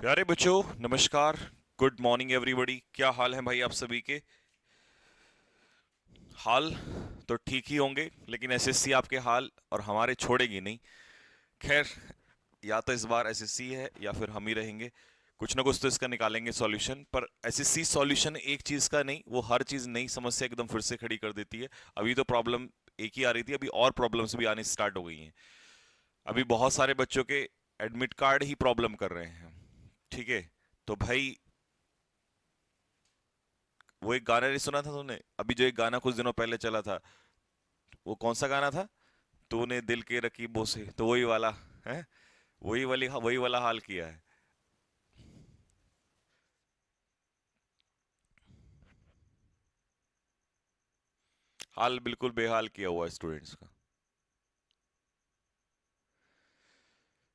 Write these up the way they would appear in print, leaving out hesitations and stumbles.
प्यारे बच्चों, नमस्कार। Good morning everybody. क्या हाल है भाई आप सभी के? हाल तो ठीक ही होंगे, लेकिन एसएससी आपके हाल और हमारे छोड़ेगी नहीं। खैर, या तो इस बार एसएससी है या फिर हम ही रहेंगे। कुछ ना कुछ तो इसका निकालेंगे सॉल्यूशन। पर एसएससी सॉल्यूशन एक चीज का नहीं, वो हर चीज नई समस्या एकदम फिर से खड़ी कर देती है। अभी तो प्रॉब्लम एक ही आ रही थी, अभी और प्रॉब्लम्स भी आनी स्टार्ट हो गई हैं। अभी बहुत सारे बच्चों के एडमिट कार्ड ही प्रॉब्लम कर रहे हैं। ठीक है, तो भाई वो एक गाना नहीं सुना था तुमने? अभी जो एक गाना कुछ दिनों पहले चला था, वो कौन सा गाना था? तूने दिल के रकीबों से, तो वही वाला है। वही वाला हाल किया है। हाल बिल्कुल बेहाल किया हुआ है स्टूडेंट्स का।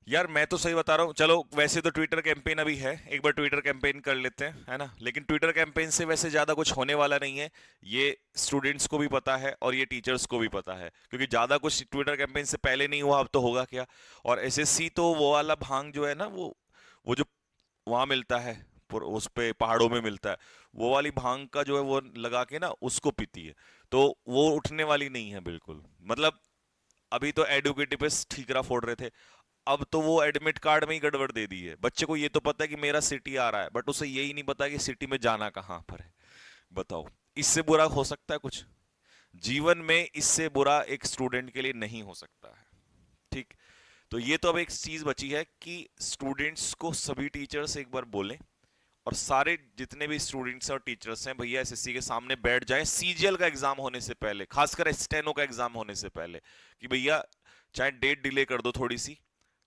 यार मैं तो सही बता रहा हूँ। चलो, वैसे तो ट्विटर कैंपेन अभी है, एक बार ट्विटर कैंपेन कर लेते हैं, है ना? लेकिन ट्विटर कैंपेन से वैसे ज्यादा कुछ होने वाला नहीं है। ये स्टूडेंट्स को भी पता है और ये टीचर्स को भी पता है, क्योंकि ज्यादा कुछ ट्विटर कैंपेन से पहले नहीं हुआ, अब तो होगा क्या। और एसएससी तो वो वाला भांग जो है ना, वो जो वहां मिलता है, उस पे पहाड़ों में मिलता है, वो वाली भांग का जो है वो लगा के ना उसको पीती है। तो वो उठने वाली नहीं है बिल्कुल। मतलब अभी तो एडुकेटिव पे ठीकरा फोड़ रहे थे, अब तो वो एडमिट कार्ड में ही गड़बड़ दे दी है। बच्चे को ये तो पता है कि मेरा सिटी आ रहा है, बट उसे यही नहीं पता कि सिटी में जाना कहाँ पर है। बताओ, इससे बुरा हो सकता है कुछ? जीवन में इससे बुरा एक स्टूडेंट के लिए नहीं हो सकता है। ठीक। तो ये तो अब एक चीज बची है कि स्टूडेंट्स को सभी टीचर्स एक बार बोलें, और सारे जितने भी स्टूडेंट्स और टीचर्स हैं भैया एसएससी के सामने बैठ जाएं सीजीएल का एग्जाम होने से पहले, खासकर स्टेनो का एग्जाम होने से पहले, कि भैया चाहे डेट डिले कर दो थोड़ी सी,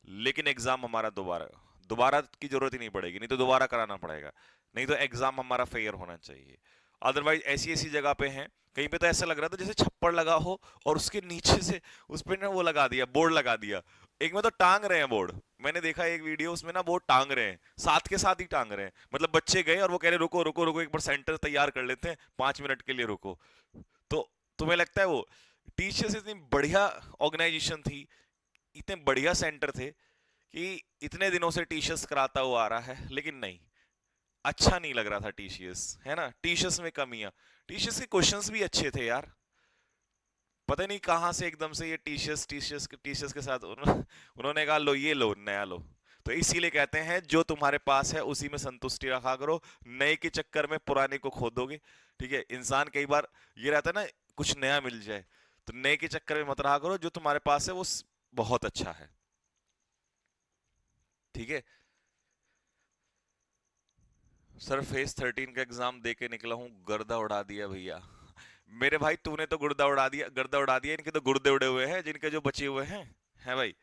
लेकिन एग्जाम हमारा दोबारा दोबारा की जरूरत ही नहीं पड़ेगी, नहीं तो दोबारा कराना पड़ेगा। नहीं तो एग्जाम हमारा फेयर होना चाहिए। अदरवाइज ऐसी ऐसी जगह पे हैं, कहीं पे तो ऐसा लग रहा था जैसे छप्पड़ लगा हो और उसके नीचे से उस पे ना वो लगा दिया, बोर्ड लगा दिया। एक में तो टांग रहे हैं बोर्ड, मैंने देखा एक वीडियो, उसमें ना बोर्ड टांग रहे हैं, साथ के साथ ही टांग रहे हैं। मतलब बच्चे गए और वो कह रहे रुको रुको रुको, एक बार सेंटर तैयार कर लेते हैं, 5 मिनट के लिए रुको। तो तुम्हें लगता है वो टीचर्स इतनी बढ़िया ऑर्गेनाइजेशन थी, इतने बढ़िया सेंटर थे कि इतने दिनों से टीसीएस कराता हुआ आ रहा है, लेकिन नहीं, अच्छा नहीं लग रहा था टीसीएस, है ना? टीसीएस में कमियां। टीसीएस के क्वेश्चंस भी अच्छे थे यार, पता नहीं कहां से एकदम से ये टीसीएस टीसीएस टीसीएस के साथ उन्होंने कहा लो ये लो नया लो। तो इसीलिए कहते हैं जो तुम्हारे पास है उसी में संतुष्टि रखा करो, नए के चक्कर में पुराने को खो दोगे। ठीक है, इंसान कई बार ये रहता है ना, कुछ नया मिल जाए, तो नए के चक्कर में मत रहा करो, जो तुम्हारे पास है वो बहुत अच्छा है। ठीक है। सर फेज 13 का एग्जाम दे के निकला हूँ, गर्दा उड़ा दिया भैया। मेरे भाई तूने तो गुर्दा उड़ा दिया, गर्दा उड़ा दिया, इनके तो गुर्दे उड़े हुए हैं जिनके जो बचे हुए हैं भाई।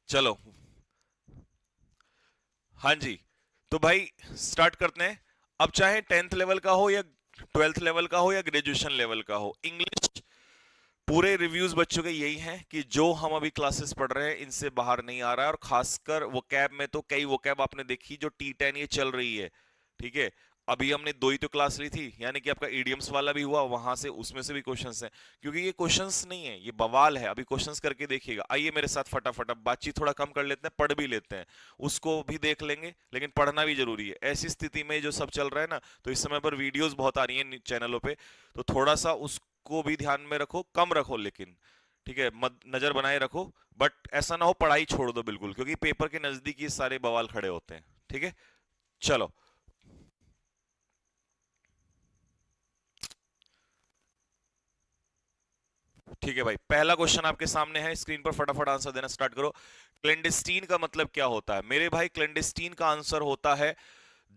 चलो, हाँ जी। तो भाई स्टार्ट करते हैं। अब चाहे 10th लेवल का हो या 12th लेवल का हो या ग्रेजुएशन लेवल का हो, इंग्लिश पूरे रिव्यूज बच्चों के यही हैं कि जो हम अभी क्लासेस पढ़ रहे हैं इनसे बाहर नहीं आ रहा है। और खासकर वो कैब में तो कई वो कैब आपने देखी जो T10 ये चल रही है। ठीक है, अभी हमने दो ही तो क्लास ली थी, यानी कि आपका इडियम्स वाला भी हुआ, वहां से उसमें से भी क्वेश्चंस हैं। क्योंकि ये क्वेश्चंस नहीं है, ये बवाल है। अभी क्वेश्चंस करके देखिएगा, आइए मेरे साथ फटाफट। अब बातचीत थोड़ा कम कर लेते हैं, पढ़ भी लेते हैं, उसको भी देख लेंगे, लेकिन पढ़ना भी जरूरी है ऐसी स्थिति में जो सब चल रहा है ना। तो इस समय पर वीडियोस बहुत आ रही हैं चैनलों पे, तो थोड़ा सा उसको भी ध्यान में रखो, कम रखो लेकिन। ठीक है, मत नजर बनाए रखो, बट ऐसा ना हो पढ़ाई छोड़ दो बिल्कुल, क्योंकि पेपर के नजदीक ये सारे बवाल खड़े होते हैं। ठीक है, चलो। ठीक है भाई, पहला क्वेश्चन आपके सामने है स्क्रीन पर, फटाफट आंसर देना स्टार्ट करो। क्लेंडेस्टीन का मतलब क्या होता है मेरे भाई? क्लेंडेस्टीन का आंसर होता है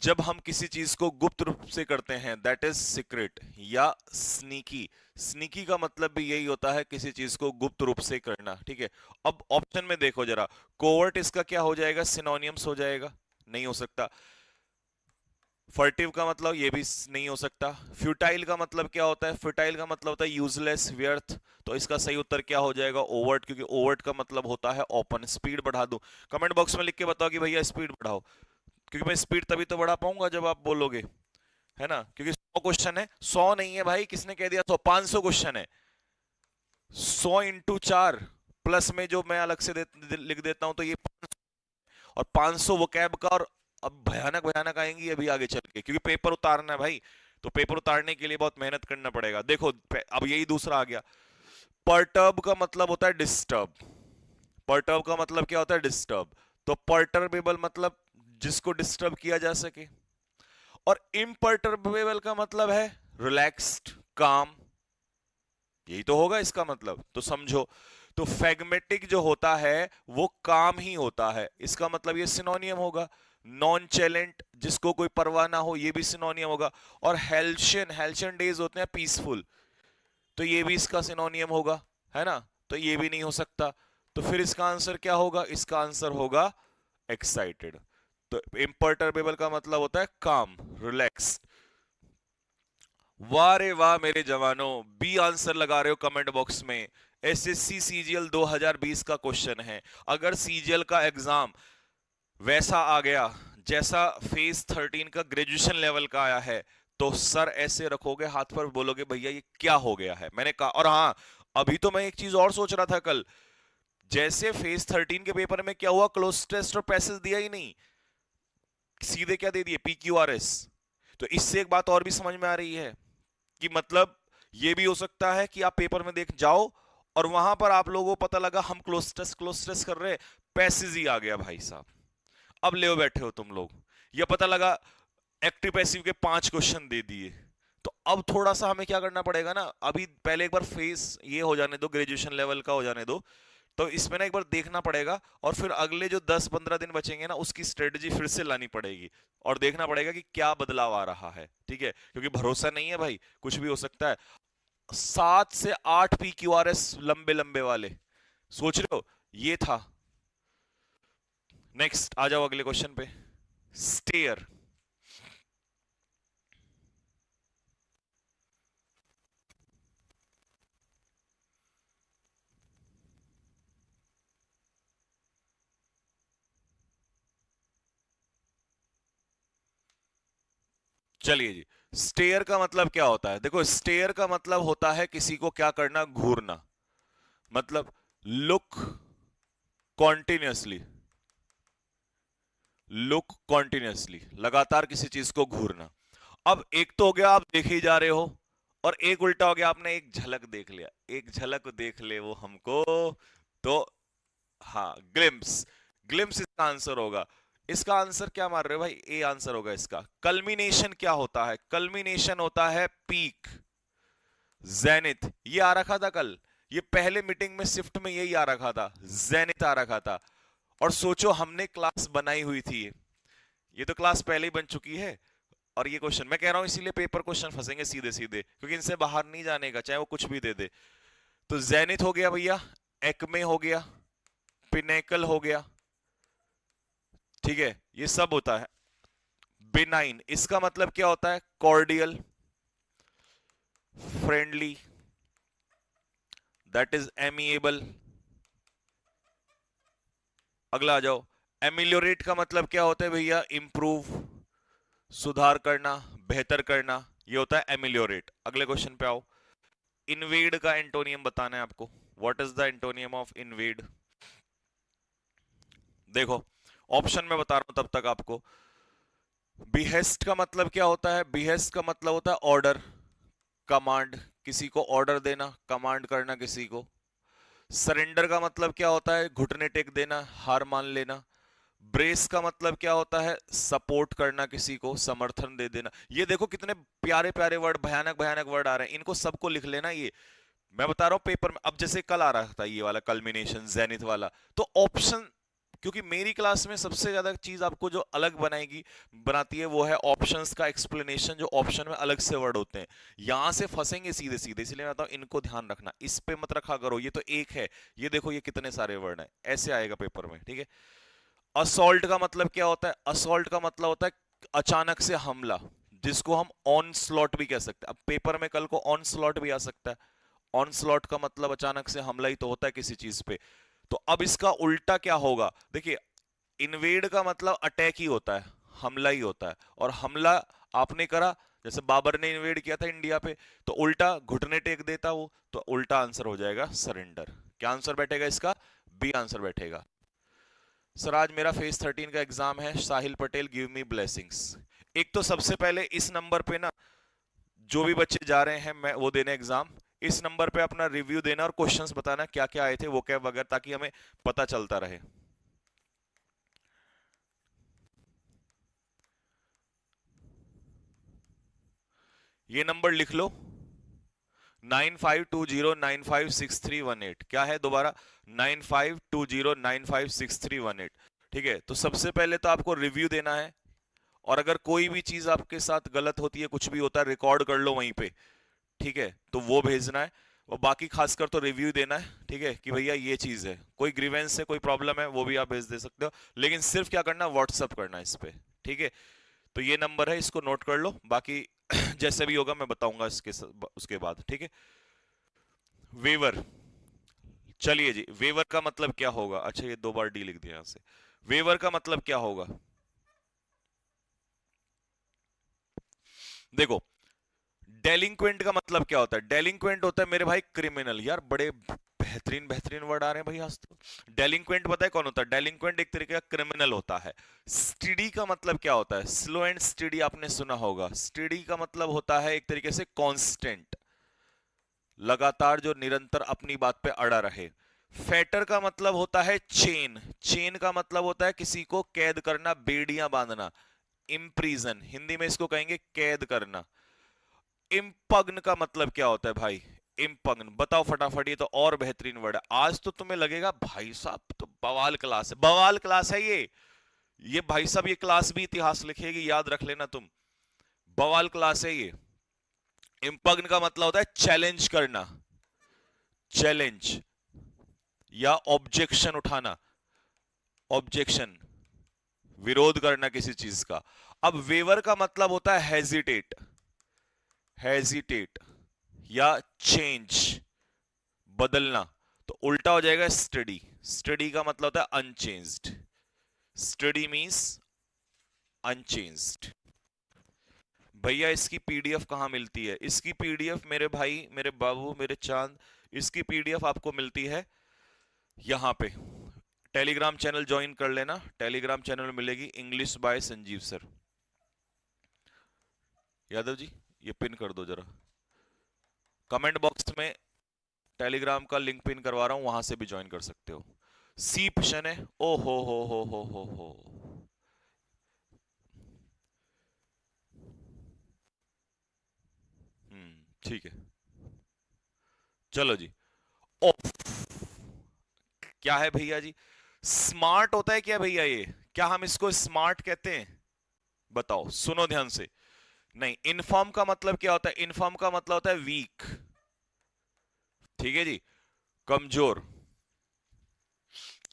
जब हम किसी चीज को गुप्त रूप से करते हैं, दैट इज सीक्रेट या स्नीकी। स्नीकी का मतलब भी यही होता है, किसी चीज को गुप्त रूप से करना। ठीक है, अब ऑप्शन में देखो जरा, कोवर्ट इसका क्या हो जाएगा? सिनोनियम्स हो जाएगा, नहीं हो सकता। फर्टिव का मतलब ये भी नहीं हो सकता। फ्यूटाइल का मतलब क्या होता है? फ्यूटाइल का मतलब होता है यूजलेस, व्यर्थ। तो इसका सही उत्तर क्या हो जाएगा? ओवर्ट, क्योंकि ओवर्ट का मतलब होता है ओपन। स्पीड बढ़ा दूं? कमेंट बॉक्स में लिख के बताओ कि भैया स्पीड बढ़ाओ, क्योंकि मैं स्पीड तभी तो बढ़ा पाऊंगा जब आप बोलोगे, है ना? क्योंकि 100 क्वेश्चन है, 100 नहीं है भाई, किसने कह दिया 100? 500 क्वेश्चन है। 100 इंटू 4 प्लस में जो मैं अलग से लिख देता हूं, तो ये और 500 वोकैब का, और अब भयानक भयानक आएंगी अभी आगे चल के, क्योंकि पेपर उतारना है भाई। तो पेपर उतारने के लिए बहुत मेहनत करना पड़ेगा। देखो अब यही दूसरा आ गया। परटर्ब का मतलब होता है डिस्टर्ब। परटर्ब का मतलब क्या होता है? डिस्टर्ब। तो परटर्बेबल मतलब जिसको डिस्टर्ब किया जा सके, और इम्परटर्बेबल का मतलब है रिलैक्स्ड, काम। यही तो होगा इसका मतलब, तो समझो। तो फैगमेटिक जो होता है वो काम ही होता है, इसका मतलब ये सिनोनियम होगा। नॉन चैलेंट, जिसको कोई परवाह ना हो, ये भी सिनोनियम होगा। और हेल्शियन, हेल्शियन डेज होते हैं पीसफुल, तो ये भी इसका सिनोनियम होगा, है ना? तो ये भी नहीं हो सकता। तो फिर इसका आंसर क्या होगा? इसका आंसर होगा एक्साइटेड। तो इम्परटर्बेबल का मतलब होता है काम, रिलैक्स। वाह रे वाह मेरे जवानों, बी आंसर लगा रहे हो कमेंट बॉक्स में। एसएससी सीजीएल 2020 का क्वेश्चन है। अगर सीजीएल का एग्जाम वैसा आ गया जैसा फेज 13 का ग्रेजुएशन लेवल का आया है, तो सर ऐसे रखोगे हाथ पर, बोलोगे भैया ये क्या हो गया है, मैंने कहा। और हाँ, अभी तो मैं एक चीज और सोच रहा था कल, जैसे फेज 13 के पेपर में क्या हुआ, क्लोज टेस्ट और पैसेज दिया ही नहीं, सीधे क्या दे दिए? पीक्यूआरएस। तो इससे एक बात और भी समझ में आ रही है कि मतलब ये भी हो सकता है कि आप पेपर में देख जाओ और वहां पर आप लोगों को पता लगा हम क्लोज टेस्ट कर रहे, पैसेज ही आ गया भाई साहब, अब ले बैठे हो तुम लोग। या पता लगा एक्टिव पैसिव के 5 क्वेश्चन दे दिए। तो अब थोड़ा सा हमें क्या करना पड़ेगा ना, अभी पहले एक बार फेस ये हो जाने दो, ग्रेजुएशन लेवल का हो जाने दो, तो इसमें ना एक बार देखना पड़ेगा, और फिर अगले जो 10-15 दिन बचेंगे ना, उसकी स्ट्रेटजी फिर से लानी पड़ेगी, और देखना पड़ेगा कि क्या बदलाव आ रहा है, ठीक है? क्योंकि भरोसा नहीं है भाई, कुछ भी हो सकता है। 7 से 8 पीक्यूआरएस लंबे लंबे वाले, सोच रहे हो? ये था। नेक्स्ट आ जाओ अगले क्वेश्चन पे। स्टेयर। चलिए जी, स्टेयर का मतलब क्या होता है? देखो, स्टेयर का मतलब होता है किसी को क्या करना? घूरना। मतलब लुक कॉन्टिन्यूसली, लुक कॉन्टिन्यूसली, लगातार किसी चीज को घूरना। अब एक तो हो गया आप देखे ही जा रहे हो, और एक उल्टा हो गया आपने एक झलक देख लिया, एक झलक देख ले वो हमको, तो हाँ, ग्लिम्स। ग्लिम्स इसका आंसर होगा। इसका आंसर क्या मार रहे हो भाई? ए आंसर होगा इसका। कल्मिनेशन क्या होता है? कल्मिनेशन होता है पीक, जेनिथ। ये आ रखा था कल, ये पहले मीटिंग में शिफ्ट में यही आ रखा था, जेनिथ आ रखा था। और सोचो हमने क्लास बनाई हुई थी, ये तो क्लास पहले ही बन चुकी है। और ये क्वेश्चन मैं कह रहा हूं इसीलिए पेपर क्वेश्चन फंसेंगे सीधे सीधे, क्योंकि इनसे बाहर नहीं जाने का, चाहे वो कुछ भी दे दे। तो जेनिथ हो गया भैया, एक्मे हो गया, पिनेकल हो गया, ठीक है? ये सब होता है। बिनाइन, इसका मतलब क्या होता है? Cordial, friendly, that is amiable. अगला आ जाओ। एमिलियोरेट का मतलब क्या होता है भैया? इंप्रूव, सुधार करना, बेहतर करना, ये होता है एमिलियोरेट। अगले क्वेश्चन पे आओ। इन्वेड का एंटोनियम बताना है आपको। What is the antonym of invade? देखो, ऑप्शन में बता रहा हूं तब तक आपको। बिहेस्ट का मतलब क्या होता है? बिहेस्ट का मतलब होता है ऑर्डर, कमांड, किसी को ऑर्डर देना, कमांड करना किसी को। सरेंडर का मतलब क्या होता है? घुटने टेक देना, हार मान लेना। ब्रेस का मतलब क्या होता है? सपोर्ट करना, किसी को समर्थन दे देना। ये देखो कितने प्यारे प्यारे वर्ड, भयानक भयानक वर्ड आ रहे हैं, इनको सबको लिख लेना। ये मैं बता रहा हूं पेपर में, अब जैसे कल आ रहा था ये वाला कल्मिनेशन, जेनिथ वाला, तो ऑप्शन, क्योंकि मेरी क्लास में सबसे ज्यादा चीज आपको जो अलग बनाएगी, बनाती है, वो है ऑप्शंस का एक्सप्लेनेशन, जो ऑप्शन में अलग से वर्ड होते हैं। यहां से फंसेंगे सीधे सीधे, इसलिए मैं बताऊं इनको ध्यान रखना, इस पे मत रखा करो। ये तो एक है, ये देखो ये कितने सारे वर्ड हैं, ऐसे आएगा पेपर में, ठीक है? असॉल्ट का मतलब क्या होता है? असॉल्ट का मतलब होता है अचानक से हमला, जिसको हम ऑन स्लॉट भी कह सकते हैं। अब पेपर में कल को ऑन स्लॉट भी आ सकता है। ऑन स्लॉट का मतलब अचानक से हमला ही तो होता है किसी चीज पे। तो अब इसका उल्टा क्या होगा? देखिए, इन्वेड का मतलब अटैक ही होता है, हमला ही होता है। और हमला आपने करा, जैसे बाबर ने इन्वेड किया था इंडिया पे, तो उल्टा घुटने टेक देता वो, तो उल्टा आंसर हो जाएगा सरेंडर। क्या आंसर बैठेगा इसका? बी आंसर बैठेगा। सर आज मेरा फेज 13 का एग्जाम है, साहिल पटेल, गिव मी ब्लेसिंग्स। एक तो सबसे पहले इस नंबर पे ना जो भी बच्चे जा रहे हैं मैं वो देने एग्जाम, इस नंबर पे अपना रिव्यू देना और क्वेश्चंस बताना क्या क्या आए थे वो क्या वगैरह, ताकि हमें पता चलता रहे। ये नंबर लिख लो 9520956318। क्या है दोबारा? 9520956318। ठीक है, तो सबसे पहले तो आपको रिव्यू देना है, और अगर कोई भी चीज आपके साथ गलत होती है, कुछ भी होता है, रिकॉर्ड कर लो वहीं पे। ठीक है, तो वो भेजना है। और बाकी खासकर तो रिव्यू देना है, ठीक है, कि भैया ये चीज है, कोई ग्रीवेंस है, कोई प्रॉब्लम है, वो भी आप भेज दे सकते हो, लेकिन सिर्फ क्या करना, व्हाट्सअप करना इस पे। ठीक है, तो ये नंबर है, इसको नोट कर लो, बाकी जैसे भी होगा मैं बताऊंगा उसके बाद। ठीक है, वेवर। चलिए जी, वेवर का मतलब क्या होगा? अच्छा ये 2 बार डी लिख दिया यहां से। वेवर का मतलब क्या होगा? देखो, डेलिंक्वेंट का मतलब क्या होता है? डेलिंक्वेंट होता है मेरे भाई क्रिमिनल। यार बड़े बेहतरीन बेहतरीन वर्ड आ रहे हैं भाई आज तो। डेलिंक्वेंट पता है कौन होता है? डेलिंक्वेंट एक तरीके का क्रिमिनल होता है। स्टडी का मतलब क्या होता है? स्लो एंड स्टडी आपने सुना होगा। स्टडी का मतलब होता है एक तरीके से कांस्टेंट, लगातार, जो निरंतर अपनी बात पे अड़ा रहे। फेटर का मतलब होता है चेन। चेन का मतलब होता है किसी को कैद करना, बेड़ियां बांधना। इम्प्रीजन, हिंदी में इसको कहेंगे कैद करना। इम्पग्न का मतलब क्या होता है भाई? इम्पग्न बताओ फटाफट, ये तो और बेहतरीन वर्ड है। आज तो तुम्हें लगेगा भाई साहब तो बवाल क्लास है, बवाल क्लास है ये भाई साहब ये क्लास भी इतिहास लिखेगी, याद रख लेना तुम। बवाल क्लास है ये। इम्पग्न का मतलब होता है चैलेंज करना, चैलेंज या ऑब्जेक्शन उठाना। ऑब्जेक्शन, विरोध करना किसी चीज का। अब वेवर का मतलब होता है हेजिटेट, हेजिटेट या चेंज, बदलना। तो उल्टा हो जाएगा स्टडी। स्टडी का मतलब होता है अनचेंज्ड। Study means unchanged. भैया इसकी पीडीएफ कहां मिलती है? इसकी पीडीएफ मेरे भाई, मेरे बाबू, मेरे चांद, इसकी पीडीएफ आपको मिलती है यहां पे। टेलीग्राम चैनल ज्वाइन कर लेना, टेलीग्राम चैनल में मिलेगी English by Sanjeev sir. Yadav ji ये पिन कर दो जरा, कमेंट बॉक्स में टेलीग्राम का लिंक पिन करवा रहा हूं, वहां से भी ज्वाइन कर सकते हो। सी ऑप्शन है। ओ हो। ठीक है, चलो जी। ओ, क्या है भैया जी? स्मार्ट होता है क्या भैया ये? क्या हम इसको स्मार्ट कहते हैं? बताओ, सुनो ध्यान से। नहीं, इनफॉर्म का मतलब क्या होता है? इनफॉर्म का मतलब होता है वीक। ठीक है जी, कमजोर।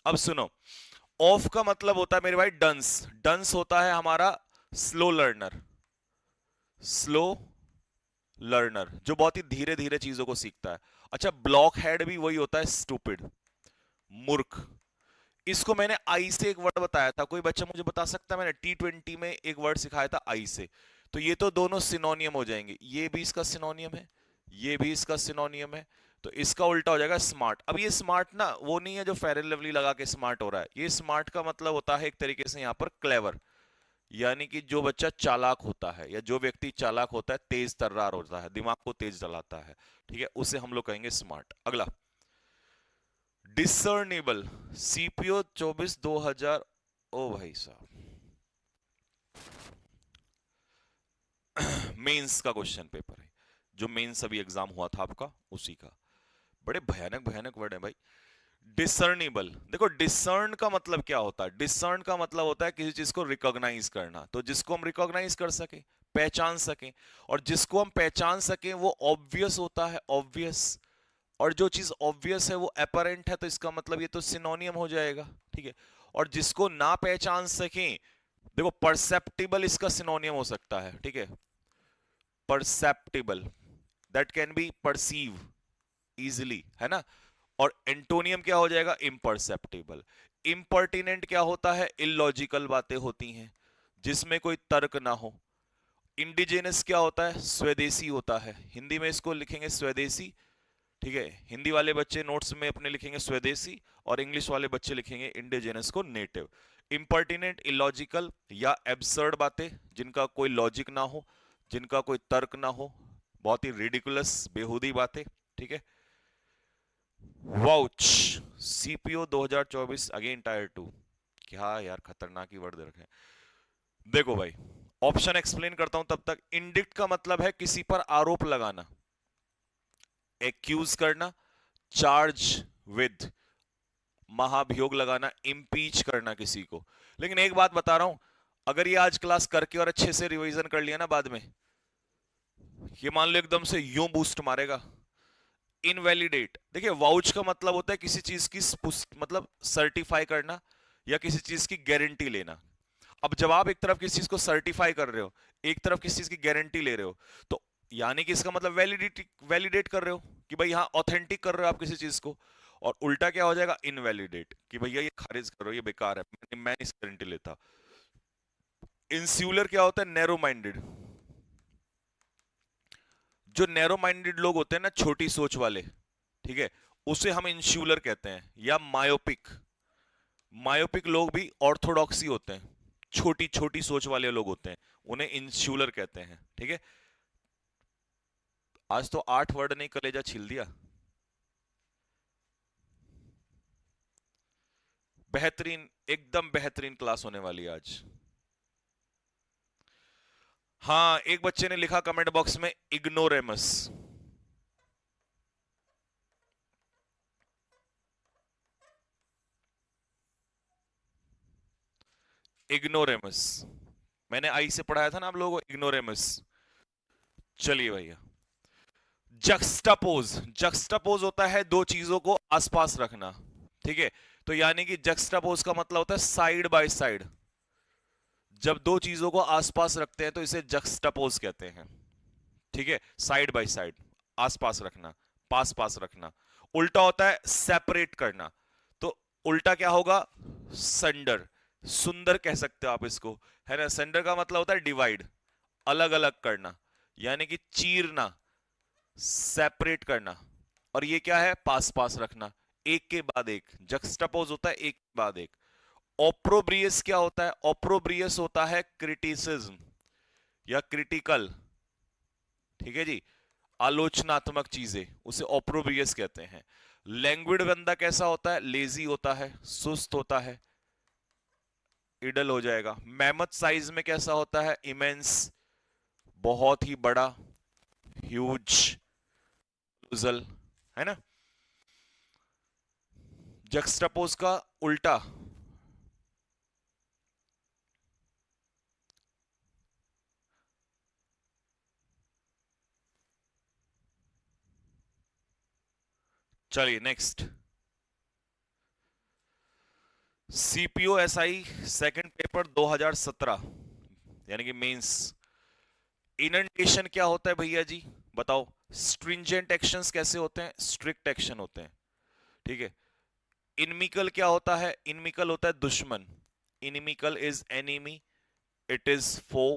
अब सुनो, ऑफ का मतलब होता है मेरे भाई डंस। डंस होता है हमारा स्लो लर्नर। स्लो लर्नर जो बहुत ही धीरे धीरे चीजों को सीखता है। अच्छा, ब्लॉक हेड भी वही होता है, स्टूपिड, मूर्ख। इसको मैंने आई से एक वर्ड बताया था, कोई बच्चा मुझे बता सकता है? मैंने T20 में एक वर्ड सिखाया था आई से। तो ये तो दोनों सिनोनियम हो जाएंगे, ये भी इसका सिनोनियम है, ये भी इसका सिनोनियम है। तो इसका उल्टा हो जाएगा स्मार्ट। अब ये स्मार्ट ना वो नहीं है जो फेयर एंड लवली लगा के स्मार्ट हो रहा है। ये स्मार्ट का मतलब होता है एक तरीके से यहां पर क्लेवर, यानी कि जो बच्चा चालाक होता है या जो व्यक्ति चालाक होता है, तेज तर्रार होता है, दिमाग को तेज चलाता है, ठीक है, उसे हम लोग कहेंगे स्मार्ट। अगला, डिसर्नेबल। सीपीओ 24/2000। ओ भाई साहब, मेंस का क्वेश्चन पेपर है, जो मेंस अभी एग्जाम हुआ था आपका, उसी का। बड़े भयानक भयानक वर्ड है भाई। डिसर्नेबल, देखो डिसर्न का मतलब क्या होता है? डिसर्न का मतलब होता है किसी चीज को रिकॉग्नाइज करना। तो जिसको हम रिकॉग्नाइज कर सके, पहचान सके, और जिसको हम पहचान सके वो ऑब्वियस होता है, ऑब्वियस। और जो चीज ऑब्वियस है वो अपरेंट है, तो इसका मतलब ये तो सिनोनियम हो जाएगा। ठीक है, और जिसको ना पहचान सके, देखो परसेप्टिबल इसका सिनोनियम हो सकता है। ठीक है, perceptible, that can be perceive easily, है ना। और एंटोनियम क्या हो जाएगा? इम्परसेप्टिबल। इम्पर्टिनेंट क्या होता है? इलॉजिकल बातें होती हैं जिसमें कोई तर्क ना हो। इंडिजिनस क्या होता है? स्वदेशी होता है, हिंदी में इसको लिखेंगे स्वदेशी। ठीक है, हिंदी वाले बच्चे नोट्स में अपने लिखेंगे स्वदेशी, और इंग्लिश वाले बच्चे लिखेंगे इंडिजिनस को नेटिव। इम्पर्टिनेंट, इलॉजिकल या एब्सर्ड बातें जिनका कोई लॉजिक ना हो, जिनका कोई तर्क ना हो, बहुत ही रिडिकुलस बेहुदी बातें। ठीक है। Vouch, CPO 2024 again tyre 2। क्या यार खतरनाक ही वर्ड रखे। देखो भाई, ऑप्शन एक्सप्लेन करता हूं तब तक। इंडिक्ट का मतलब है किसी पर आरोप लगाना, एक्यूज करना, चार्ज विद, महाभियोग लगाना, इम्पीच करना किसी को। लेकिन एक बात बता रहा हूं, अगर ये आज क्लास करके और अच्छे से रिवीजन कर लिया ना बाद में, ये मान लो एकदम से यूं बूस्ट मारेगा। इनवैलिडेट, देखिए वाउच का मतलब होता है किसी चीज की मतलब सर्टिफाई करना या किसी चीज की गारंटी लेना। अब जब आप एक तरफ किसी चीज को सर्टिफाई कर रहे हो, एक तरफ किसी चीज की गारंटी ले रहे हो, तो यानी कि इसका मतलब वैलिडेट कर रहे हो कि भाई हाँ ऑथेंटिक कर रहे हो आप किसी चीज को। और उल्टा क्या हो जाएगा, इनवैलिडेट, कि भैया ये खारिज करो, ये बेकार है, मैं इस गारंटी लेता। इंस्यूलर क्या होता है, नैरो माइंडेड। जो नैरो माइंडेड लोग होते हैं ना, छोटी सोच वाले, ठीक है, उसे हम इंस्यूलर कहते हैं। या मायोपिक, मायोपिक लोग भी ऑर्थोडॉक्सी होते हैं, छोटी छोटी सोच वाले लोग होते हैं, उन्हें इंस्यूलर कहते हैं। ठीक है। आज तो 8 वर्ड नहीं कलेजा छील दिया। बेहतरीन, एकदम बेहतरीन क्लास होने वाली है आज। हाँ, एक बच्चे ने लिखा कमेंट बॉक्स में इग्नोरेमस। इग्नोरेमस मैंने आई से पढ़ाया था ना आप लोगों को, इग्नोरेमस। चलिए भैया, जक्स्टापोज, जक्स्टापोज होता है दो चीजों को आसपास रखना। ठीक है, तो यानी कि जक्स्टापोज का मतलब होता है साइड बाय साइड। जब दो चीजों को आसपास रखते हैं तो इसे जक्स्टापोज कहते हैं। ठीक है, साइड बाय साइड, आसपास रखना, पास पास रखना। उल्टा होता है सेपरेट करना। तो उल्टा क्या होगा, संडर, सुंदर कह सकते हो आप इसको, है ना। संडर का मतलब होता है डिवाइड, अलग अलग करना, यानी कि चीरना, सेपरेट करना। और ये क्या है, पास पास रखना, एक के बाद एक। जक्स्टापोज होता है एक के बाद एक। ओप्रोब्रियस क्या होता है, ओप्रोब्रियस होता है क्रिटिसिज्म या क्रिटिकल। ठीक है जी, आलोचनात्मक चीजें, उसे ओप्रोब्रियस कहते हैं। लैंग्विड बंदा कैसा होता है, लेजी होता है, सुस्त होता है, इडल हो जाएगा। मैमथ साइज में कैसा होता है, इमेंस, बहुत ही बड़ा, ह्यूज, है ना। जक्स्टापोज का उल्टा, चलिए next. CPO SI second paper 2017, यानी कि मेंस। इनंडेशन क्या होता है भैया जी, बताओ। स्ट्रिंजेंट एक्शंस कैसे होते हैं, स्ट्रिक्ट एक्शन होते हैं। ठीक है। इनमिकल क्या होता है, इनमिकल होता है दुश्मन। Inimical is enemy, it is foe.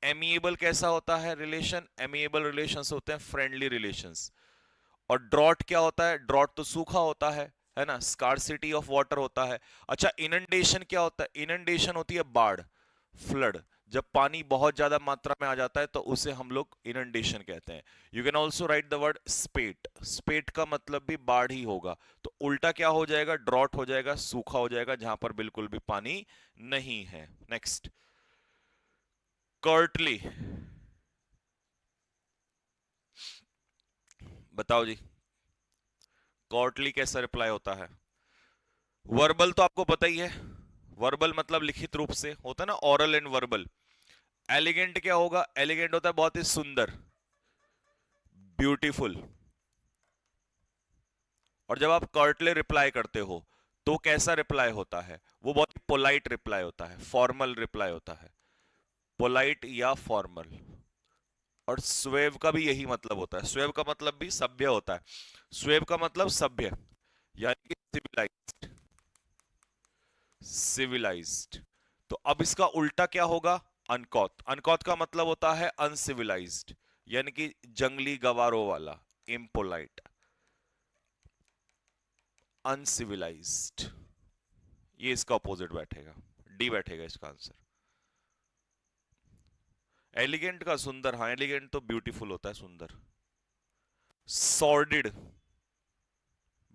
Amiable कैसा होता है रिलेशन, एमिएबल रिलेशंस होते हैं फ्रेंडली रिलेशंस। और ड्रॉट क्या होता है, ड्रॉट तो सूखा होता है ना, स्कार्सिटी ऑफ वाटर होता है। अच्छा, इनंडेशन क्या होता है, इनंडेशन होती है बाढ़, फ्लड। जब पानी बहुत ज्यादा मात्रा में आ जाता है तो उसे हम लोग इनंडेशन कहते हैं। You can also write the word spate, spate का मतलब भी बाढ़ ही होगा। तो उल्टा क्या हो जाएगा, ड्रॉट हो जाएगा, सूखा हो जाएगा, जहां पर बिल्कुल भी पानी नहीं है। नेक्स्ट, कर्टली, बताओ जी, कर्टली कैसा रिप्लाई होता है। वर्बल तो आपको पता ही है, वर्बल मतलब लिखित रूप से होता है ना, ओरल एंड वर्बल। एलिगेंट क्या होगा, एलिगेंट होता है बहुत ही सुंदर, ब्यूटीफुल। और जब आप कर्टले रिप्लाई करते हो तो कैसा रिप्लाई होता है, वो बहुत ही पोलाइट रिप्लाई होता है, फॉर्मल रिप्लाई होता है, पोलाइट या फॉर्मल। और स्वेव का भी यही मतलब होता है, स्वेव का मतलब भी सभ्य होता है। स्वेव का मतलब सभ्य, यानी कि सिविलाइज्ड, सिविलाइज्ड। तो अब इसका उल्टा क्या होगा, अनकॉथ। अनकॉथ का मतलब होता है अनसिविलाइज्ड, यानी कि जंगली गवारों वाला, इम्पोलाइट, अनसिविलाइज्ड, ये इसका अपोजिट बैठेगा, डी बैठेगा इसका आंसर। एलिगेंट का सुंदर, हाँ एलिगेंट तो ब्यूटीफुल होता है, सुंदर। सॉर्डिड,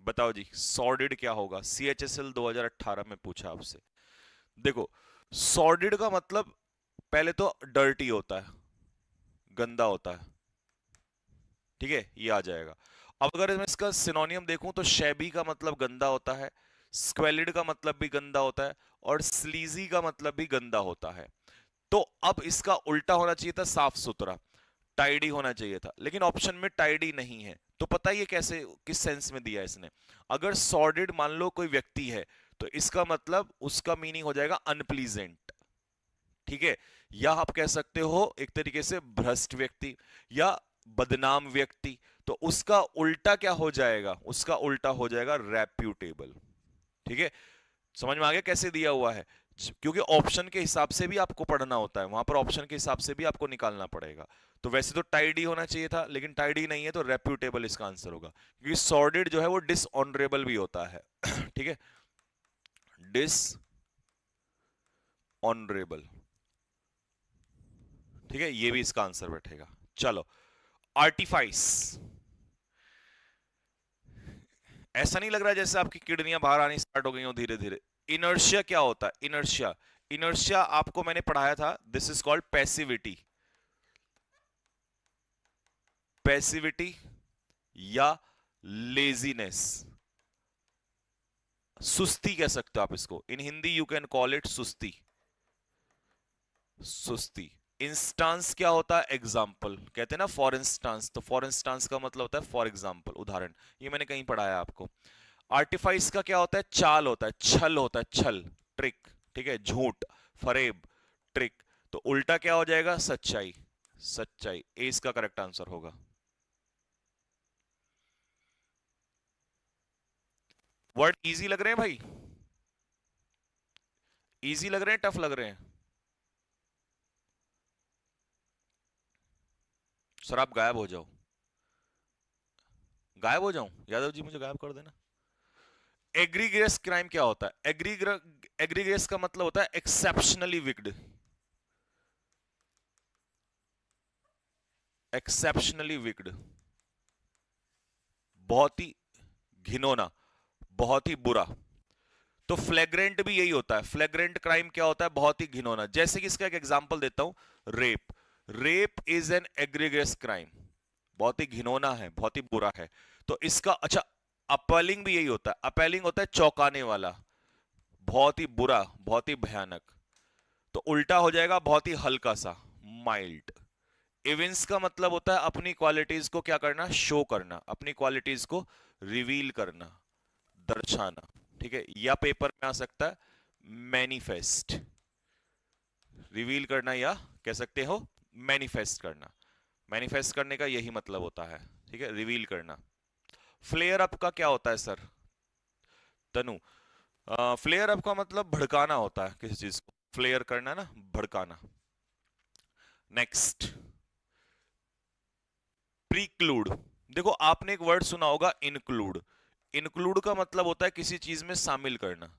बताओ जी सॉर्डिड क्या होगा, CHSL 2018 में पूछा आपसे। देखो सॉर्डिड का मतलब पहले तो डर्टी होता है, गंदा होता है, ठीक है, ये आ जाएगा। अब अगर मैं इसका सिनोनियम देखूं तो शैबी का मतलब गंदा होता है, स्क्वेलिड का मतलब भी गंदा होता है, और स्लीजी का मतलब भी गंदा होता है। तो अब इसका उल्टा होना चाहिए था साफ सुथरा, टाइडी होना चाहिए था, लेकिन ऑप्शन में टाइडी नहीं है। तो पता ही है कैसे, किस सेंस में दिया इसने। अगर सॉर्डिड मान लो कोई व्यक्ति है, तो इसका मतलब उसका मीनिंग हो जाएगा अनप्लीजेंट, ठीक है। या आप कह सकते हो एक तरीके से भ्रष्ट व्यक्ति या बदनाम व्यक्ति, तो उसका उल्टा क्या हो जाएगा, उसका उल्टा हो जाएगा रेप्यूटेबल, ठीक है। समझ में आ गया कैसे दिया हुआ है, क्योंकि ऑप्शन के हिसाब से भी आपको पढ़ना होता है, वहां पर ऑप्शन के हिसाब से भी आपको निकालना पड़ेगा। तो वैसे तो टाइडी होना चाहिए था, लेकिन टाइडी नहीं है, तो रेप्यूटेबल इसका आंसर होगा, क्योंकि सॉर्डिड जो है वो डिसऑनरेबल भी होता है ठीक है, डिसऑनरेबल, ठीक है, ये भी इसका आंसर बैठेगा। चलो आर्टिफाइस, ऐसा नहीं लग रहा जैसे आपकी किडनियां बाहर आनी स्टार्ट हो गई हो धीरे धीरे। इनर्शिया क्या होता है, इनर्शिया, इनर्शिया आपको मैंने पढ़ाया था, this is called passivity, passivity या लेजीनेस, सुस्ती कह सकते हो आप इसको, in Hindi you can call it susti, susti. Instance क्या होता है, एग्जाम्पल कहते हैं ना, फॉर इंस्टांस, तो फॉर इंस्टांस का मतलब होता है फॉर एग्जाम्पल, उदाहरण, ये मैंने कहीं पढ़ाया आपको। आर्टिफाइस का क्या होता है, चाल होता है, छल होता है, छल, ट्रिक, ठीक है, झूठ, फरेब, ट्रिक। तो उल्टा क्या हो जाएगा, सच्चाई, सच्चाई, ए इसका करेक्ट आंसर होगा। वर्ड इजी लग रहे हैं भाई, इजी लग रहे हैं, टफ लग रहे हैं? सर आप गायब हो जाओ, गायब हो जाऊं यादव जी, मुझे गायब कर देना। एग्रीगेस क्राइम क्या होता है, एग्रीगेस का मतलब होता है एक्सेप्शनली विक्ड, एक्सेप्शनली विक्ड, बहुत ही घिनौना, बहुत ही बुरा। तो फ्लैग्रेंट भी यही होता है, फ्लैग्रेंट क्राइम क्या होता है, बहुत ही घिनौना। जैसे कि इसका एक एग्जांपल देता हूं, rape, rape is an egregious crime, बहुत ही घिनौना है, बहुत ही बुरा है। तो इसका अच्छा, अपलिंग भी यही होता है, अपलिंग होता है चौंकाने वाला, बहुत ही बुरा, बहुत ही भयानक। तो उल्टा हो जाएगा बहुत ही हल्का सा, माइल्ड। इविंस का मतलब होता है अपनी क्वालिटीज को क्या करना, शो करना, अपनी क्वालिटीज को रिवील करना, दर्शाना, ठीक है। या पेपर में आ सकता है मैनिफेस्ट, रिवील करना, या कह सकते हो मैनिफेस्ट करना, मैनिफेस्ट करने का यही मतलब होता है, ठीक है, रिवील करना। फ्लेयर अप का क्या होता है सर, तनु? फ्लेयर अप का मतलब भड़काना होता है किसी चीज को, फ्लेयर करना ना, भड़काना। नेक्स्ट, प्रीक्लूड, देखो आपने एक वर्ड सुना होगा इंक्लूड, इंक्लूड का मतलब होता है किसी चीज में शामिल करना,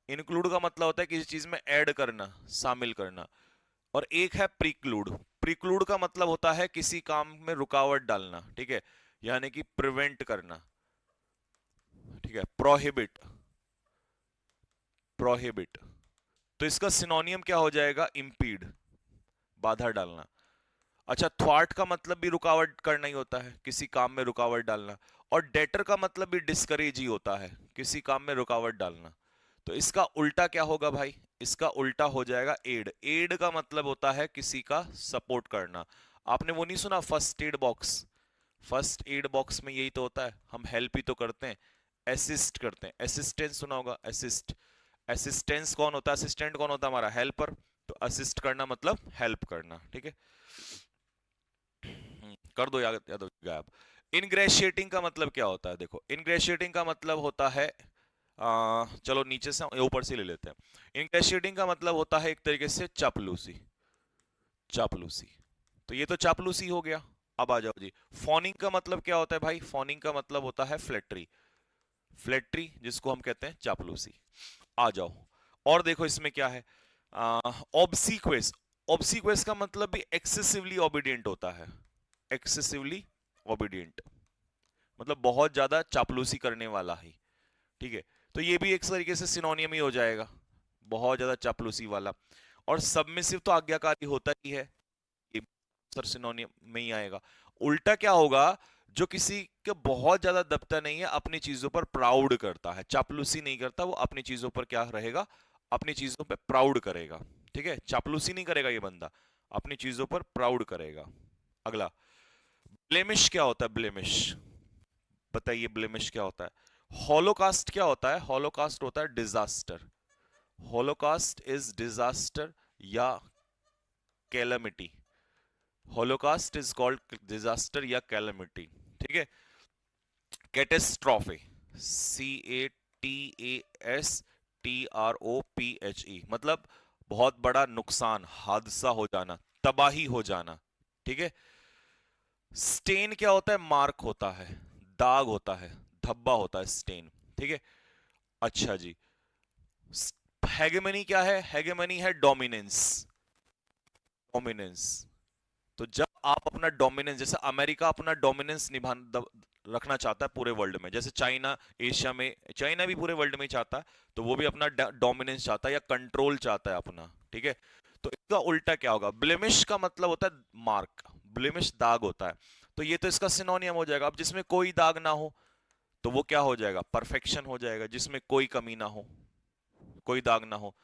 इंक्लूड का मतलब होता है किसी चीज में ऐड करना, शामिल करना। और एक है प्रीक्लूड, प्रीक्लूड का मतलब होता है किसी काम में रुकावट डालना, ठीक है, यानी कि प्रिवेंट करना, ठीक है, प्रोहिबिट, प्रोहिबिट। तो इसका सिनोनियम क्या हो जाएगा, इंपीड, बाधा डालना। अच्छा, थ्वार्ट का मतलब भी रुकावट करना ही होता है, किसी काम में रुकावट डालना। और डेटर का मतलब भी डिस्करेज ही होता है, किसी काम में रुकावट डालना। तो इसका उल्टा क्या होगा भाई, इसका उल्टा हो जाएगा एड, एड का मतलब होता है किसी का सपोर्ट करना। आपने वो नहीं सुना first aid box, first aid box में यही तो होता है, हम हेल्प ही तो करते हैं, असिस्ट करते हैं, असिस्टेंस सुना होगा, असिस्ट, असिस्टेंस कौन होता है, असिस्टेंट कौन होता है, हमारा हेल्पर। तो असिस्ट करना मतलब हेल्प करना, ठीक है। कर दो यादव गायब। इनग्रेशिएटिंग का मतलब क्या होता है, देखो इनग्रेशिएटिंग का मतलब होता है, चलो नीचे से ऊपर से ले लेते हैं। इनग्रेशिएटिंग का मतलब होता है एक तरीके से चापलूसी, चापलूसी। तो ये तो चापलूसी हो गया। अब आ जाओ जी, फॉनिंग का मतलब क्या होता है भाई? फॉनिंग का मतलब होता है फ्लैटरी। फ्लैटरी जिसको हम कहते हैं चापलूसी। आ जाओ, और देखो इसमें क्या है। ऑब्सीक्वेस। ऑब्सीक्वेस का मतलब भी एक्सेसिवली ओबीडियंट होता है। एक्सेसिवली ओबीडियंट मतलब बहुत ज्यादा चापलूसी करने वाला ही। ठीक है, तो ये भी एक तरीके से सिनोनियम ही हो जाएगा, बहुत ज्यादा चापलूसी वाला। और सबमिसिव तो आज्ञाकारी होता ही है, ये सर सिनोनियम में ही आएगा। उल्टा क्या होगा? जो किसी के बहुत ज्यादा दबता नहीं है, अपनी चीजों पर प्राउड करता है, चापलूसी नहीं करता, वो अपनी चीजों पर क्या रहेगा? अपनी चीजों पर प्राउड करेगा। ठीक है, चापलूसी नहीं करेगा ये बंदा, अपनी चीजों पर प्राउड करेगा। अगला, ब्लेमिश क्या होता है? ब्लेमिश बताइए, ब्लेमिश क्या होता है? हॉलोकास्ट क्या होता है? हॉलोकास्ट होता है डिजास्टर। हॉलोकास्ट इज डिजास्टर या calamity. Holocaust is called disaster या कैलमिटी। ठीक है, कैटेस्ट्रॉफे, CATASTROPHE मतलब बहुत बड़ा नुकसान, हादसा हो जाना, तबाही हो जाना। ठीक है, स्टेन क्या होता है? मार्क होता है, दाग होता है, धब्बा होता है स्टेन। ठीक है, अच्छा जी, हेगेमनी क्या है? हेगेमनी है डोमिनेंस। डोमिनेंस, तो जब आप अपना डोमिनेंस, जैसे अमेरिका अपना डोमिनेंस रखना चाहता है पूरे वर्ल्ड में, जैसे चाइना एशिया में, चाइना भी पूरे वर्ल्ड में चाहता है, तो वो भी अपना डोमिनेंस चाहता है या कंट्रोल चाहता है अपना। ठीक है, तो इसका उल्टा क्या होगा? ब्लेमिश का मतलब होता है मार्क, ब्लेमिश दाग होता है। तो ये तो इसका सिनोनियम हो जाएगा। अब जिसमें कोई दाग ना हो तो वो क्या हो जाएगा? परफेक्शन हो जाएगा, जिसमें कोई कमी ना हो, कोई दाग ना हो।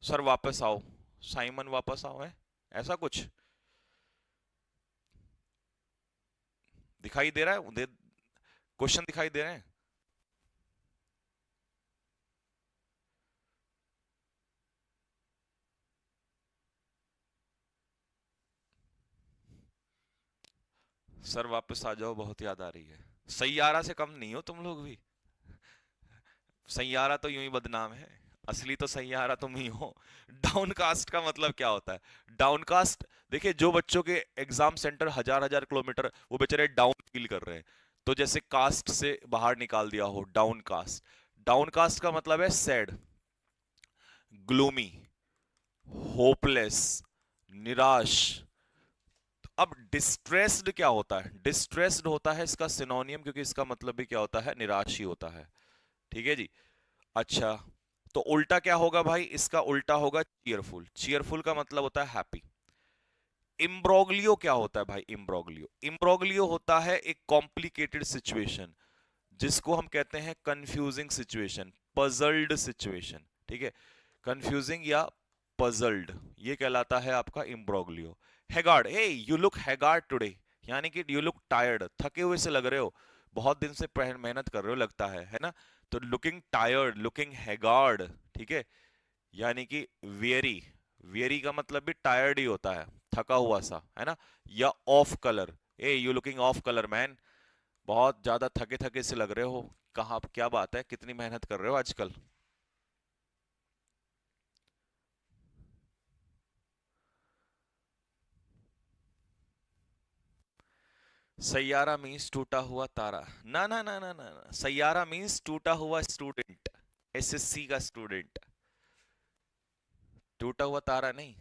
सर वापस आओ, साइमन वापस आओ, है ऐसा कुछ दिखाई दे रहा है? क्वेश्चन दिखाई दे रहे हैं? सर वापस आ जाओ, बहुत याद आ रही है। सैयारा से कम नहीं हो तुम लोग भी। सैयारा तो यूं ही बदनाम है, असली तो सैयारा तुम ही हो। डाउनकास्ट का मतलब क्या होता है? डाउनकास्ट, देखिए जो बच्चों के एग्जाम सेंटर हजार हजार किलोमीटर, वो बेचारे डाउन फील कर रहे हैं, तो जैसे कास्ट से बाहर निकाल दिया हो, डाउनकास्ट। डाउनकास्ट का मतलब है सैड, ग्लूमी, होपलेस, निराश। अब डिस्ट्रेस्ड क्या होता है? डिस्ट्रेस्ड होता है इसका सिनोनियम, क्योंकि इसका मतलब भी क्या होता है? निराश ही होता है। ठीक है जी, अच्छा, तो उल्टा क्या होगा भाई? इसका उल्टा होगा चीयरफुल। चीयरफुल का मतलब होता है हैप्पी। इम्ब्रोग्लियो क्या होता है भाई? इम्ब्रोग्लियो, इम्ब्रोग्लियो होता है एक कॉम्प्लिकेटेड सिचुएशन, जिसको हम कहते हैं कंफ्यूजिंग सिचुएशन, पजल्ड सिचुएशन। ठीक है, कंफ्यूजिंग या पजल्ड, ये कहलाता है आपका इम्ब्रोग्लियो। Haggard, hey you look haggard today, यानी कि यू लुक टायर्ड, थके हुए से लग रहे हो, बहुत दिन से मेहनत कर रहे हो लगता है ना? तो लुकिंग टायर्ड, लुकिंग हैगार्ड। ठीक है, यानी कि वेरी, वेरी का मतलब भी टायर्ड ही होता है, थका हुआ सा, है ना? या of colour, A you looking of colour man, बहुत ज्यादा थके थके से लग रहे हो, कहाँ क्या बात है, कितनी मेहनत कर रहे हो आजकल? सैयारा मीन्स टूटा हुआ तारा। ना ना ना ना ना ना। सैयारा मीन्स टूटा हुआ स्टूडेंट, एसएससी का स्टूडेंट, टूटा हुआ तारा नहीं।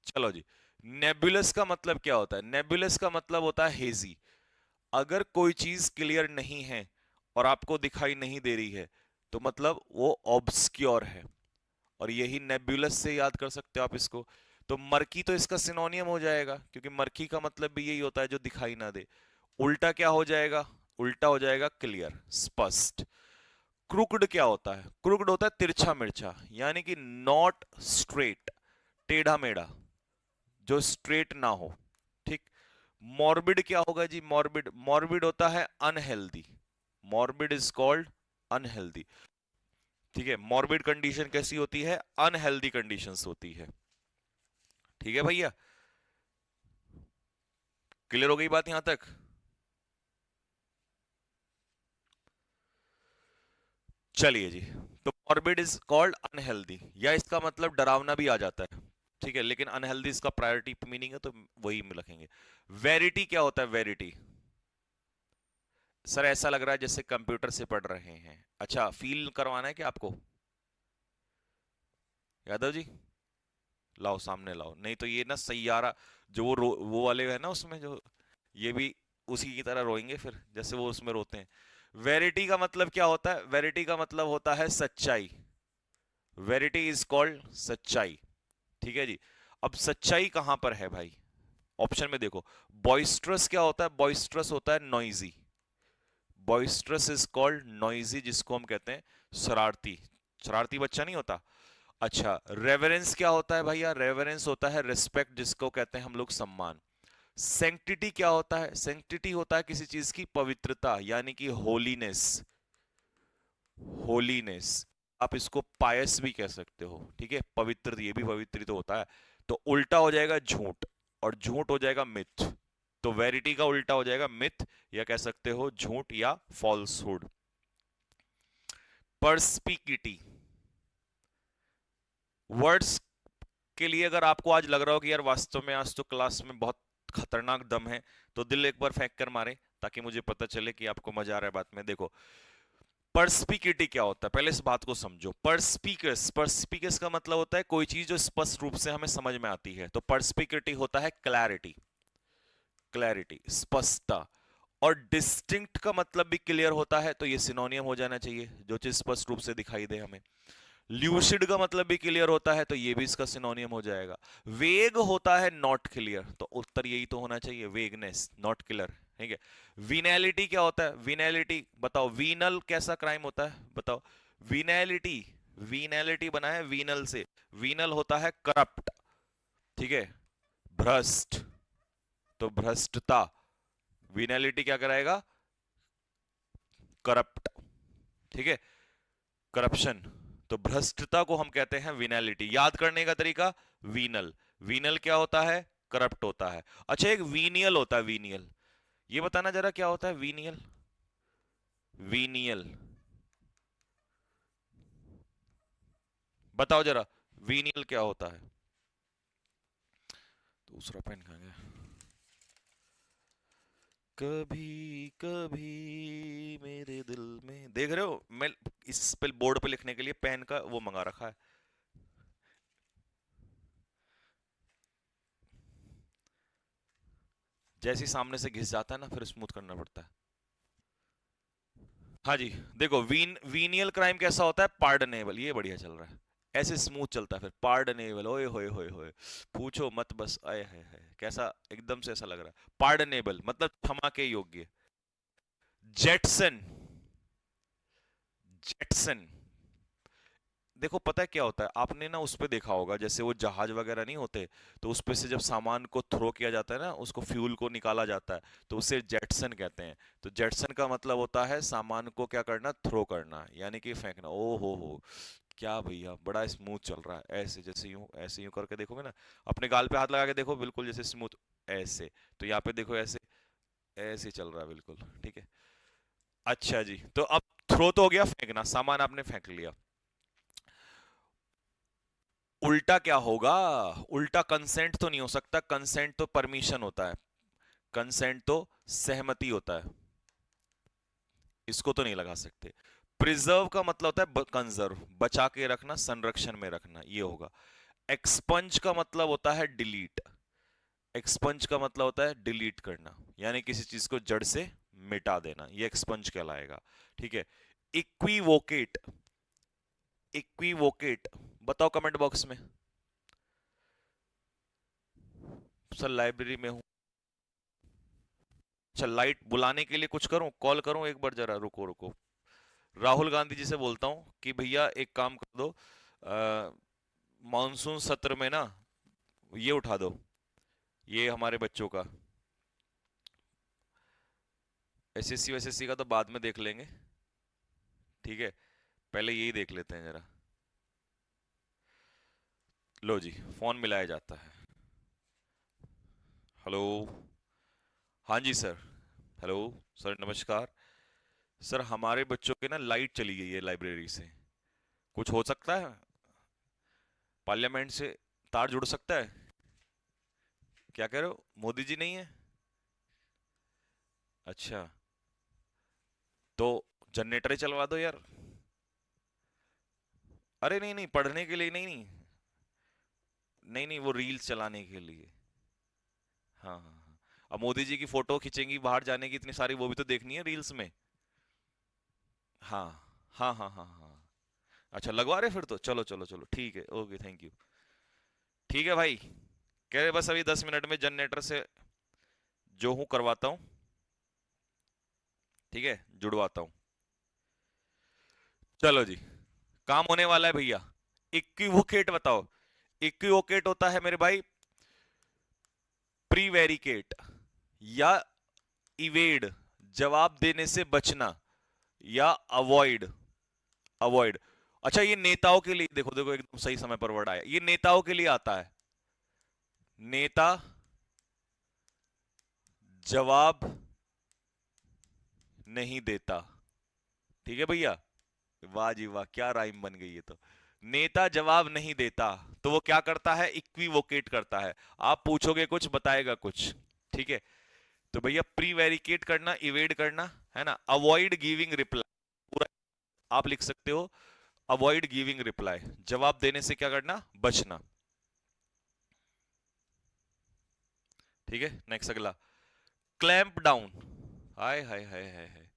चलो जी, नेबुलस का मतलब क्या होता है? नेबुलस का मतलब होता है हेजी। अगर कोई चीज क्लियर नहीं है और आपको दिखाई नहीं दे रही है, तो मतलब वो ऑब्सक्योर है, और यही नेबुलस से याद कर सकते हो आप इसको। तो मर्की तो इसका सिनोनियम हो जाएगा, क्योंकि मर्की का मतलब भी यही होता है जो दिखाई ना दे। उल्टा क्या हो जाएगा? उल्टा हो जाएगा क्लियर, स्पष्ट। क्रूकड क्या होता है? क्रूकड होता है तिरछा मिर्चा, यानी कि नॉट स्ट्रेट, टेढ़ा मेढ़ा, जो स्ट्रेट ना हो। ठीक। मॉर्बिड क्या होगा जी? मॉर्बिड, मॉर्बिड होता है unhealthy, morbid is called unhealthy. ठीक है, मॉर्बिड कंडीशन कैसी होती है? अनहेल्दी कंडीशंस होती है। ठीक है भैया, क्लियर हो गई बात यहां तक? चलिए जी, तो मॉर्बिड इज कॉल्ड अनहेल्दी, या इसका मतलब डरावना भी आ जाता है। ठीक है, लेकिन अनहेल्दी इसका प्रायोरिटी मीनिंग है तो वही में रखेंगे। वेरिटी क्या होता है? वेरिटी सर ऐसा लग रहा है जैसे कंप्यूटर से पढ़ रहे हैं। अच्छा, फील करवाना है क्या आपको? यादव जी लाओ, सामने लाओ, नहीं तो ये ना सैयारा जो वो वाले है ना उसमें जो, ये भी उसी की तरह रोएंगे फिर जैसे वो उसमें रोते हैं। वेरिटी का मतलब क्या होता है? वेरिटी का मतलब होता है सच्चाई। वेरिटी इज कॉल्ड सच्चाई। ठीक है जी। अब सच्चाई कहां पर है भाई? ऑप्शन में देखो। बॉइस्ट्रस क्या होता है? बॉइस्ट्रस होता है noisy. Boisterous is called noisy, जिसको हम कहते हैं शरारती। शरारती बच्चा नहीं होता। अच्छा, रेवरेंस क्या होता है भैया? रेवरेंस होता है रिस्पेक्ट, जिसको कहते हैं हम लोग सम्मान। सैंक्टिटी क्या होता है? सैंक्टिटी होता है किसी चीज की पवित्रता, यानी कि होलीनेस। होलीनेस। आप इसको पायस भी कह सकते हो, ठीक है, पवित्र, ये भी पवित्र तो होता है। तो उल्टा हो जाएगा झूठ, और झूठ हो जाएगा मिथ। तो वेरिटी का उल्टा हो जाएगा मिथ, या कह सकते हो झूठ या फॉल्सहुड। परस्पिकिटी, वर्ड्स के लिए अगर आपको आज लग रहा हो कि यार वास्तव में आज तो क्लास में बहुत खतरनाक दम है, तो दिल एक बार फेंक कर मारे, ताकि मुझे पता चले कि आपको मजा आ रहा है बात में। देखो, परस्पिकिटी क्या होता है, पहले इस बात को समझो। परस्पिकस, परस्पिकस का मतलब होता है कोई चीज जो स्पष्ट रूप से हमें समझ में आती है। तो परस्पिकिटी होता है क्लैरिटी। क्लैरिटी, स्पष्टता। और डिस्टिंक्ट का मतलब भी क्लियर होता है, तो ये सिनोनियम हो जाना चाहिए, जो चीज स्पष्ट रूप से दिखाई दे हमें। ल्यूसिड का मतलब भी क्लियर होता है, तो ये भी इसका सिनोनियम हो जाएगा। वेग होता है नॉट क्लियर, तो उत्तर यही तो होना चाहिए, वेगनेस, नॉट क्लियर। ठीक है। वीनैलिटी क्या होता है? वीनैलिटी बताओ, वीनल कैसा क्राइम होता है बताओ? वीनैलिटी, वीनैलिटी बना है वीनल से। वीनल होता है करप्ट, ठीक है, भ्रष्ट। तो भ्रष्टता, वीनैलिटी क्या कराएगा? करप्ट, ठीक है, करप्शन। तो भ्रष्टता को हम कहते हैं विनैलिटी। याद करने का तरीका, वीनल। वीनल क्या होता है? करप्ट होता है। अच्छा, एक वीनियल होता है, वीनियल। ये बताना जरा क्या होता है वीनियल? वीनियल बताओ जरा, वीनियल क्या होता है? दूसरा पेन कहाँ गया? कभी कभी मेरे दिल में, देख रहे हो मैं इस पे बोर्ड पे लिखने के लिए पेन का वो मंगा रखा है। जैसे ही सामने से घिस जाता है ना, फिर स्मूथ करना पड़ता है। हाँ जी। देखो, वीनियल क्राइम कैसा होता है? पार्डनेबल, ये बढ़िया चल रहा है, ऐसे स्मूथ चलता है। फिर पार्डनेबल, ओए होए होए होए, पूछो मत बस, आए है कैसा एकदम से ऐसा लग रहा है। पार्डनेबल मतलब क्षमा के योग्य। जेटसन, जेटसन, देखो पता है क्या होता है, आपने ना उस पे देखा होगा, जैसे वो जहाज वगैरह नहीं होते, तो उस पे से जब सामान को थ्रो किया जाता है ना, उसको फ्यूल को निकाला जाता है, तो उसे जेटसन कहते हैं। तो जेटसन का मतलब होता है सामान को क्या करना? थ्रो करना, यानी कि फेंकना। ओ हो, क्या भैया, बड़ा स्मूथ चल रहा है। ऐसे जैसे यूं, ऐसे यूं करके देखोगे ना, अपने गाल पे हाथ लगा के देखो, बिल्कुल जैसे स्मूथ, ऐसे। तो यहाँ पे देखो, ऐसे, ऐसे चल रहा है बिल्कुल, ठीक है। अच्छा जी, तो अब थ्रो तो हो गया, फेंकना, सामान आपने फेंक लिया। उल्टा क्या होगा? उल्टा कंसेंट तो नहीं हो सकता, कंसेंट तो परमिशन होता है, कंसेंट तो सहमति होता है, इसको तो नहीं लगा सकते। प्रिजर्व का मतलब होता है कंजर्व, बचा के रखना, संरक्षण में रखना, ये होगा। एक्सपंज का मतलब होता है डिलीट। एक्सपंज का मतलब होता है डिलीट करना, यानी किसी चीज को जड़ से मिटा देना, ये एक्सपंज कहलाएगा। ठीक है। इक्विवोकेट, इक्विवोकेट बताओ कमेंट बॉक्स में। सर लाइब्रेरी में हूँ। अच्छा, लाइट बुलाने के लिए कुछ करूं, कॉल करूं एक बार, जरा रुको रुको। राहुल गांधी जी से बोलता हूं कि भैया एक काम कर दो, मानसून सत्र में ना ये उठा दो, ये हमारे बच्चों का। एसएससी वैसेसी का तो बाद में देख लेंगे, ठीक है, पहले यही देख लेते हैं जरा। लो जी, फोन मिलाया जाता है। हेलो। हाँ जी सर। हेलो सर, नमस्कार। सर हमारे बच्चों के ना लाइट चली गई है लाइब्रेरी से, कुछ हो सकता है पार्लियामेंट से? तार जुड़ सकता है? क्या कह रहे हो, मोदी जी नहीं है? अच्छा, तो जनरेटर ही चलवा दो यार। अरे नहीं नहीं, पढ़ने के लिए नहीं, नहीं नहीं नहीं, वो रील्स चलाने के लिए। हाँ हाँ हाँ। अब मोदी जी की फोटो खींचेंगी बाहर जाने की इतनी सारी, वो भी तो देखनी है रील्स में। हाँ हाँ हाँ हाँ हाँ। अच्छा लगवा रहे फिर तो, चलो चलो चलो ठीक है, ओके थैंक यू। ठीक है भाई, कह रहे बस अभी 10 मिनट में जनरेटर से जो हूँ करवाता हूँ। ठीक है, जुड़वाता हूँ। चलो जी, काम होने वाला है भैया। इक्विवोकेट बताओ। इक्विवोकेट होता है मेरे भाई प्रीवेरिकेट, या इवेड जवाब देने से बचना, या अवॉइड, अवॉइड। अच्छा ये नेताओं के लिए, देखो देखो एकदम सही समय पर वर्ड आया, ये नेताओं के लिए आता है। नेता जवाब नहीं देता। ठीक है भैया, वाह जी वाह, क्या राइम बन गई ये तो। नेता जवाब नहीं देता, तो वो क्या करता है, इक्विवोकेट करता है। आप पूछोगे कुछ बताएगा कुछ। ठीक है, तो भैया प्रीवेरिकेट करना, इवेड करना, है ना, अवॉइड गिविंग रिप्लाई, पूरा आप लिख सकते हो। अवॉइड गिविंग रिप्लाई, जवाब देने से क्या करना, बचना। ठीक है, नेक्स्ट अगला, क्लैंप डाउन। हाय हाय हाय हाय हाय,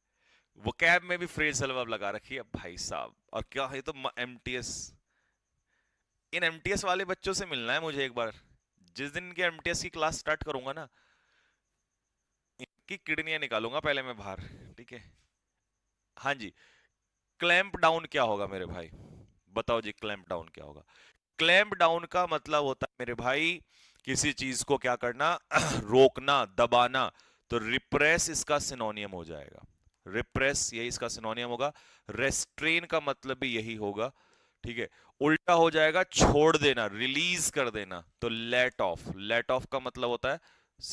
वो कैब में भी फ्रेजल वर्ब लगा रखी है भाई साहब, और क्या है तो एमटीएस। इन एमटीएस वाले बच्चों से मिलना है मुझे एक बार, जिस दिन के एमटीएस की क्लास स्टार्ट करूंगा ना, इनकी किडनियां निकालूंगा पहले मैं बाहर। ठीक है, हाँ जी। क्लैंप डाउन क्या होगा मेरे भाई, बताओ जी, क्लैंप डाउन क्या होगा? क्लैंप डाउन का मतलब होता है मेरे भाई किसी चीज को क्या करना, रोकना, दबाना। तो रिप्रेस इसका सिनोनियम हो जाएगा, रिप्रेस यही इसका सिनोनियम होगा। रेस्ट्रेन का मतलब भी यही होगा। ठीक है, उल्टा हो जाएगा छोड़ देना, रिलीज कर देना, तो लेट ऑफ, लेट ऑफ का मतलब होता है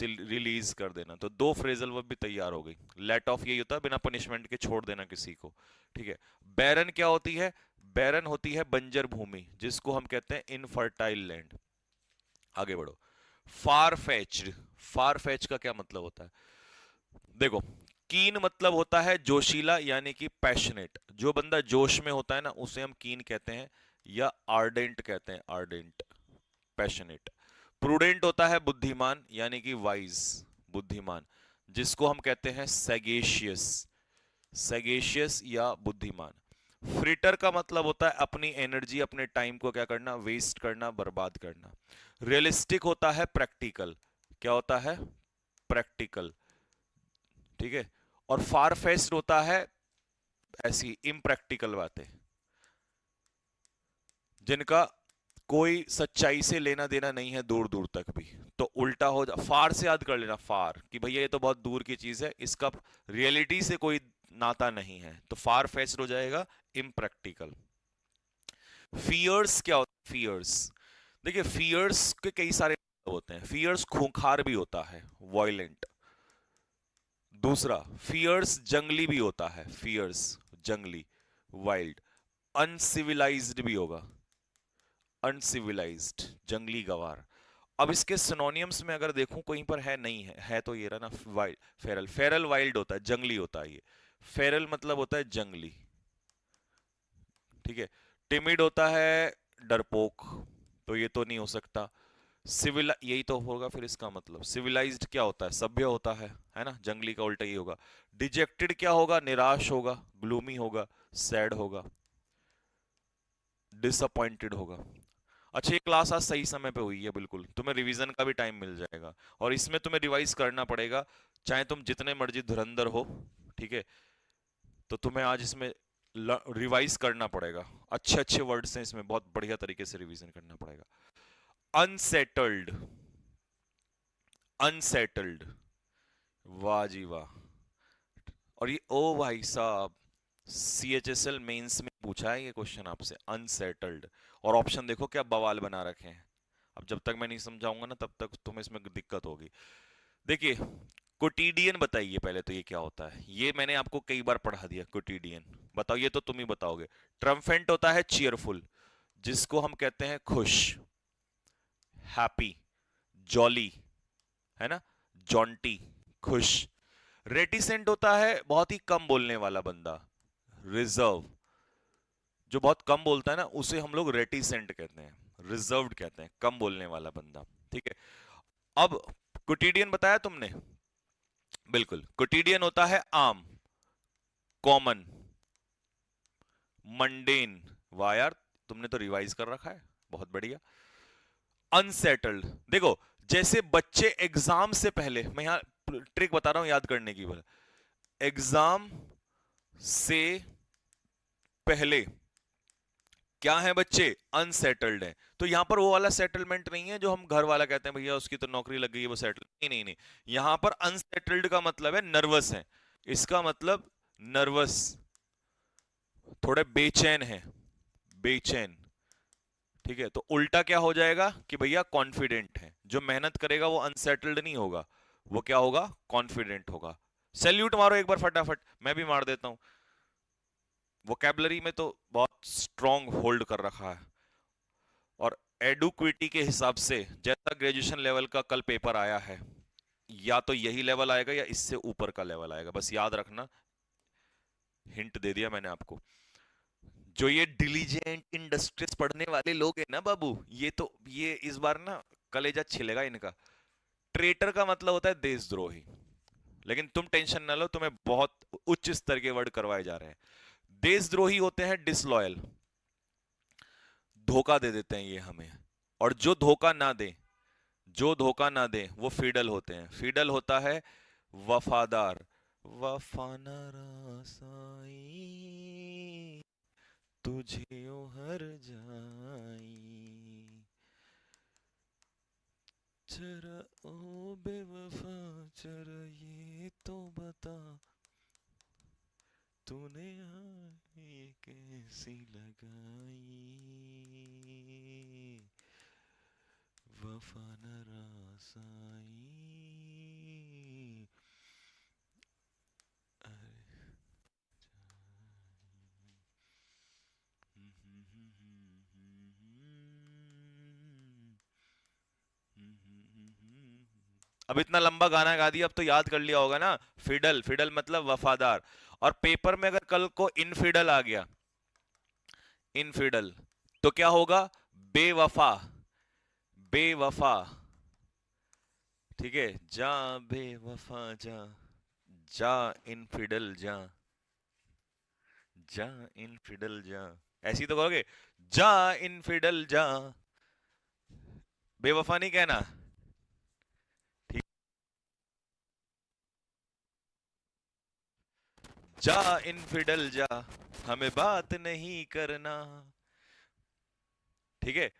रिलीज कर देना। तो दो फ्रेजल वर्ब भी तैयार हो गई। लेट ऑफ यही होता है बिना पनिशमेंट के छोड़ देना किसी को। ठीक है, बैरन क्या होती है, बैरन होती है बंजर भूमि, जिसको हम कहते हैं इनफर्टाइल लैंड। आगे बढ़ो, फार फेच्ड, फार फेच का क्या मतलब होता है, देखो, कीन मतलब होता है जोशीला, यानी कि पैशनेट, जो बंदा जोश में होता है ना उसे हम कीन कहते हैं, या आर्डेंट कहते हैं, आर्डेंट, पैशनेट। प्रूडेंट होता है बुद्धिमान, यानी कि वाइज, बुद्धिमान, जिसको हम कहते हैं सैगेशियस, सैगेशियस या बुद्धिमान। फ्रिटर का मतलब होता है अपनी एनर्जी, अपने टाइम को क्या करना, वेस्ट करना, बर्बाद करना। रियलिस्टिक होता है प्रैक्टिकल, क्या होता है, प्रैक्टिकल। ठीक है, और फार फेस्ट होता है ऐसी इम्प्रैक्टिकल बातें, जिनका कोई सच्चाई से लेना देना नहीं है दूर दूर तक भी। तो उल्टा हो जा, फार से याद कर लेना, फार कि भैया ये तो बहुत दूर की चीज है, इसका रियलिटी से कोई नाता नहीं है, तो फार फेस्ट हो जाएगा इम्प्रैक्टिकल। फियर्स क्या होता है, फियर्स, देखिए फियर्स के कई सारे मतलब होते हैं। फियर्स खूंखार भी होता है, वॉयलेंट। दूसरा, फियर्स जंगली भी होता है, फियर्स जंगली, वाइल्ड। अनसिविलाइज्ड भी होगा, अनसिविलाइज्ड, जंगली गवार। अब इसके सिनोनियम्स में अगर देखूं कहीं पर है, नहीं है, है तो ये रहा ना, वाइल्ड, फेरल, फेरल वाइल्ड होता है, जंगली होता है ये। फेरल मतलब होता है जंगली। ठीक है, टिमिड होता है डरपोक, तो ये तो नहीं हो सकता। सिविल यही तो होगा फिर इसका मतलब। सिविलाइज्ड क्या होता है, सभ्य होता है ना, जंगली का उल्टा ही होगा। डिजेक्टेड क्या होगा, निराश होगा, ग्लूमी होगा, सैड होगा, डिसअपॉइंटेड होगा। अच्छा ये क्लास आज सही समय पे हुई है, बिल्कुल तुम्हें रिवीजन का भी टाइम मिल जाएगा, और इसमें तुम्हें रिवाइज करना पड़ेगा, चाहे तुम जितने मर्जी धुरंधर हो। ठीक है, तो तुम्हें आज इसमें रिवाइज करना पड़ेगा, अच्छे अच्छे वर्ड्स हैं इसमें, बहुत बढ़िया तरीके से रिवीजन करना पड़ेगा। अनसेटल्ड, अनसेटल्ड, वाह जी वाह। और ये ओ भाई साहब, सीएचएसएल मेंस में पूछा है ये क्वेश्चन आपसे, अनसेटल्ड। और ऑप्शन देखो क्या बवाल बना रखे हैं। अब जब तक मैं नहीं समझाऊंगा ना तब तक तुम्हें इसमें दिक्कत होगी। देखिए, कोटिडियन बताइए पहले तो ये क्या होता है, ये मैंने आपको कई बार पढ़ा दिया, कोटिडियन बताओ, ये तो तुम ही बताओगे। ट्रम्फेंट होता है चीयरफुल, जिसको हम कहते हैं खुश, हैप्पी, जॉली, है ना, जॉन्टी, खुश। रेटिसेंट होता है बहुत ही कम बोलने वाला बंदा, रिजर्व, जो बहुत कम बोलता है ना उसे हम लोग रेटिसेंट कहते हैं, रिजर्व्ड कहते हैं, कम बोलने वाला बंदा। ठीक है, अब क्विटिडियन बताया तुमने, बिल्कुल क्विटिडियन होता है आम, कॉमन, मंडेन। वाह यार, तुमने तो रिवाइज कर रखा है, बहुत बढ़िया। अनसेटल्ड, देखो जैसे बच्चे एग्जाम से पहले, मैं यहां ट्रिक बता रहा हूं याद करने की, बोला एग्जाम से पहले क्या है बच्चे, अनसेटल्ड है। तो यहां पर वो वाला सेटलमेंट नहीं है जो हम घर वाला कहते हैं, भैया उसकी तो नौकरी लग गई है वो सेटल, नहीं नहीं नहीं, यहां पर अनसेटल्ड का मतलब है नर्वस है, इसका मतलब नर्वस, थोड़े बेचैन है, बेचैन। ठीक है, तो उल्टा क्या हो जाएगा कि भैया कॉन्फिडेंट है, जो मेहनत करेगा वो अनसेटल्ड नहीं होगा, वो क्या होगा, कॉन्फिडेंट होगा। सैल्यूट मारो एक बार फटाफट, मैं भी मार देता हूं, वोकैबुलरी में तो बहुत स्ट्रॉन्ग होल्ड कर रखा है। और एडुक्विटी के हिसाब से जैसा ग्रेजुएशन लेवल का कल पेपर आया है, या तो यही लेवल आएगा या इससे ऊपर का लेवल आएगा, बस याद रखना, हिंट दे दिया मैंने आपको। जो ये डिलीजेंट इंडस्ट्रीज पढ़ने वाले लोग हैं ना बाबू, ये इस बार ना कलेजा छिलेगा इनका। ट्रेटर का मतलब होता है देशद्रोही, लेकिन तुम टेंशन ना लो, तुम्हें बहुत उच्च स्तर के वर्ड करवाए जा रहे हैं। देशद्रोही होते हैं डिसलॉयल, धोखा दे देते हैं ये हमें। और जो धोखा ना दे, जो धोखा ना दे वो फीडल होते हैं। फीडल होता है वफादार, वफाना रासाई तुझे ओ हर जाई, जरा ओ बेवफा जरा ये तो बता, तूने ये कैसी लगाई, वफा न रासाई। अब इतना लंबा गाना गा दिया, अब तो याद कर लिया होगा ना। फिडल, फिडल मतलब वफादार। और पेपर में अगर कल को इनफिडल आ गया, इनफिडल, तो क्या होगा, बेवफा, बेवफा। ठीक है, जा बेवफा जा, जा इनफिडल जा, जा इनफिडल जा, ऐसी तो कहोगे, जा इनफिडल जा, बेवफा नहीं कहना। ठीक, जा इनफिडल जा, हमें बात नहीं करना। ठीक है,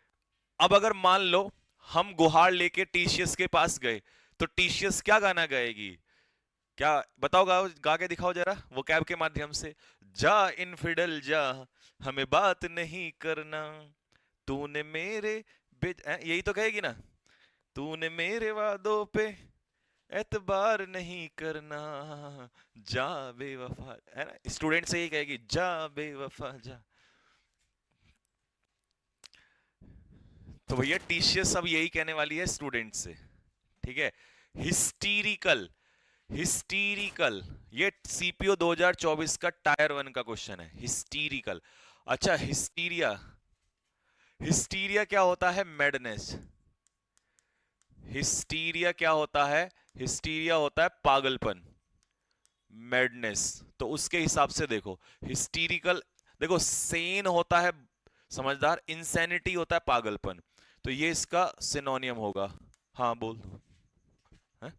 अब अगर मान लो हम गुहार लेके टीशियस के पास गए, तो टीशियस क्या गाना गाएगी, क्या बताओ, गाओ, गा के दिखाओ जरा वो कैब के माध्यम से। जा इनफिडल जा, हमें बात नहीं करना, तूने मेरे यही तो कहेगी ना, तूने मेरे वादों पे एतबार नहीं करना, जा बेवफा, है ना, स्टूडेंट से ही कहेगी, जा बेवफा जा। तो भैया टीशियस अब यही कहने वाली है स्टूडेंट से। ठीक है, हिस्टीरिकल, हिस्टीरिकल, ये सीपीओ 2024 का टायर 1 का क्वेश्चन है, हिस्टीरिकल। अच्छा, हिस्टीरिया, हिस्टीरिया क्या होता है, मैडनेस। हिस्टीरिया क्या होता है, हिस्टीरिया होता है पागलपन, मैडनेस। तो उसके हिसाब से देखो, हिस्टीरिकल, देखो सेन होता है समझदार, इंसैनिटी होता है पागलपन, तो ये इसका सिनोनियम होगा। हाँ बोल, है?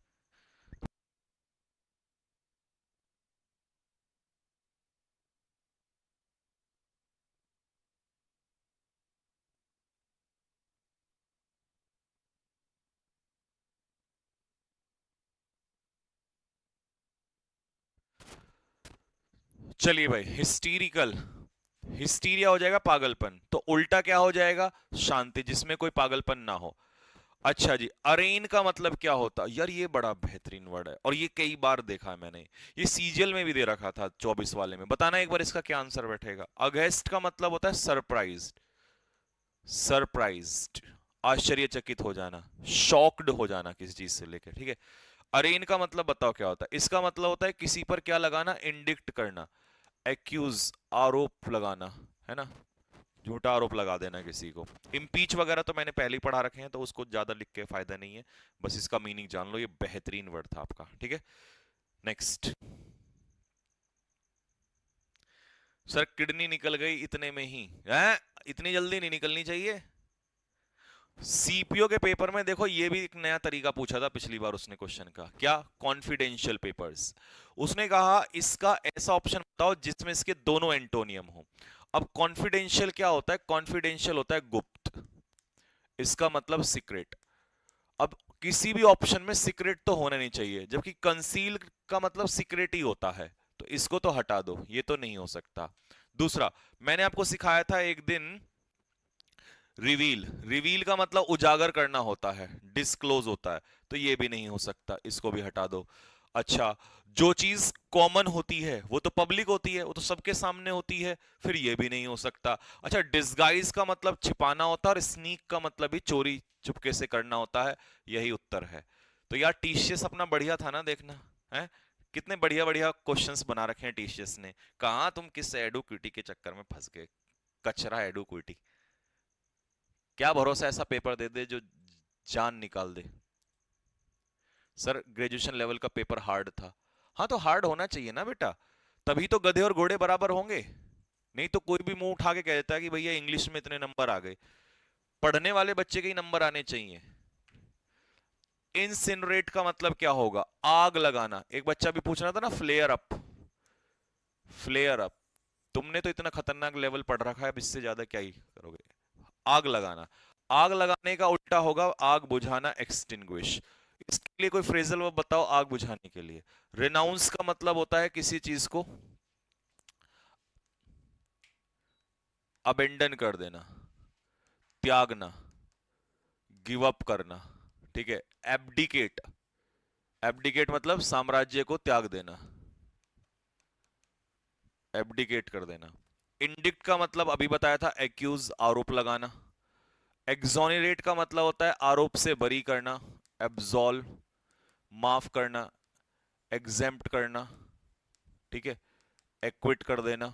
चलिए भाई, हिस्टीरिकल, हिस्टीरिया हो जाएगा पागलपन, तो उल्टा क्या हो जाएगा, शांति, जिसमें कोई पागलपन ना हो। अच्छा जी, अरेन का मतलब क्या होता, यार ये बड़ा बेहतरीन वर्ड है और ये कई बार देखा है मैंने, ये सीजीएल में भी दे रखा था 24 वाले में, बताना एक बार इसका क्या आंसर बैठेगा। अगेस्ट का मतलब होता है सरप्राइज्ड, सरप्राइज्ड, आश्चर्यचकित हो जाना, शॉक्ड हो जाना किसी चीज से लेकर, ठीक है। अरेन का मतलब बताओ क्या होता है? इसका मतलब होता है किसी पर क्या लगाना, इंडिक्ट करना, एक्यूज, आरोप लगाना, है ना, झूठा आरोप लगा देना किसी को। इम्पीच वगैरह तो मैंने पहले ही पढ़ा रखे हैं, तो उसको ज्यादा लिख के फायदा नहीं है, बस इसका मीनिंग जान लो, ये बेहतरीन वर्ड था आपका, ठीक है। नेक्स्ट, सर किडनी निकल गई इतने में ही है, इतनी जल्दी नहीं निकलनी चाहिए। सीपीओ के पेपर में देखो, ये भी एक नया तरीका पूछा था पिछली बार उसने क्वेश्चन का, क्या, कॉन्फिडेंशियल पेपर्स। उसने कहा इसका ऐसा ऑप्शन बताओ जिसमें इसके दोनों एंटोनियम हो। अब कॉन्फिडेंशियल क्या होता है? कॉन्फिडेंशियल होता है गुप्त, इसका मतलब सीक्रेट। अब किसी भी ऑप्शन में सीक्रेट तो होना नहीं चाहिए, जबकि कंसील का मतलब सीक्रेट ही होता है, तो इसको तो हटा दो, ये तो नहीं हो सकता। दूसरा, मैंने आपको सिखाया था एक दिन, रिवील, रिवील का मतलब उजागर करना होता है, डिस्क्लोज होता है, तो ये भी नहीं हो सकता, इसको भी हटा दो। अच्छा, जो चीज कॉमन होती है वो तो पब्लिक होती है, वो तो सबके सामने होती है, फिर ये भी नहीं हो सकता। अच्छा, डिस्गाइज का मतलब छिपाना होता है, और स्नीक का मतलब भी चोरी चुपके से करना होता है, यही उत्तर है। तो यार टीसीएस अपना बढ़िया था ना, देखना है कितने बढ़िया बढ़िया क्वेश्चंस बना रखे हैं टीसीएस ने। कहा तुम किस एडुक्विटी के चक्कर में फंस गए, कचरा एडुक्विटी। क्या भरोसा ऐसा पेपर दे दे जो जान निकाल दे। सर ग्रेजुएशन लेवल का पेपर हार्ड था। हाँ तो हार्ड होना चाहिए ना बेटा, तभी तो गधे और घोड़े बराबर होंगे। नहीं तो कोई भी मुंह उठा के कह देता है कि भैया इंग्लिश में इतने नंबर आ गए। पढ़ने वाले बच्चे के ही नंबर आने चाहिए। इंसिनरेट का मतलब क्या होगा? आग लगाना। एक बच्चा भी पूछ रहा था ना, फ्लेयर अप, फ्लेयर अप। तुमने तो इतना खतरनाक लेवल पढ़ रखा है, अब इससे ज्यादा क्या ही करोगे। आग लगाना, आग लगाने का उल्टा होगा आग बुझाना, एक्सटिंग्विश। इसके लिए कोई फ्रेजल वर्ब बताओ आग बुझाने के लिए। रिनाउंस का मतलब होता है किसी चीज को अबेंडन कर देना, त्यागना, गिव अप करना, ठीक है। एब्डिकेट, एब्डिकेट मतलब साम्राज्य को त्याग देना, एब्डिकेट कर देना। इंडिक्ट का मतलब अभी बताया था, एक्यूज, आरोप लगाना। एक्सोनरेट का मतलब होता है आरोप से बरी करना, एब्सॉल्व, माफ करना, एग्जेम्प्ट करना, ठीक है, एक्विट कर देना।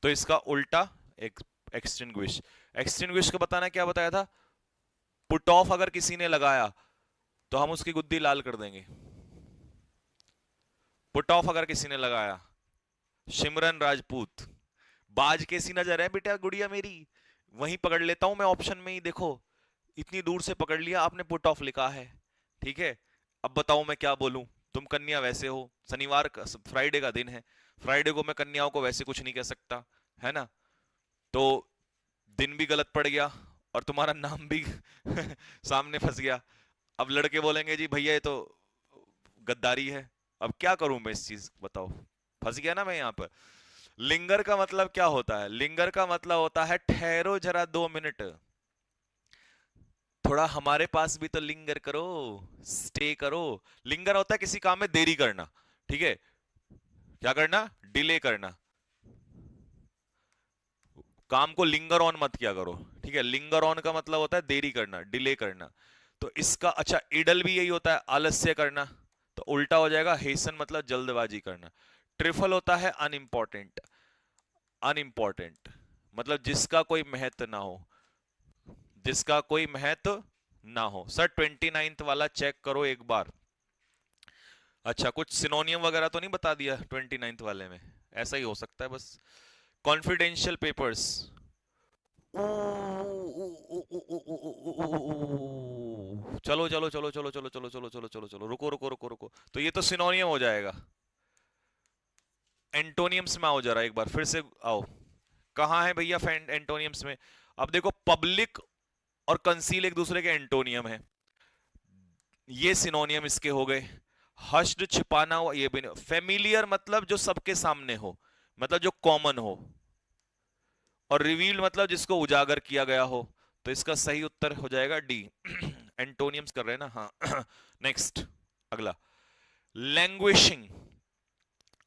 तो इसका उल्टा एक्सटिंग्विश। एक्सटिंग्विश का बताना क्या बताया था? पुट ऑफ अगर किसी ने लगाया तो हम उसकी गुद्दी लाल कर देंगे। पुट ऑफ अगर किसी ने लगाया, सिमरन राजपूत, बाज कैसी नजर है बेटा गुड़िया मेरी, वहीं पकड़ लेता हूं मैं ऑप्शन में ही, देखो इतनी दूर से पकड़ लिया आपने, पुट ऑफ लिखा है, ठीक है। अब बताओ मैं क्या बोलूं, तुम कन्या वैसे हो, शनिवार का फ्राइडे का दिन है, फ्राइडे को मैं कन्याओं को वैसे कुछ नहीं कह सकता, है ना। तो दिन भी गलत पड़ गया और तुम्हारा नाम भी सामने फंस गया। अब लड़के बोलेंगे जी भैया ये तो गद्दारी है, अब क्या करूं मैं इस चीज, बताओ, फंस गया ना मैं यहां पर। लिंगर का मतलब क्या होता है? लिंगर का मतलब होता है ठहरो जरा 2 मिनट, थोड़ा हमारे पास भी तो लिंगर करो, स्टे करो। लिंगर होता है किसी काम में देरी करना, ठीक है, क्या करना, डिले करना। काम को लिंगर ऑन मत किया करो, ठीक है। लिंगर ऑन का मतलब होता है देरी करना, डिले करना। तो इसका अच्छा इडल भी यही होता है, आलस्य करना, तो उल्टा हो जाएगा हेसन मतलब जल्दबाजी करना। ट्रिफल होता है अनइंपॉर्टेंट, अनइंपॉर्टेंट मतलब जिसका कोई महत्व ना हो, जिसका कोई महत्व ना हो। सर 29th वाला चेक करो एक बार। अच्छा कुछ सिनोनियम वगैरह तो नहीं बता दिया 29th वाले में? ऐसा ही हो सकता है बस। कॉन्फिडेंशियल पेपर्स, चलो चलो चलो चलो चलो चलो चलो चलो चलो चलो, रुको रुको रुको रुको, तो ये तो सिनोनियम हो जाएगा। एंटोनियम्स में आओ जरा एक बार फिर से आओ, कहां है भैया एंटोनियम्स में? अब देखो पब्लिक और कंसील एक दूसरे के एंटोनियम है, ये सिनोनियम इसके हो गए। हश्ड छिपाना हुआ, ये भी नहीं। फेमिलियर मतलब जो सबके सामने हो, मतलब जो कॉमन हो। और रिवील मतलब जिसको उजागर किया गया हो। तो इसका सही उत्तर हो जाएगा डी। एंटोनियम्स कर रहे हैं ना, हाँ। नेक्स्ट, अगला, लैंग्वेशिंग।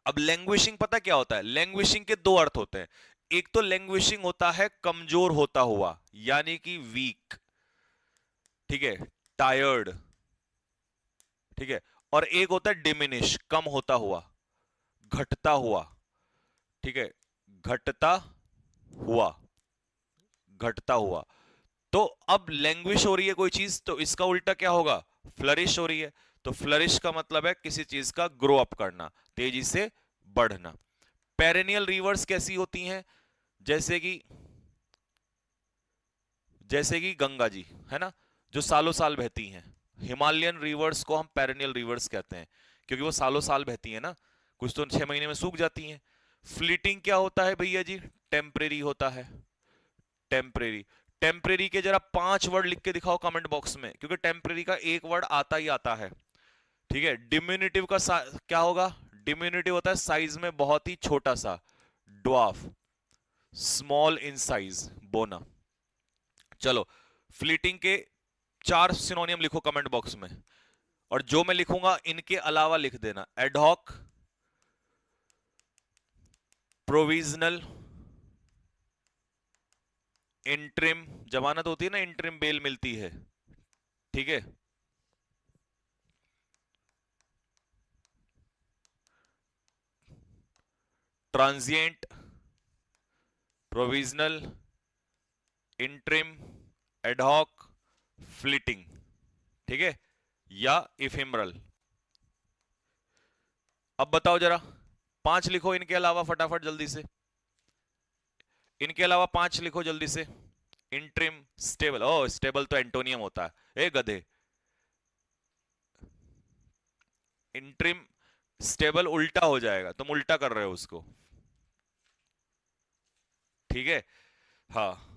अब लैंग्वेशिंग पता क्या होता है? लैंग्वेशिंग के दो अर्थ होते हैं, एक तो लैंग्विशिंग होता है कमजोर होता हुआ, यानी कि वीक, ठीक है, टायर्ड, ठीक है, और एक होता है डिमिनिश, कम होता हुआ, घटता हुआ, ठीक है, घटता हुआ, घटता हुआ। तो अब लैंग्विश हो रही है कोई चीज, तो इसका उल्टा क्या होगा, फ्लरिश हो रही है। तो फ्लरिश का मतलब है किसी चीज का ग्रो अप करना, तेजी से बढ़ना। पेरेनियल रिवर्स कैसी होती हैं, जैसे कि गंगा जी, है ना, जो सालों साल बहती हैं। हिमालयन रिवर्स को हम पेरेनियल रिवर्स कहते हैं, क्योंकि वो सालों साल बहती है ना, कुछ तो 6 महीने में सूख जाती हैं। फ्लीटिंग क्या होता है भैया जी, टेम्परेरी होता है, टेम्परेरी। टेम्परेरी के जरा 5 वर्ड लिख के दिखाओ कमेंट बॉक्स में, क्योंकि टेम्परेरी का एक वर्ड आता ही आता है, ठीक है। डिमिनिटिव का क्या होगा, डिमिनिटिव होता है साइज में बहुत ही छोटा सा, ड्वार्फ, स्मॉल इन साइज, बोना। चलो, फ्लीटिंग के 4 सिनोनियम लिखो कमेंट बॉक्स में, और जो मैं लिखूंगा इनके अलावा लिख देना। एडहॉक, प्रोविजनल, इंट्रिम, जमानत होती है ना, इंट्रिम बेल मिलती है, ठीक है। Transient, provisional, interim, ad hoc, fleeting, ठीक है, या इफेमरल। अब बताओ जरा, 5 लिखो इनके अलावा फटाफट जल्दी से, इनके अलावा 5 लिखो जल्दी से। इंट्रिम, स्टेबल, ओ स्टेबल तो एंटोनियम होता है, ए गधे। इंट्रिम स्टेबल उल्टा हो जाएगा, तुम उल्टा कर रहे हो उसको, ठीक है। हाँ,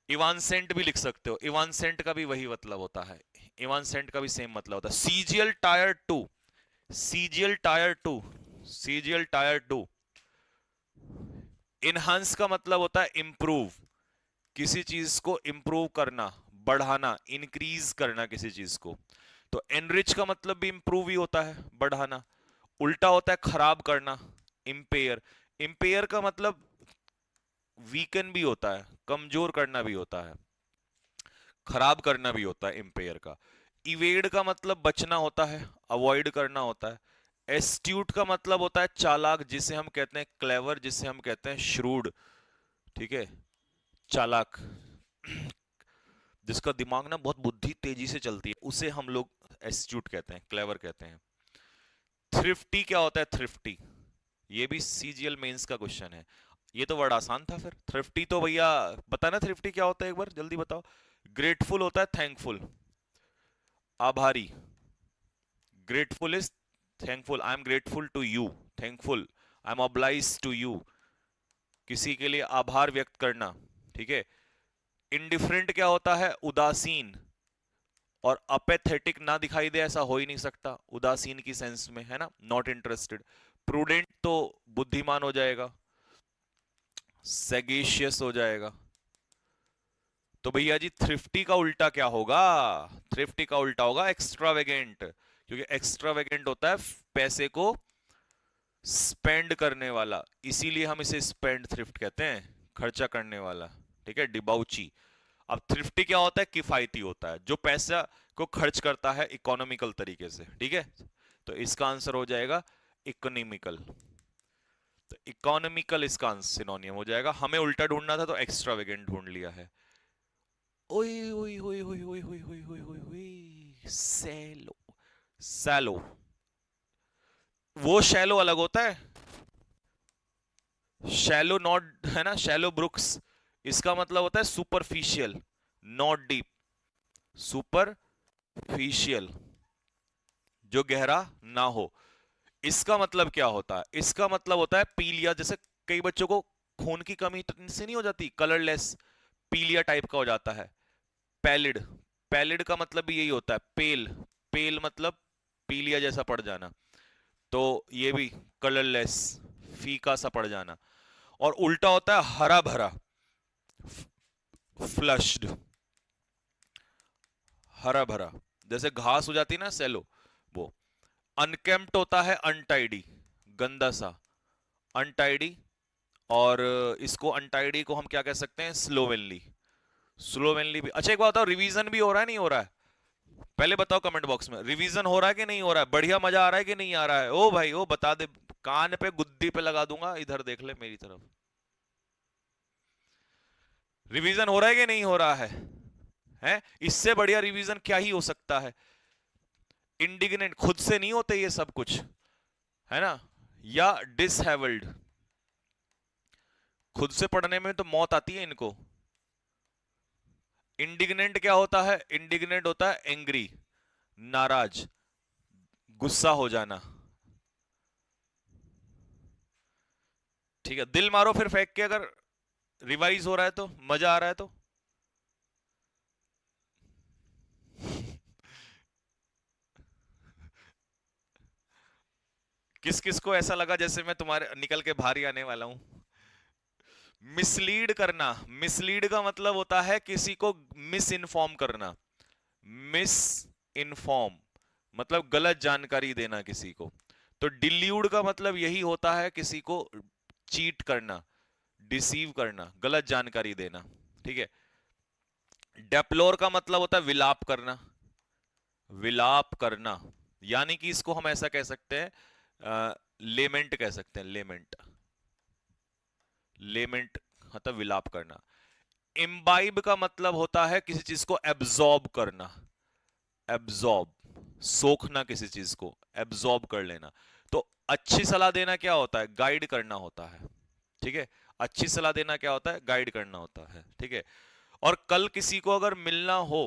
इवानसेंट भी लिख सकते हो, इवानसेंट का भी वही मतलब होता है, इवानसेंट का भी सेम मतलब होता है। सीजियल tier two, सीजियल tier two, सीजियल tier two. Enhance का मतलब होता है इंप्रूव, किसी चीज को इंप्रूव करना, बढ़ाना, इंक्रीज करना किसी चीज को। तो एनरिच का मतलब भी इंप्रूव ही होता है, बढ़ाना। उल्टा होता है खराब करना, इंपेयर। इंपेयर का मतलब वीकन भी होता है, कमजोर करना भी होता है, खराब करना भी होता है इंपेयर का। इवेड का मतलब बचना होता है, अवॉइड करना होता है। एस्ट्यूट का मतलब होता है चालाक, जिसे हम कहते हैं क्लेवर, जिसे हम कहते हैं श्रूड, ठीक है, चालाक, जिसका दिमाग ना बहुत बुद्धि तेजी से चलती है, उसे हम लोग एस्ट्यूट कहते हैं, क्लेवर कहते हैं। थ्रिफ्टी क्या होता है, थ्रिफ्टी, ये भी सीजीएल मेंस का क्वेश्चन है। ये तो वर्ड आसान था फिर, थ्रिफ्टी तो भैया पता ना, थ्रिफ्टी क्या होता है एक बार जल्दी बताओ। ग्रेटफुल होता है थैंकफुल, आभारी। Grateful is thankful, I am grateful to you, thankful, I am oblige to you, किसी के लिए आभार व्यक्त करना, ठीक है। इंडिफरेंट क्या होता है, उदासीन, और अपेथेटिक ना दिखाई दे ऐसा हो ही नहीं सकता, उदासीन की सेंस में, है ना, नॉट इंटरेस्टेड। प्रूडेंट तो बुद्धिमान हो जाएगा, सेगेशियस हो जाएगा। तो भैया जी थ्रिफ्टी का उल्टा क्या होगा, थ्रिफ्टी का उल्टा होगा एक्स्ट्रावेगेंट, क्योंकि एक्स्ट्रावेगेंट होता है पैसे को स्पेंड करने वाला, इसीलिए हम इसे स्पेंड थ्रिफ्ट कहते हैं, खर्चा करने वाला, ठीक है, डिबाउची। अब थ्रिफ्टी क्या होता है, किफायती होता है, जो पैसा को खर्च करता है इकोनॉमिकल तरीके से, ठीक है। तो इसका आंसर हो जाएगा इकोनॉमिकल। तो इकोनॉमिकल इसका सिनोनियम हो जाएगा, हमें उल्टा ढूंढना था तो एक्स्ट्रावेगेंट ढूंढ लिया है। ओए ओए ओए ओए ओए ओए ओए ओए ओए ओए, सैलो, सैलो, वो शैलो अलग होता है, शैलो नॉट, है ना, शैलो ब्रुक्स, इसका मतलब होता है सुपरफिशियल, नॉट डीप, सुपरफिशियल, जो गहरा ना हो। इसका मतलब क्या होता है, इसका मतलब होता है पीलिया, जैसे कई बच्चों को खून की कमी से नहीं हो जाती, कलरलेस, पीलिया टाइप का हो जाता है। पैलिड, पैलिड का मतलब भी यही होता है, पेल, पेल मतलब पीलिया जैसा पड़ जाना, तो ये भी कलरलेस, फीका सा पड़ जाना। और उल्टा होता है हरा भरा, फ्लश्ड, हरा भरा, जैसे घास हो जाती है ना सेलो, वो। अनकेम्प्ट होता है अनटाइडी, गंदा सा, अनटाइडी, और इसको अनटाइडी को हम क्या कह सकते हैं, स्लोवेनली। स्लोवेनली भी अच्छा। एक बात बताओ, रिवीजन भी हो रहा है नहीं हो रहा है? पहले बताओ कमेंट बॉक्स में, रिवीजन हो रहा है कि नहीं हो रहा है? बढ़िया मजा आ रहा है कि नहीं आ रहा है? ओ भाई ओ बता दे, कान पे गुद्दी पे लगा दूंगा, इधर देख ले मेरी तरफ। रिवीजन हो रहा है कि नहीं हो रहा है? हैं? इससे बढ़िया रिवीजन क्या ही हो सकता है? इंडिग्नेंट, खुद से नहीं होते ये सब कुछ, है ना? या डिसहेबल्ड, खुद से पढ़ने में तो मौत आती है इनको। इंडिग्नेंट क्या होता है? इंडिग्नेंट होता है एंग्री, नाराज, गुस्सा हो जाना। ठीक है, दिल मारो फिर फेंक के, अगर रिवाइज हो रहा है तो, मजा आ रहा है तो। किस किस को ऐसा लगा जैसे मैं तुम्हारे निकल के भारी आने वाला हूं? मिसलीड करना, मिसलीड का मतलब होता है किसी को मिस इन्फॉर्म करना। मिस इन्फॉर्म मतलब गलत जानकारी देना किसी को। तो डिल्यूड का मतलब यही होता है किसी को चीट करना, डिसीव करना, गलत जानकारी देना। ठीक है। डेप्लोर का मतलब होता है विलाप करना, विलाप करना। यानी कि इसको हम ऐसा कह सकते हैं, लेमेंट कह सकते हैं, लेमेंट। लेमेंट मतलब विलाप करना। इम्बाइब का मतलब होता है किसी चीज को एब्जॉर्ब करना, एब्जॉर्ब, सोखना किसी चीज को, एब्जॉर्ब कर लेना। तो अच्छी सलाह देना क्या होता है? गाइड करना होता है। ठीक है, अच्छी सलाह देना क्या होता है? गाइड करना होता है। ठीक है। और कल किसी को अगर मिलना हो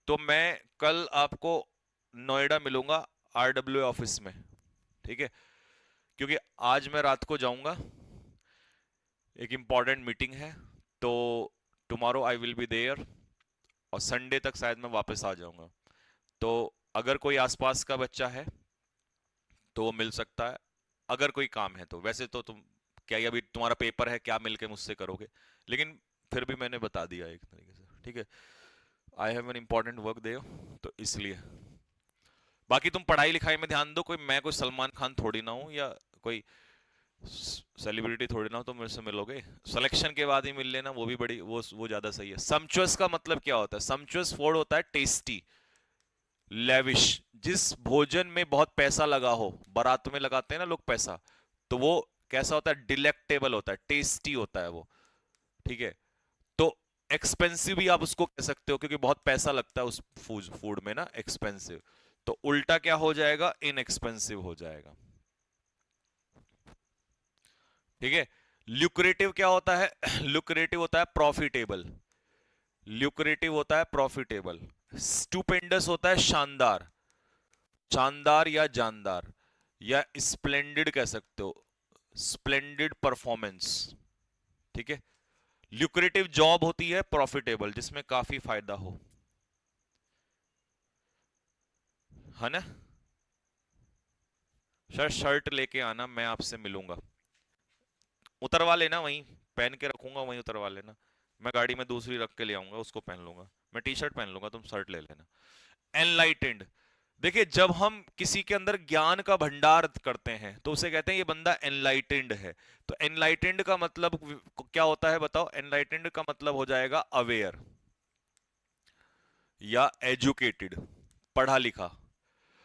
तो मैं कल आपको नोएडा मिलूंगा, आरडब्ल्यू ऑफिस में। ठीक है, क्योंकि आज मैं रात को जाऊंगा, एक इंपॉर्टेंट मीटिंग है। तो tomorrow I will be there, और संडे तक शायद मैं वापस आ जाऊंगा। तो अगर कोई आसपास का बच्चा है तो वो मिल सकता है, अगर कोई काम है तो। वैसे तो तुम क्या, ये अभी तुम्हारा पेपर है, क्या मिलके मुझसे करोगे? लेकिन फिर भी मैंने बता दिया एक तरीके से। ठीक है, I have an important work there, तो इसलिए। बाकी तुम पढ़ाई लिखाई में ध्यान दो, कोई मैं कोई सलमान खान थोड़ी ना हूँ, या कोई सेलिब्रिटी थोड़ी ना हो तो मेरे से मिलोगे। सिलेक्शन के बाद ही मिल लेना, वो भी बड़ी वो ज्यादा सही है। सम्चुअस का मतलब क्या होता है? सम्चुअस वर्ड होता है टेस्टी, लेविश। जिस भोजन में बहुत पैसा लगा हो, बारात में लगाते हैं ना लोग पैसा, तो वो कैसा होता है? डिलेक्टेबल होता है, टेस्टी होता है वो। ठीक है। तो एक्सपेंसिव भी आप उसको कह सकते हो, क्योंकि बहुत पैसा लगता है उस फूड में ना, एक्सपेंसिव। तो उल्टा क्या हो जाएगा? इनएक्सपेंसिव हो जाएगा। ठीक है। ल्यूक्रेटिव क्या होता है? ल्यूक्रेटिव होता है प्रॉफिटेबल, ल्यूक्रेटिव होता है प्रॉफिटेबल। स्टुपेंडस होता है शानदार, शानदार या जानदार, या स्प्लेंडेड कह सकते हो, स्प्लेंडेड परफॉर्मेंस। ठीक है। ल्यूक्रेटिव जॉब होती है प्रॉफिटेबल, जिसमें काफी फायदा हो, है ना? सर शर्ट लेके आना, मैं आपसे मिलूंगा। उतरवा लेना, वहीं पहन के रखूंगा, वहीं उतरवा लेना। मैं गाड़ी में दूसरी रख के ले आऊंगा, उसको पहन लूंगा। मैं टी शर्ट पहन लूंगा, तुम शर्ट ले लेना। एनलाइटेंड, देखिए जब हम किसी के अंदर ज्ञान का भंडार करते हैं तो उसे कहते हैं ये बंदा एनलाइटेंड है। तो एनलाइटेंड का मतलब क्या होता है बताओ? एनलाइटेंड का मतलब हो जाएगा अवेयर या एजुकेटेड, पढ़ा लिखा।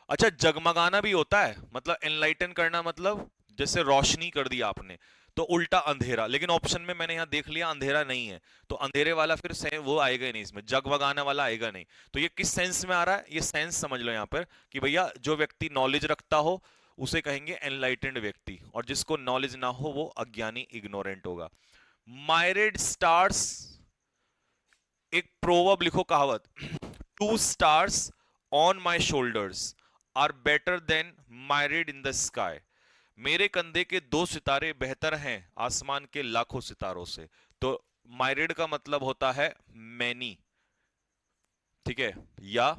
अच्छा, जगमगाना भी होता है, मतलब एनलाइटन करना, मतलब जैसे रोशनी कर दी आपने, तो उल्टा अंधेरा। लेकिन ऑप्शन में मैंने यहां देख लिया अंधेरा नहीं है, तो अंधेरे वाला फिर से वो आएगा ही नहीं इसमें, जगमगाना वाला आएगा नहीं। तो ये किस सेंस में आ रहा है? ये सेंस समझ लो यहां पर कि भैया जो व्यक्ति नॉलेज रखता हो उसे कहेंगे एनलाइटेंड व्यक्ति, और जिसको नॉलेज ना हो वो अज्ञानी, इग्नोरेंट होगा। मायरेड स्टार्स, एक प्रोवर्ब लिखो, कहावत। Two stars on my shoulders are better than myriad in the sky. मेरे कंधे के दो सितारे बेहतर हैं आसमान के लाखों सितारों से। तो मायरेड का मतलब होता है मैनी, ठीक है, या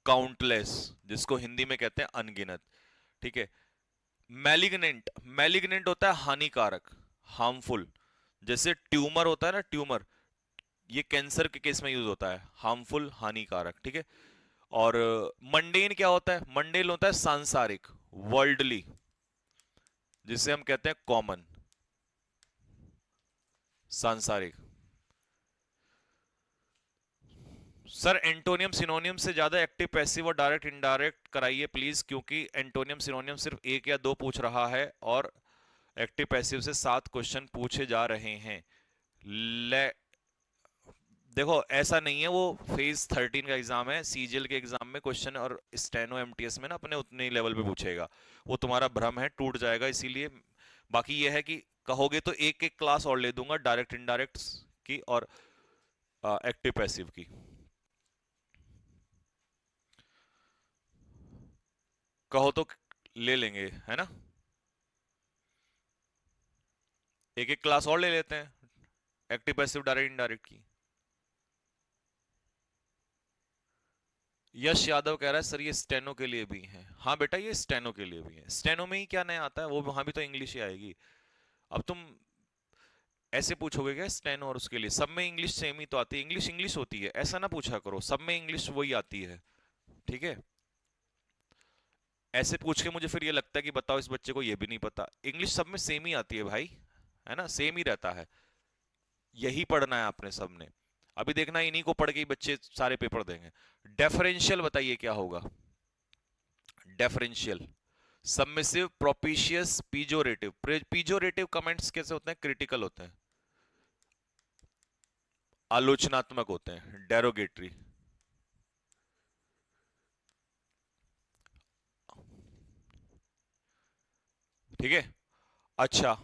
काउंटलेस, जिसको हिंदी में कहते हैं अनगिनत। ठीक है। मैलिग्नेंट, मैलिग्नेंट होता है हानिकारक, हार्मफुल। जैसे ट्यूमर होता है ना, ट्यूमर, ये कैंसर के केस में यूज होता है, हार्मफुल, हानिकारक। ठीक है। और मंडेन क्या होता है? मंडेन होता है सांसारिक, वर्ल्डली, जिसे हम कहते हैं कॉमन, सांसारिक। सर एंटोनियम सिनोनियम से ज्यादा एक्टिव पैसिव और डायरेक्ट इनडायरेक्ट कराइए प्लीज, क्योंकि एंटोनियम सिनोनियम सिर्फ एक या दो पूछ रहा है और एक्टिव पैसिव से 7 क्वेश्चन पूछे जा रहे हैं। ले देखो ऐसा नहीं है, वो फेज 13 का एग्जाम है, सीजीएल के एग्जाम में क्वेश्चन और स्टेनो एमटीएस में ना अपने उतने ही लेवल पे पूछेगा, वो तुम्हारा भ्रम है, टूट जाएगा। इसीलिए बाकी ये है कि कहोगे तो एक एक क्लास और ले दूंगा, डायरेक्ट इनडायरेक्ट की और एक्टिव पैसिव की। कहो तो ले लेंगे, है ना, एक एक क्लास और ले लेते हैं एक्टिव पैसिव डायरेक्ट इनडायरेक्ट की। यश यादव कह रहा है सर ये स्टेनो के लिए भी है। हाँ बेटा ये स्टेनो के लिए भी है, स्टेनो में ही क्या नया आता है, वो वहां भी तो इंग्लिश ही आएगी। अब तुम ऐसे पूछोगे क्या स्टेनो और उसके लिए, सब में इंग्लिश सेम ही तो आती है, इंग्लिश इंग्लिश होती है, ऐसा ना पूछा करो, सब में इंग्लिश वही आती है, ठीक है। ऐसे पूछ के मुझे फिर ये लगता है कि बताओ इस बच्चे को ये भी नहीं पता, इंग्लिश सब में सेम ही आती है भाई, है ना, सेम ही रहता है, यही पढ़ना है आपने सबने। अभी देखना इन्हीं को पढ़ के ही बच्चे सारे पेपर देंगे। डेफरेंशियल बताइए क्या होगा, डेफरेंशियल, सबमिसिव, प्रोपिशियस, पीजोरेटिव। पीजोरेटिव कमेंट्स कैसे होते हैं, क्रिटिकल होते हैं, आलोचनात्मक होते हैं, डेरोगेटरी। ठीक है, अच्छा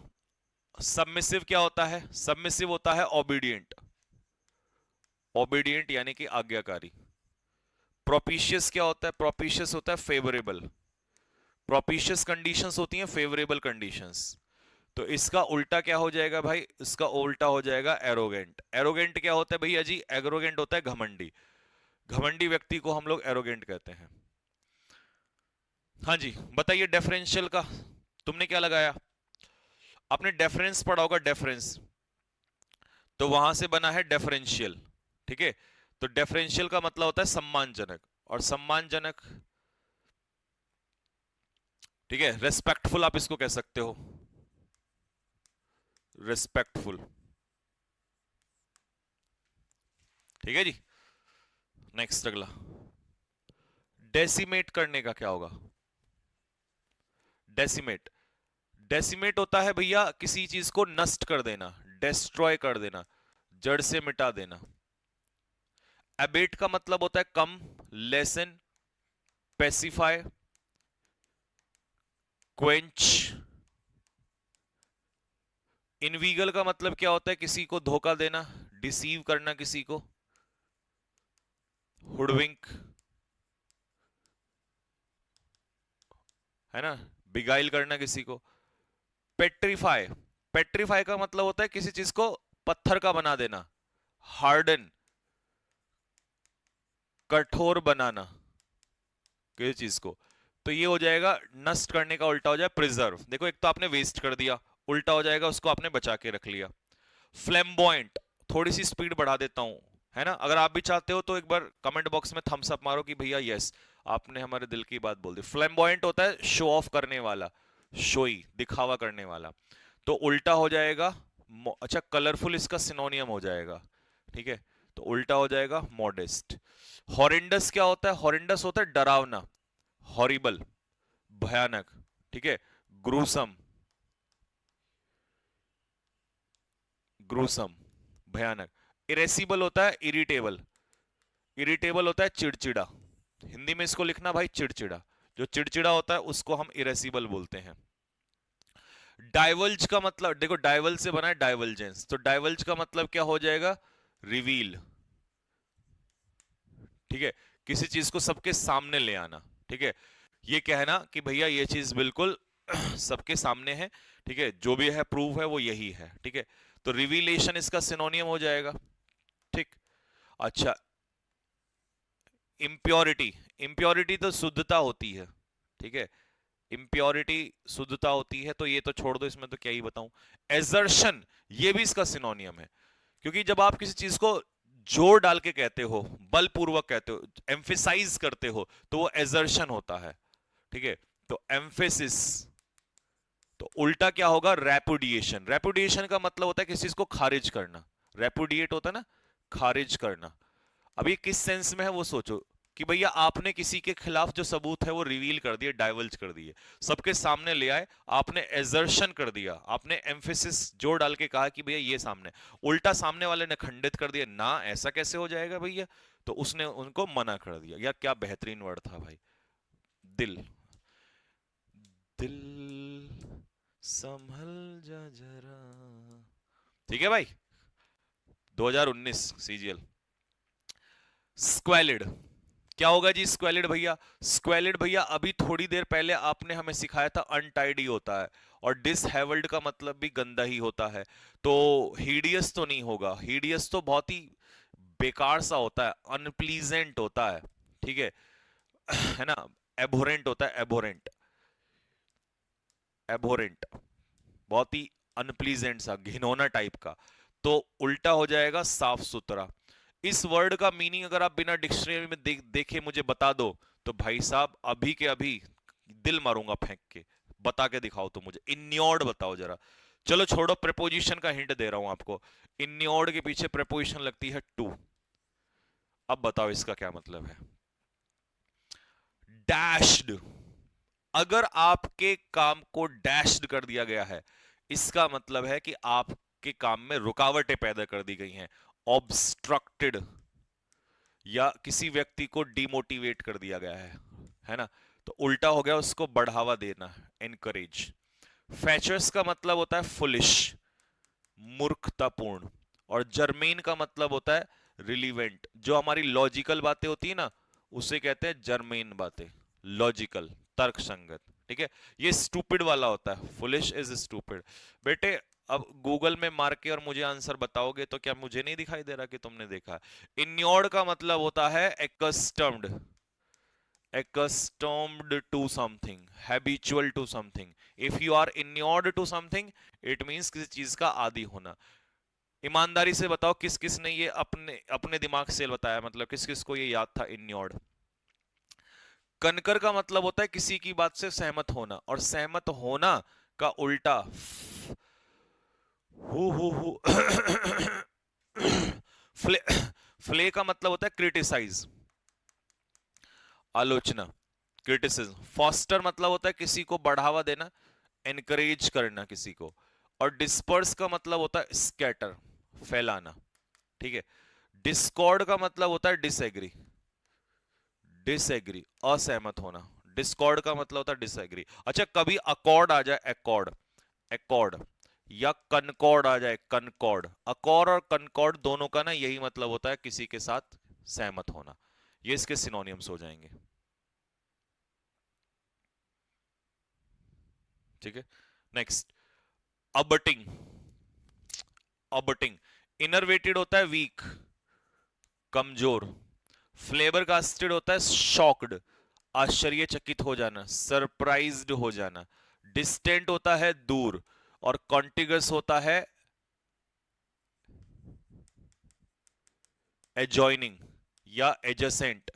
सबमिसिव क्या होता है, सबमिसिव होता है ओबीडिएंट, ओबीडिएंट यानी कि आज्ञाकारी। प्रोपिशियस क्या होता है, प्रोपिशियस होता है फेवरेबल, प्रोपिशियस कंडीशंस होती हैं फेवरेबल कंडीशंस। तो इसका उल्टा क्या हो जाएगा भाई, इसका उल्टा हो जाएगा एरोगेंट। एरोगेंट क्या होता है भैया जी, एरोगेंट होता है घमंडी, घमंडी व्यक्ति को हम लोग एरोगेंट कहते हैं। हाँ जी बताइए डेफरेंशियल का तुमने क्या लगाया, आपने डेफरेंस पढ़ा होगा, डेफरेंस, तो वहां से बना है डेफरेंशियल, ठीक है। तो डेफरेंशियल का मतलब होता है सम्मानजनक, और सम्मानजनक, ठीक है, रेस्पेक्टफुल आप इसको कह सकते हो, रेस्पेक्टफुल, ठीक है जी। नेक्स्ट अगला, डेसिमेट करने का क्या होगा, डेसिमेट, डेसिमेट होता है भैया किसी चीज को नष्ट कर देना, डेस्ट्रॉय कर देना, जड़ से मिटा देना। एबेट का मतलब होता है कम, लेसन, पेसिफाई, क्वेंच। इनवीगल का मतलब क्या होता है, किसी को धोखा देना, डिसीव करना किसी को, हुडविंक, है ना, बिगाइल करना किसी को। पेट्रीफाई, पेट्रीफाई का मतलब होता है किसी चीज को पत्थर का बना देना, हार्डन, कठोर बनाना किसी चीज को। तो ये हो जाएगा नष्ट करने का उल्टा हो जाए प्रिजर्व। देखो एक तो आपने वेस्ट कर दिया, उल्टा हो जाएगा उसको आपने बचा के रख लिया। फ्लैम्बॉयंट, थोड़ी सी स्पीड बढ़ा देता हूं, है ना, अगर आप भी चाहते हो तो एक बार कमेंट बॉक्स में थम्स अप मारो कि भैया यस आपने हमारे दिल की बात बोल दी। फ्लैम्बॉयंट होता है शो ऑफ करने वाला, शोई, दिखावा करने वाला। तो उल्टा हो जाएगा अच्छा कलरफुल इसका सिनोनियम हो जाएगा, ठीक है, तो उल्टा हो जाएगा मॉडेस्ट। हॉरेंडस क्या होता है, हॉरेंडस होता है डरावना, हॉरिबल, भयानक, ठीक है, ग्रूसम, ग्रूसम, भयानक। इरेसिबल होता है इरिटेबल, इरिटेबल होता है चिड़चिड़ा, हिंदी में इसको लिखना भाई चिड़चिड़ा, जो चिड़चिड़ा होता है उसको हम इरेसिबल बोलते हैं। डाइवल्ज का मतलब देखो, डाइवल से बना है डाइवल्जेंस, तो डाइवल्ज का मतलब क्या हो जाएगा, रिवील, ठीक है, किसी चीज को सबके सामने ले आना, ठीक है, ये कहना कि भैया ये चीज बिल्कुल सबके सामने है, ठीक है, जो भी है प्रूफ है वो यही है, ठीक है, तो रिवीलेशन इसका सिनोनियम हो जाएगा, ठीक। अच्छा इम्प्योरिटी, इम्प्योरिटी तो शुद्धता होती है, ठीक है, इम्प्योरिटी शुद्धता होती है, तो ये तो छोड़ दो, इसमें तो क्या ही बताऊं। एजर्शन, ये भी इसका सिनोनियम है, क्योंकि जब आप किसी चीज को जोर डाल के कहते हो, बलपूर्वक कहते हो, एम्फेसाइज करते हो, तो वो एजर्शन होता है, ठीक है, तो एम्फेसिस, तो उल्टा क्या होगा? रेपुडिएशन। रेपुडिएशन का मतलब होता है किसी चीज को खारिज करना। रेपुडिएट होता है ना, खारिज करना। अभी किस सेंस में है वो सोचो, कि भैया आपने किसी के खिलाफ जो सबूत है वो रिवील कर दिए, डाइवल्ज कर दिए, सबके सामने ले आए, आपने एजर्शन कर दिया, आपने एम्फेसिस जोर डाल के कहा कि भैया ये सामने। उल्टा सामने वाले ने खंडित कर दिया, ना ऐसा कैसे हो जाएगा भैया, तो उसने उनको मना कर दिया। यार क्या बेहतरीन वर्ड था भाई, दिल। दिल संभल जा जरा। ठीक है भाई। 2019 सीजीएल। स्क्वैलिड क्या होगा जी? स्क्वैलिड भैया, स्क्वैलिड भैया अभी थोड़ी देर पहले आपने हमें सिखाया था अनटाइडी होता है, और डिसहेवल्ड का मतलब भी गंदा ही होता है। तो हीडियस तो नहीं होगा, हीडियस तो बहुत ही बेकार सा होता है, अनप्लीजेंट होता है, ठीक है ना। एबोरेंट होता है, एबोरेंट, एबोरेंट बहुत ही अनप्लीजेंट सा, घिनौना टाइप का। तो उल्टा हो जाएगा साफ सुथरा। इस वर्ड का मीनिंग अगर आप बिना डिक्शनरी में देखे मुझे बता दो, तो भाई साहब अभी के अभी दिल मारूंगा फेंक के। बता के दिखाओ तो मुझे, इन्योर्ड बताओ जरा। चलो छोड़ो, प्रेपोजिशन का हिंट दे रहा हूं आपको। इन्योर्ड के पीछे प्रेपोजिशन लगती है टू। अब बताओ इसका क्या मतलब है? डैश्ड। अगर आपके काम को डैश्ड कर दिया गया है, इसका मतलब है कि आपके काम में रुकावटें पैदा कर दी गई हैं। ऑब्स्ट्रक्टेड, या किसी व्यक्ति को डिमोटिवेट कर दिया गया है ना। तो उल्टा हो गया, उसको बढ़ावा देना, एनकरेज। फैचर्स का मतलब होता है फुलिश, मूर्खतापूर्ण। और जर्मेन का मतलब होता है रिलीवेंट। जो हमारी लॉजिकल बातें होती है ना, उसे कहते हैं जर्मेन बातें, लॉजिकल, तर्क संगत। ठीक है, ये स्टूपिड वाला होता है, फुलिश इज स्टूपिड। बेटे अब गूगल में मार के और मुझे आंसर बताओगे तो क्या मुझे नहीं दिखाई दे रहा कि तुमने देखा? इन्योर्ड का मतलब होता है एक्कस्टम्ड, accustomed to something, habitual to something. If you are inured to something, it means किसी चीज का आदी होना। ईमानदारी से बताओ किस किस ने ये अपने अपने दिमाग से बताया, मतलब किस किस को ये याद था इन्योर्ड? कनकर का मतलब होता है किसी की बात से सहमत होना, और सहमत होना का उल्टा हु फ्ले, फ्ले का मतलब होता है क्रिटिसाइज, आलोचना, क्रिटिसिज्म। फॉस्टर मतलब होता है किसी को बढ़ावा देना, एनकरेज करना किसी को। और डिस्पर्स का मतलब होता है स्कैटर, फैलाना। ठीक है। डिस्कॉर्ड का मतलब होता है डिसएग्री, डिसएग्री, असहमत होना। डिस्कॉर्ड का मतलब होता है डिसएग्री। अच्छा, कभी अकॉर्ड आ जाए, एकॉर्ड, एकॉर्ड, या कनकॉर्ड आ जाए, कनकॉर्ड। अकॉर्ड और कनकॉर्ड दोनों का ना यही मतलब होता है किसी के साथ सहमत होना। ये इसके सिनोनिम्स हो जाएंगे। ठीक है। नेक्स्ट, अबटिंग। अबटिंग, इनरवेटेड होता है वीक, कमजोर। फ्लेवर कास्टेड होता है शॉक्ड, आश्चर्यचकित हो जाना, सरप्राइज्ड हो जाना। डिस्टेंट होता है दूर, और कॉन्टिगस होता है एजॉइनिंग या एडजेसेंट।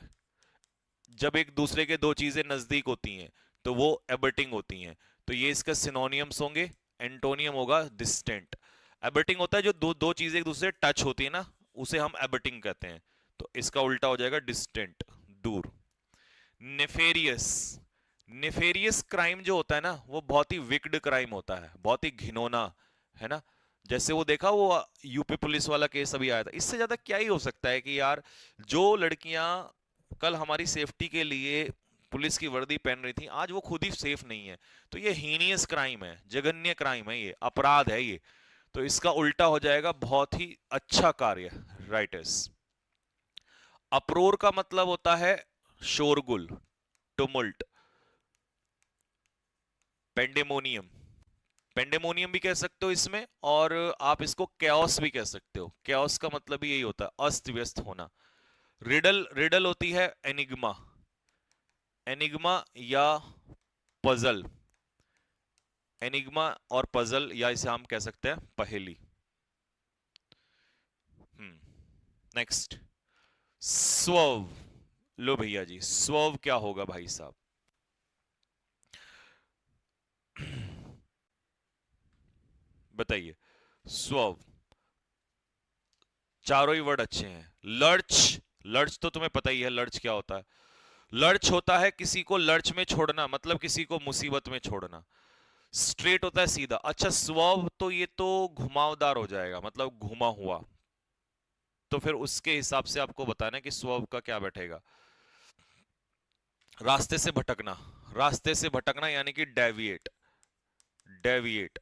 जब एक दूसरे के दो चीजें नजदीक होती हैं तो वो एबटिंग होती हैं। तो ये इसका सिनोनियम्स होंगे। एंटोनियम होगा डिस्टेंट। एबटिंग होता है जो दो दो चीजें एक दूसरे टच होती है ना, उसे हम एबटिंग कहते हैं। तो इसका उल्टा हो जाएगा डिस्टेंट, दूर। नेफेरियस, नेफेरियस क्राइम जो होता है ना, वो बहुत ही विक्ड क्राइम होता है, बहुत ही घिनौना, है ना। जैसे वो देखा, वो यूपी पुलिस वाला केस अभी आया था। इससे ज्यादा क्या ही हो सकता है कि यार जो लड़कियां कल हमारी सेफ्टी के लिए पुलिस की वर्दी पहन रही थी, आज वो खुद ही सेफ नहीं है। तो ये हीनियस क्राइम है, जघन्य क्राइम है, ये अपराध है ये। तो इसका उल्टा हो जाएगा बहुत ही अच्छा कार्य, राइटर्स। अप्रोर का मतलब होता है शोरगुल, टुमुल्ट। पेंडेमोनियम, पेंडेमोनियम भी कह सकते हो इसमें, और आप इसको कैओस भी कह सकते हो। कैओस का मतलब भी यही होता है, अस्त व्यस्त होना। रिडल, रिडल होती है एनिग्मा, एनिग्मा या पजल। एनिग्मा और पजल, या इसे हम कह सकते हैं पहेली। Next, swerve. लो भैया जी, स्वर्व क्या होगा भाई साहब? बताइए। स्वर्व, चारों ही वर्ड अच्छे हैं। लर्च, लर्च तो तुम्हें पता ही है, लर्च क्या होता है। लर्च होता है किसी को लर्च में छोड़ना, मतलब किसी को मुसीबत में छोड़ना। स्ट्रेट होता है सीधा। अच्छा स्वर्व तो ये तो घुमावदार हो जाएगा, मतलब घुमा हुआ। तो फिर उसके हिसाब से आपको बताना है कि स्वर्व का क्या बैठेगा। रास्ते से भटकना, रास्ते से भटकना यानी कि डेविएट, डेविएट।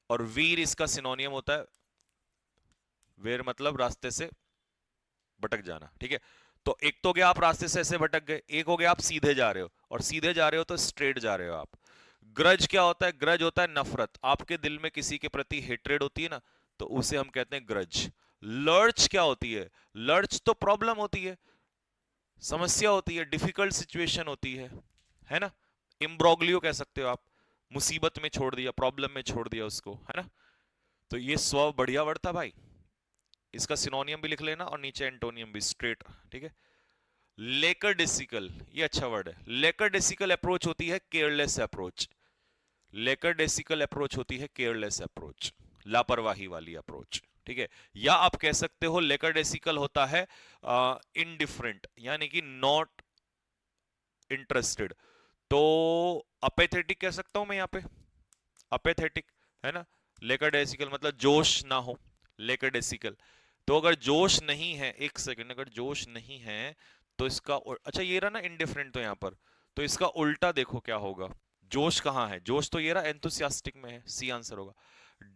और वीर इसका सिनोनियम होता है, वेर मतलब रास्ते से भटक जाना, ठीक है। तो एक तो गया आप रास्ते से ऐसे भटक गए, एक हो गया आप सीधे जा रहे हो, और सीधे जा रहे हो तो स्ट्रेट जा रहे हो आप। ग्रज क्या होता है? ग्रज होता है नफरत, आपके दिल में किसी के प्रति हेट्रेड होती है ना, तो उसे हम कहते हैं ग्रज। लर्च क्या होती है? लर्च तो प्रॉब्लम होती है, समस्या होती है, डिफिकल्ट सिचुएशन होती है ना। इम्ब्रोग्लियो कह सकते हो आप, मुसीबत में छोड़ दिया, प्रॉब्लम में छोड़ दिया उसको, है ना। तो ये स्व बढ़िया वर्ड था भाई, इसका सिनोनियम भी लिख लेना और नीचे एंटोनियम भी, स्ट्रेट, ठीक है। लेकरडेसिकल, ये अच्छा वर्ड है। लेकरडेसिकल अप्रोच होती है केयरलेस अप्रोच, लेकरडेसिकल अप्रोच होती है केयरलेस अप्रोच, लापरवाही वाली अप्रोच, ठीक है। या आप कह सकते हो लेकरडेसिकल होता है इनडिफरेंट, यानी कि नॉट इंटरेस्टेड। तो अपेथेटिक कह सकता हूं मैं यहाँ पे, अपेथेटिक, है ना। लेकरडेसिकल मतलब जोश ना हो, लेकरडेसिकल। तो अगर जोश नहीं है, एक सेकंड, अगर जोश नहीं है तो इसका अच्छा ये रहा ना इंडिफरेंट, तो यहां पर तो इसका उल्टा देखो क्या होगा। जोश कहाँ है? जोश तो ये रहा एंथुसियास्टिक में है, सी आंसर होगा।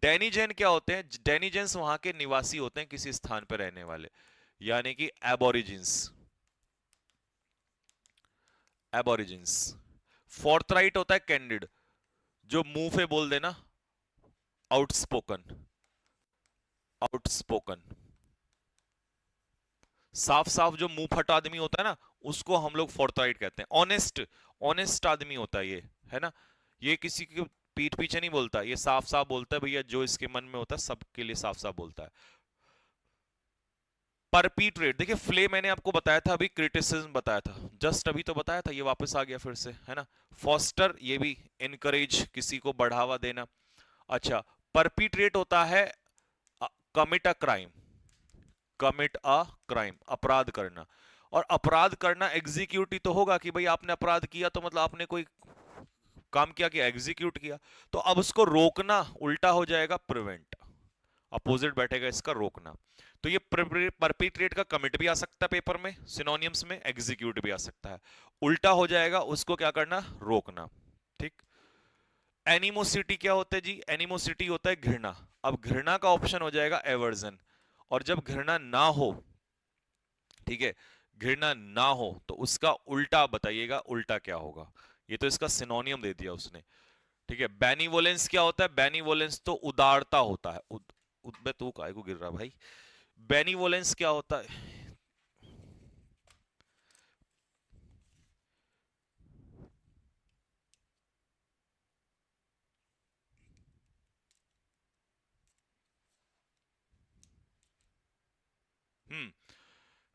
डेनिजेन क्या होते हैं? डेनिजेंस वहां के निवासी होते हैं, किसी स्थान पर रहने वाले, यानी कि एबोरिजिन्स, एबोरिजिन्स। फोर्थराइट होता है कैंडिड, जो मुंह पे बोल देना, आउटस्पोकन, आउटस्पोकन। साफ साफ जो मुंह फट आदमी होता है ना, उसको हम लोग फोर्थराइट कहते हैं। ऑनेस्ट, ऑनेस्ट आदमी होता है ये, है ना। ये किसी की पीठ पीछे नहीं बोलता, ये साफ साफ बोलता है भैया, जो इसके मन में होता है सबके लिए साफ साफ बोलता है। परपीट्रेट, देखिए फ्ले मैंने आपको बताया था अभी, क्रिटिसिज्म बताया था, जस्ट अभी तो बताया था, ये वापस आ गया फिर से, है ना। फॉस्टर, ये भी इनकरेज, किसी को बढ़ावा देना। अच्छा, परपीट्रेट होता है commit a crime, commit a crime, अपराध करना। और अपराध करना एग्जीक्यूट ही तो होगा, कि भाई आपने अपराध किया तो मतलब आपने कोई काम किया, किया एग्जीक्यूट किया। तो अब उसको रोकना उल्टा हो जाएगा प्रिवेंट, अपोजिट बैठेगा इसका रोकना। तो ये परपिट्रेट का कमिट भी आ सकता है पेपर में सिनोनियम्स में, एग्जीक्यूट भी आ सकता है। उल्टा हो जाएगा, उसको क्या करना? रोकना, ठीक। एनिमोसिटी क्या होता है जी? एनिमोसिटी होता है घृणा। अब घृणा का ऑप्शन हो जाएगा एवर्जन, और जब घृणा ना हो, ठीक है, घृणा ना हो तो उसका उल्टा बताइएगा, उल्टा क्या होगा। ये तो इसका सिनोनियम दे दिया उसने, ठीक है। बेनिवोलेंस क्या होता है? बेनिवोलेंस तो उदारता होता है। बे तू काय को गिर रहा भाई? बेनिवोलेंस क्या होता है? हम्म,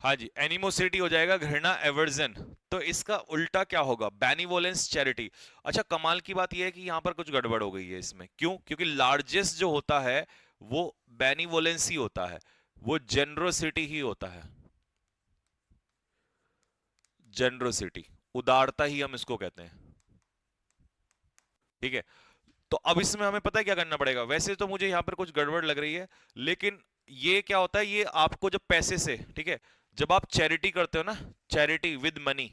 हाँ जी, एनिमोसिटी हो जाएगा घृणा, एवर्जन। तो इसका उल्टा क्या होगा? बेनिवोलेंस, चैरिटी। अच्छा कमाल की बात यह है कि यहां पर कुछ गड़बड़ हो गई है इसमें, क्यों? क्योंकि लार्जेस्ट जो होता है वो बेनिवोलेंस ही होता है, वो जेनरोसिटी ही होता है, जेनरोसिटी, उदारता ही हम इसको कहते हैं, ठीक है। तो अब इसमें हमें पता है क्या करना पड़ेगा। वैसे तो मुझे यहां पर कुछ गड़बड़ लग रही है, लेकिन ये क्या होता है, ये आपको जब पैसे से, ठीक है, जब आप चैरिटी करते हो ना, चैरिटी विद मनी,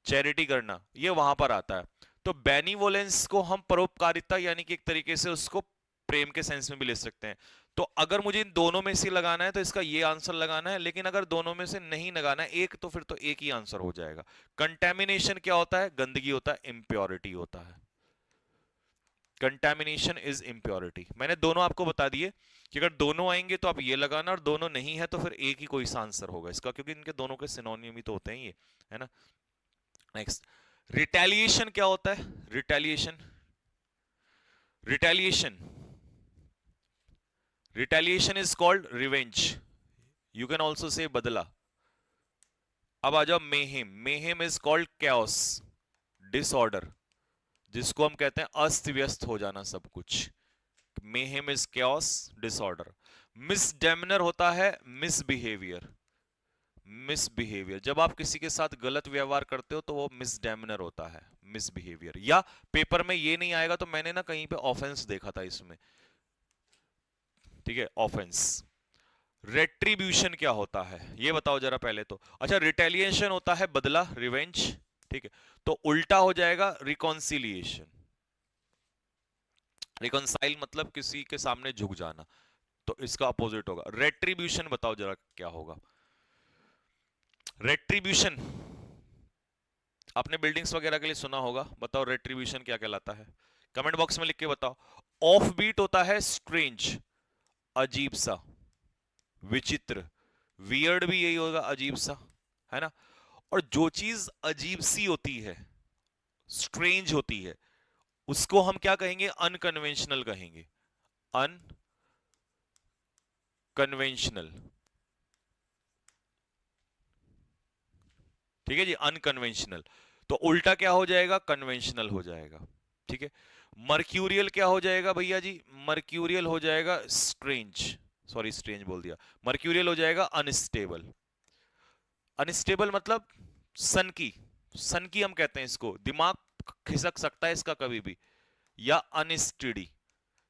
चैरिटी करना, ये वहां पर आता है। तो बेनिवोलेंस को हम परोपकारिता, यानी कि एक तरीके से उसको प्रेम के सेंस में भी ले सकते हैं। तो अगर मुझे इन दोनों में से लगाना है तो इसका ये आंसर लगाना है, लेकिन अगर दोनों में से नहीं लगाना है एक, तो फिर तो एक ही आंसर हो जाएगा। कंटेमिनेशन क्या होता है? गंदगी होता है, इम्प्योरिटी होता है। Contamination is impurity. मैंने दोनों आपको बता दिए कि अगर दोनों आएंगे तो आप ये लगाना, और दोनों नहीं है तो फिर एक ही कोई सा आंसर होगा इसका, क्योंकि इनके दोनों के सिनोनियम ही तो होते हैं ये, है ना। नेक्स्ट, रिटेलिएशन क्या होता है? Retaliation, retaliation, retaliation is called revenge, you can also say बदला। अब आ जाओ मेहेम, मेहेम इज कॉल्ड कैओस, डिसऑर्डर, जिसको हम कहते हैं अस्त व्यस्त हो जाना सब कुछ। मेहेम इज chaos, डिसऑर्डर। मिसडेमिनर होता है मिसबिहेवियर। मिसबिहेवियर, जब आप किसी के साथ गलत व्यवहार करते हो तो वो मिसडेमिनर होता है, मिसबिहेवियर। या पेपर में ये नहीं आएगा तो मैंने ना कहीं पे ऑफेंस देखा था इसमें, ठीक है, ऑफेंस। रेट्रीब्यूशन क्या होता है ये बताओ जरा पहले तो। अच्छा, रिटेलिएशन होता है बदला, रिवेंज, ठीक है। तो उल्टा हो जाएगा रिकॉन्सिलिएशन। रिकॉन्साइल मतलब किसी के सामने झुक जाना, तो इसका अपोजिट होगा। रेट्रीब्यूशन बताओ जरा क्या होगा। रेट्रीब्यूशन आपने बिल्डिंग्स वगैरह के लिए सुना होगा, बताओ रेट्रीब्यूशन क्या कहलाता है, कमेंट बॉक्स में लिख के बताओ। ऑफ बीट होता है स्ट्रेंज, अजीब सा, विचित्र। वियर्ड भी यही होगा, अजीब सा, है ना। और जो चीज अजीब सी होती है, स्ट्रेंज होती है, उसको हम क्या कहेंगे, अनकन्वेंशनल कहेंगे। अनकन्वेंशनल, ठीक है जी, अनकन्वेंशनल। तो उल्टा क्या हो जाएगा, कन्वेंशनल हो जाएगा, ठीक है। मर्क्यूरियल क्या हो जाएगा भैया जी, मर्क्यूरियल हो जाएगा स्ट्रेंज, सॉरी स्ट्रेंज बोल दिया, मर्क्यूरियल हो जाएगा अनस्टेबल। अनस्टेबल मतलब सनकी, सनकी हम कहते हैं इसको, दिमाग खिसक सकता है इसका कभी भी। या अनस्टडी,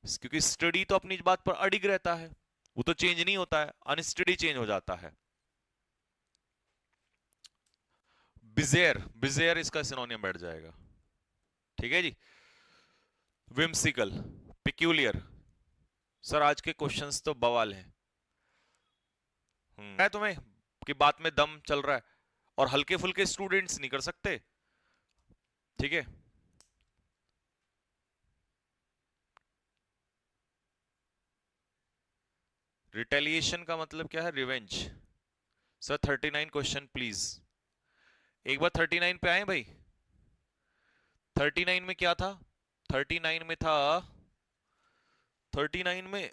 क्योंकि स्टडी तो अपनी बात पर अडिग रहता है, वो तो चेंज नहीं होता है, अनस्टडी चेंज हो जाता है। बिजेयर, बिजेयर इसका सिनोनियम बैठ जाएगा, ठीक है जी। Whimsical, peculiar. सर आज के क्वेश्चंस तो बवाल हैं। है तुम्हें कि बात में दम चल रहा है, और हल्के फुल्के स्टूडेंट्स नहीं कर सकते, ठीक है। रिटेलिएशन का मतलब क्या है, रिवेंज। सर 39 क्वेश्चन प्लीज, एक बार 39 पे आए भाई। 39 में क्या था, 39 में था, 39 में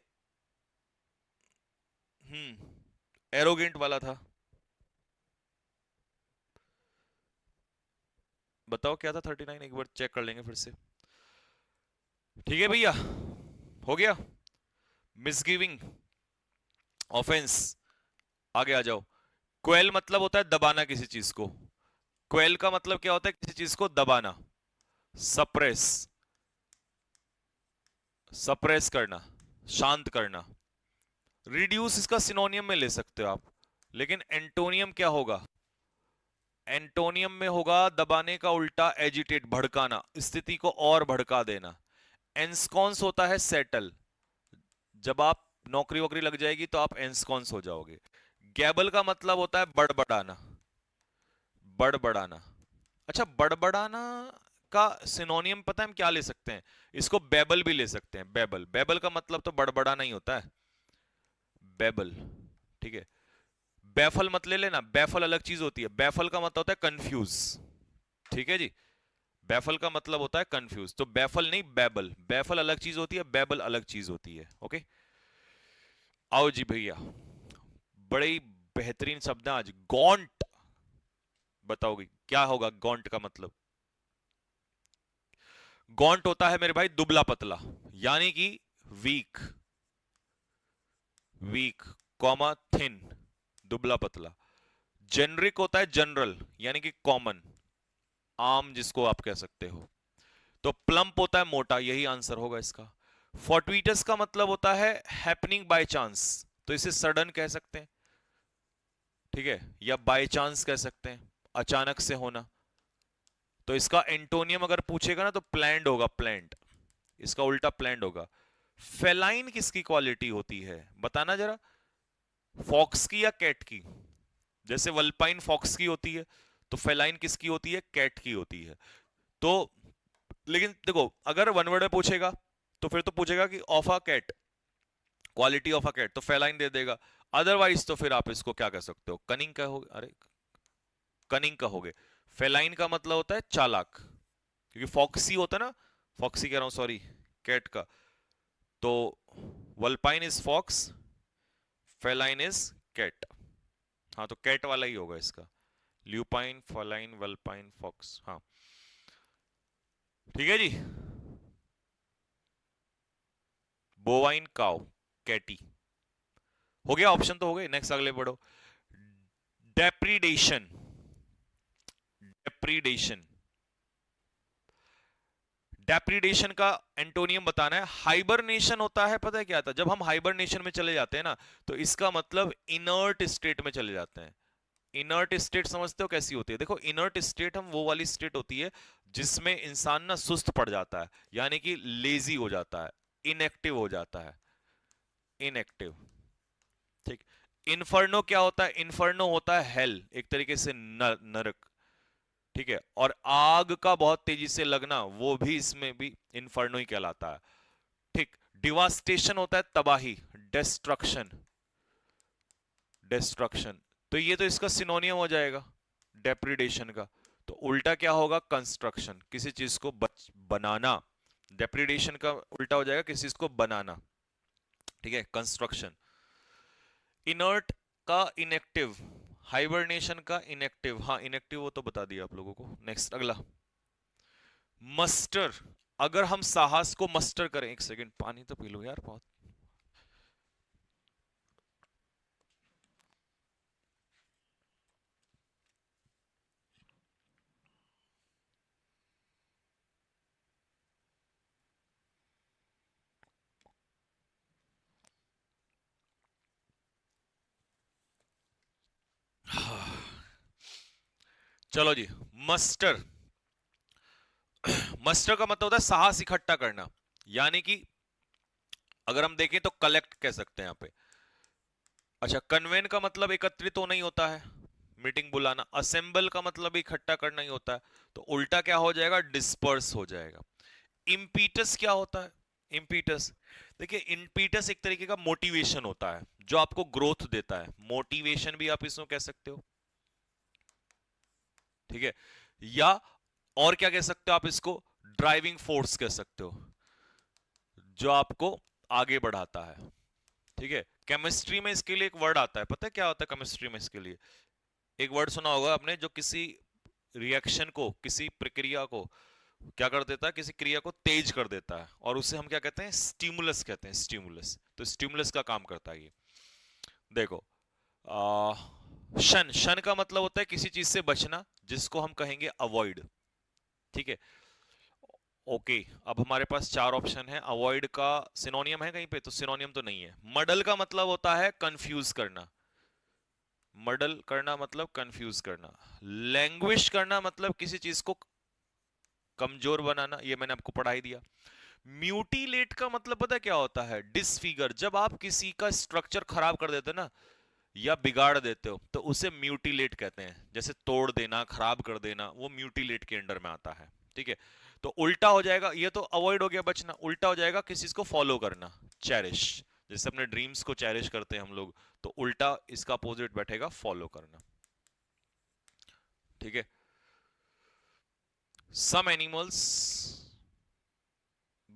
एरोगेंट वाला था। बताओ क्या था 39, एक बार चेक कर लेंगे फिर से, ठीक है भैया। हो गया, मिसगिविंग, ऑफेंस। आगे आ जाओ। क्वेल मतलब होता है दबाना किसी चीज को, क्वेल का मतलब क्या होता है, किसी चीज को दबाना। सप्रेस, सप्रेस करना, शांत करना। रिड्यूस इसका सिनोनियम में ले सकते हो आप, लेकिन एंटोनियम क्या होगा, एंटोनियम में होगा दबाने का उल्टा एजिटेट, भड़काना, स्थिति को और भड़का देना। एंस्कॉन्स होता है सेटल, जब आप नौकरी वोकरी लग जाएगी तो आप एंस्कॉन्स हो जाओगे। गैबल का मतलब होता है बड़बड़ाना, बड़बड़ाना। अच्छा, बड़बड़ाना का सिनोनियम पता है हम क्या ले सकते हैं, इसको बेबल भी ले सकते हैं, बेबल। बेबल का मतलब तो बड़बड़ाना ही होता है, बेबल, ठीक है। बैफल मत ले लेना, बैफल अलग चीज होती है, बैफल का मतलब होता है कंफ्यूज, ठीक है जी। बैफल का मतलब होता है कंफ्यूज, तो बैफल नहीं बैबल, बैफल अलग चीज होती है, बैबल अलग चीज होती है, ओके। आओ जी भैया, बड़े ही बेहतरीन शब्द है आज, गॉन्ट। बताओगे क्या होगा गॉन्ट का मतलब। गॉन्ट होता है मेरे भाई दुबला पतला, यानी कि वीक, वीक कॉमा थिन, दुबला पतला। जेनरिक होता है जनरल, यानी कि कॉमन, आम जिसको आप कह सकते हो। तो प्लम्प होता है मोटा, यही आंसर होगा इसका। फॉर्टुइटस का मतलब होता है हैपनिंग बाय चांस, तो इसे सडन कह सकते हैं, ठीक है, या बाय चांस कह सकते हैं, अचानक से होना। तो इसका एंटोनियम अगर पूछेगा ना तो प्लैंड होगा, प्लैंड, इसका उल्टा प्लैंड होगा। फेलाइन किसकी क्वालिटी होती है बताना जरा, फॉक्स की या कैट की। जैसे वल्पाइन फॉक्स की होती है, तो फेलाइन किसकी होती है, कैट की होती है। तो लेकिन देखो अगर वन वर्ड में पूछेगा तो फिर तो पूछेगा कि of a cat, quality of a cat, तो फेलाइन दे देगा। अदरवाइज तो फिर आप इसको क्या कह सकते हो, कनिंग कहोगे, अरे कनिंग कहोगे। फेलाइन का मतलब होता है चालाक, क्योंकि फॉक्सी होता है ना, फॉक्सी कह रहा हूं सॉरी, कैट का। तो vulpine is fox, feline is cat. हाँ तो कैट वाला ही होगा इसका, ल्यूपाइन, फेलाइन, वल्पाइन, फॉक्स, हाँ। ठीक है जी। बोवाइन काउ, कैटी, हो गया, ऑप्शन तो हो गए। नेक्स्ट अगले बढ़ो। डेप्रीडेशन, डेप्रीडेशन, डेप्रीडेशन का एंटोनियम बताना है। हाइबरनेशन होता है, पता है क्या था, जब हम हाइबरनेशन में चले जाते हैं ना, तो इसका मतलब इनर्ट स्टेट में चले जाते हैं। इनर्ट स्टेट समझते हो कैसी होती है? देखो, इनर्ट स्टेट हम वो वाली स्टेट होती है जिसमें इंसान ना सुस्त पड़ जाता है, यानी कि लेजी हो जाता है, इनएक्टिव हो जाता है, इनएक्टिव। ठीक। इन्फर्नो क्या होता है? इन्फर्नो होता है हेल, एक तरीके से नरक। ठीक है, और आग का बहुत तेजी से लगना, वो भी इसमें भी इन्फर्नो ही कहलाता है। ठीक। डिवास्टेशन होता है तबाही, डिस्ट्रक्शन, डिस्ट्रक्शन। तो ये तो इसका सिनोनियम हो जाएगा डेप्रिडेशन का। तो उल्टा क्या होगा? कंस्ट्रक्शन, किसी चीज को बनाना। डेप्रिडेशन का उल्टा हो जाएगा किसी चीज को बनाना। ठीक है, कंस्ट्रक्शन। इनर्ट का इनएक्टिव, हाइबरनेशन का इनएक्टिव, हाँ इनएक्टिव वो तो बता दिया आप लोगों को। नेक्स्ट अगला, मस्टर। अगर हम साहस को मस्टर करें, एक सेकंड पानी तो पी लो यार बहुत। चलो जी, मस्टर। मस्टर का मतलब होता है साहस इकट्ठा करना, यानी कि अगर हम देखें तो कलेक्ट कह सकते हैं यहां पे। अच्छा, कन्वेन का मतलब एकत्रित होना ही होता है, मीटिंग बुलाना। असेंबल का मतलब इकट्ठा करना ही होता है, तो उल्टा क्या हो जाएगा? डिस्पर्स हो जाएगा। इम्पीटस क्या होता है? इम्पीटस, देखिए इम्पीटस एक तरीके का मोटिवेशन होता है जो आपको ग्रोथ देता है, मोटिवेशन भी आप इसमें कह सकते हो। ठीक है, या और क्या कह सकते हो आप इसको? ड्राइविंग फोर्स कह सकते हो, जो आपको आगे बढ़ाता है। ठीक है, केमिस्ट्री में इसके लिए एक वर्ड आता है, पता है क्या होता है केमिस्ट्री में इसके लिए? एक वर्ड सुना होगा आपने, जो किसी रिएक्शन को, किसी प्रक्रिया को क्या कर देता है? किसी क्रिया को तेज कर देता है, और उसे हम क्या कहते हैं? स्टिमुलस कहते हैं, स्टिमुलस। तो स्टिमुलस का काम करता है ये। देखो, आ, शन, शन का मतलब होता है किसी चीज से बचना, जिसको हम कहेंगे अवॉइड। ठीक है, ओके। अब हमारे पास चार ऑप्शन है। अवॉइड का सिनोनियम है कहीं पे? तो सिनोनियम तो नहीं है। मडल का मतलब होता है कंफ्यूज करना, मडल करना मतलब कंफ्यूज करना। लैंग्विश करना मतलब किसी चीज को कमजोर बनाना, ये मैंने आपको पढ़ा ही दिया। म्यूटिलेट का मतलब पता है क्या होता है? डिसफिगर, जब आप किसी का स्ट्रक्चर खराब कर देते हो ना, या बिगाड़ देते हो, तो उसे म्यूटिलेट कहते हैं। जैसे तोड़ देना, खराब कर देना, वो म्यूटिलेट के अंडर में आता है। ठीक है, तो उल्टा हो जाएगा, ये तो अवॉइड हो गया बचना, उल्टा हो जाएगा किसी चीज को फॉलो करना, चेरिश। जैसे अपने ड्रीम्स को चेरिश करते हैं हम लोग, तो उल्टा इसका अपोजिट बैठेगा फॉलो करना। ठीक है, some animals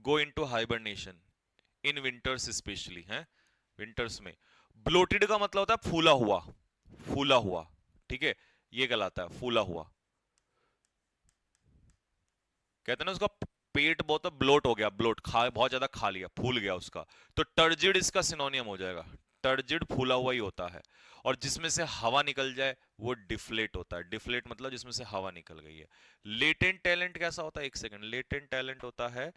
go into hibernation in winters specially, हैं विंटर्स में। ब्लोटेड का मतलब होता है फूला हुआ, फूला हुआ। ठीक है, ये कहलाता है फूला हुआ। कहते हैं ना उसका पेट बहुत ब्लोट हो गया, ब्लोट खा, बहुत ज्यादा खा लिया, फूल गया उसका। तो टर्जिड इसका सिनोनियम हो जाएगा। टर्जिड फूला हुआ ही होता है। और जिसमें से हवा निकल जाए वो डिफ्लेट होता है। डिफ्लेट मतलब जिसमें से हवा निकल गई है। लेटेंट टैलेंट कैसा होता है? एक सेकंड, लेटेंट टैलेंट होता है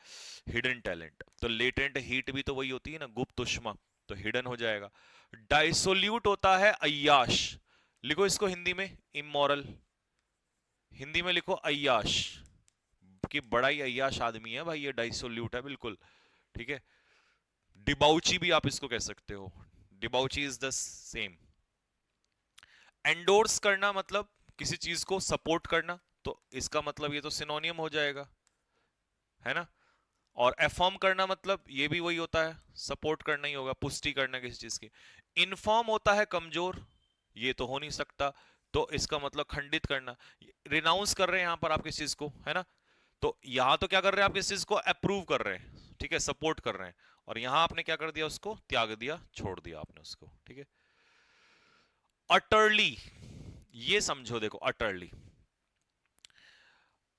हिडन टैलेंट। तो लेटेंट हीट भी तो वही होती है ना, गुप्त उष्मा, तो हिडन हो जाएगा। डाइसोल्यूट होता है अय्याश, लिखो इसको हिंदी में इमोरल, हिंदी में लिखो अय्याश, कि बड़ा ही अय्याश आदमी है भाई, ये डाइसोल्यूट है बिल्कुल। ठीक है, डिबाउची भी आप इसको कह सकते हो, डिबाउची इज द सेम। एंडोर्स करना मतलब किसी चीज को सपोर्ट करना, तो इसका मतलब ये तो सिनोनियम हो जाएगा, है ना। और एफॉर्म करना मतलब ये भी वही होता है, सपोर्ट करना ही होगा, पुष्टि करना किसी चीज की। इनफॉर्म होता है कमजोर, ये तो हो नहीं सकता, तो इसका मतलब खंडित करना। रिनाउंस कर रहे हैं यहां पर आप किसी चीज को, है ना। तो यहां तो क्या कर रहे हैं आप? किस चीज को अप्रूव कर रहे हैं, ठीक है, सपोर्ट कर रहे हैं। और यहां आपने क्या कर दिया? उसको त्याग दिया, छोड़ दिया आपने उसको। ठीक है, अटरली, ये समझो, देखो अटरली,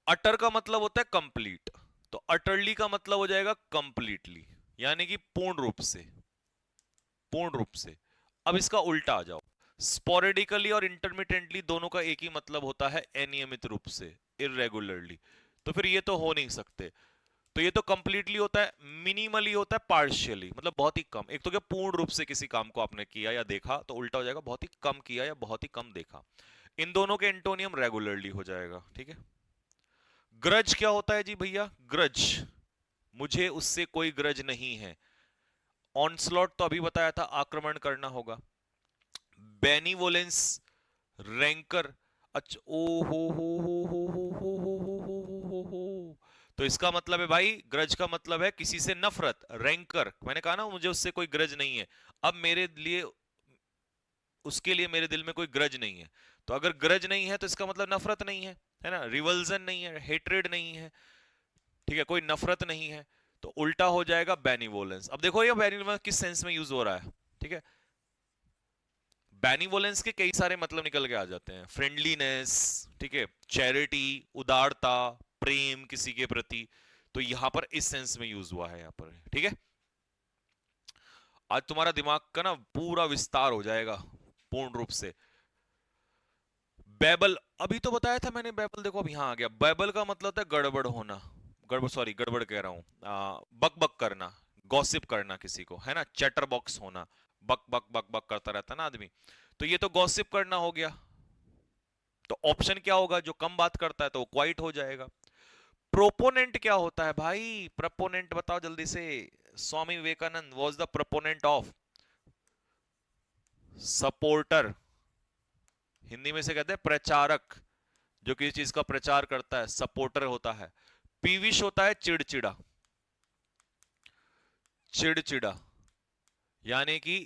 अटर का मतलब होता है कंप्लीट, तो अटरली का मतलब हो जाएगा कंप्लीटली, यानी कि पूर्ण रूप से, पूर्ण रूप से। अब इसका उल्टा आ जाओ, स्पोरेडिकली और इंटरमिटेंटली दोनों का एक ही मतलब होता है, अनियमित रूप से, इरेगुलरली। तो फिर ये तो हो नहीं सकते। तो ये तो कंप्लीटली होता है, मिनिमली होता है, पार्शियली मतलब बहुत ही कम। एक तो क्या पूर्ण रूप से किसी काम को आपने किया या देखा, तो उल्टा हो जाएगा बहुत ही कम किया या बहुत ही कम देखा। इन दोनों के एंटोनियम रेगुलरली हो जाएगा, ठीक है। ग्रज क्या होता है जी भैया? ग्रज, मुझे उससे कोई ग्रज नहीं है। ऑनस्लॉट तो अभी बताया था, आक्रमण करना होगा। बेनीवोलेंस, रैंकर, अच्छा, ओ हो। तो इसका मतलब है भाई, ग्रज का मतलब है किसी से नफरत, रैंकर। मैंने कहा ना मुझे उससे कोई ग्रज नहीं है। अब मेरे लिए, उसके लिए मेरे दिल में कोई ग्रज नहीं है। तो अगर ग्रज नहीं है तो इसका मतलब नफरत नहीं है ना, रिवल्जन नहीं है, हेट्रेड नहीं है, ठीक है, कोई नफरत नहीं है। तो उल्टा हो जाएगा बेनिवोलेंस। अब देखो ये बेनिवोलेंस किस सेंस में यूज हो रहा है, ठीक है। बेनिवोलेंस के कई सारे मतलब निकल के आ जाते हैं, फ्रेंडलीनेस, ठीक है, चैरिटी, उदारता, प्रेम किसी के प्रति। तो यहां पर इस सेंस में यूज हुआ है यहां पर, ठीक है। आज तुम्हारा दिमाग का ना पूरा विस्तार हो जाएगा पूर्ण रूप से। बैबल, अभी तो बताया था मैंने बैबल, देखो अब यहां आ गया। बैबल का मतलब होता है गड़बड़ होना, गड़बड़, सॉरी गड़बड़ कह रहा हूं, बक बक करना, गॉसिप करना किसी को, है ना, चैटर बॉक्स होना, बक बक बक बक करता रहता ना आदमी। तो ये तो गॉसिप करना हो गया। तो ऑप्शन क्या होगा? जो कम बात करता है तो वो क्वाइट हो जाएगा। प्रोपोनेंट क्या होता है भाई? प्रोपोनेंट बताओ जल्दी से। Swami Vivekananda was the proponent of, supporter, Hindi में से कहते हैं प्रचारक, जो किसी चीज का प्रचार करता है, सपोर्टर होता है। पीविश होता है चिड़चिड़ा, चिड़चिड़ा, यानी कि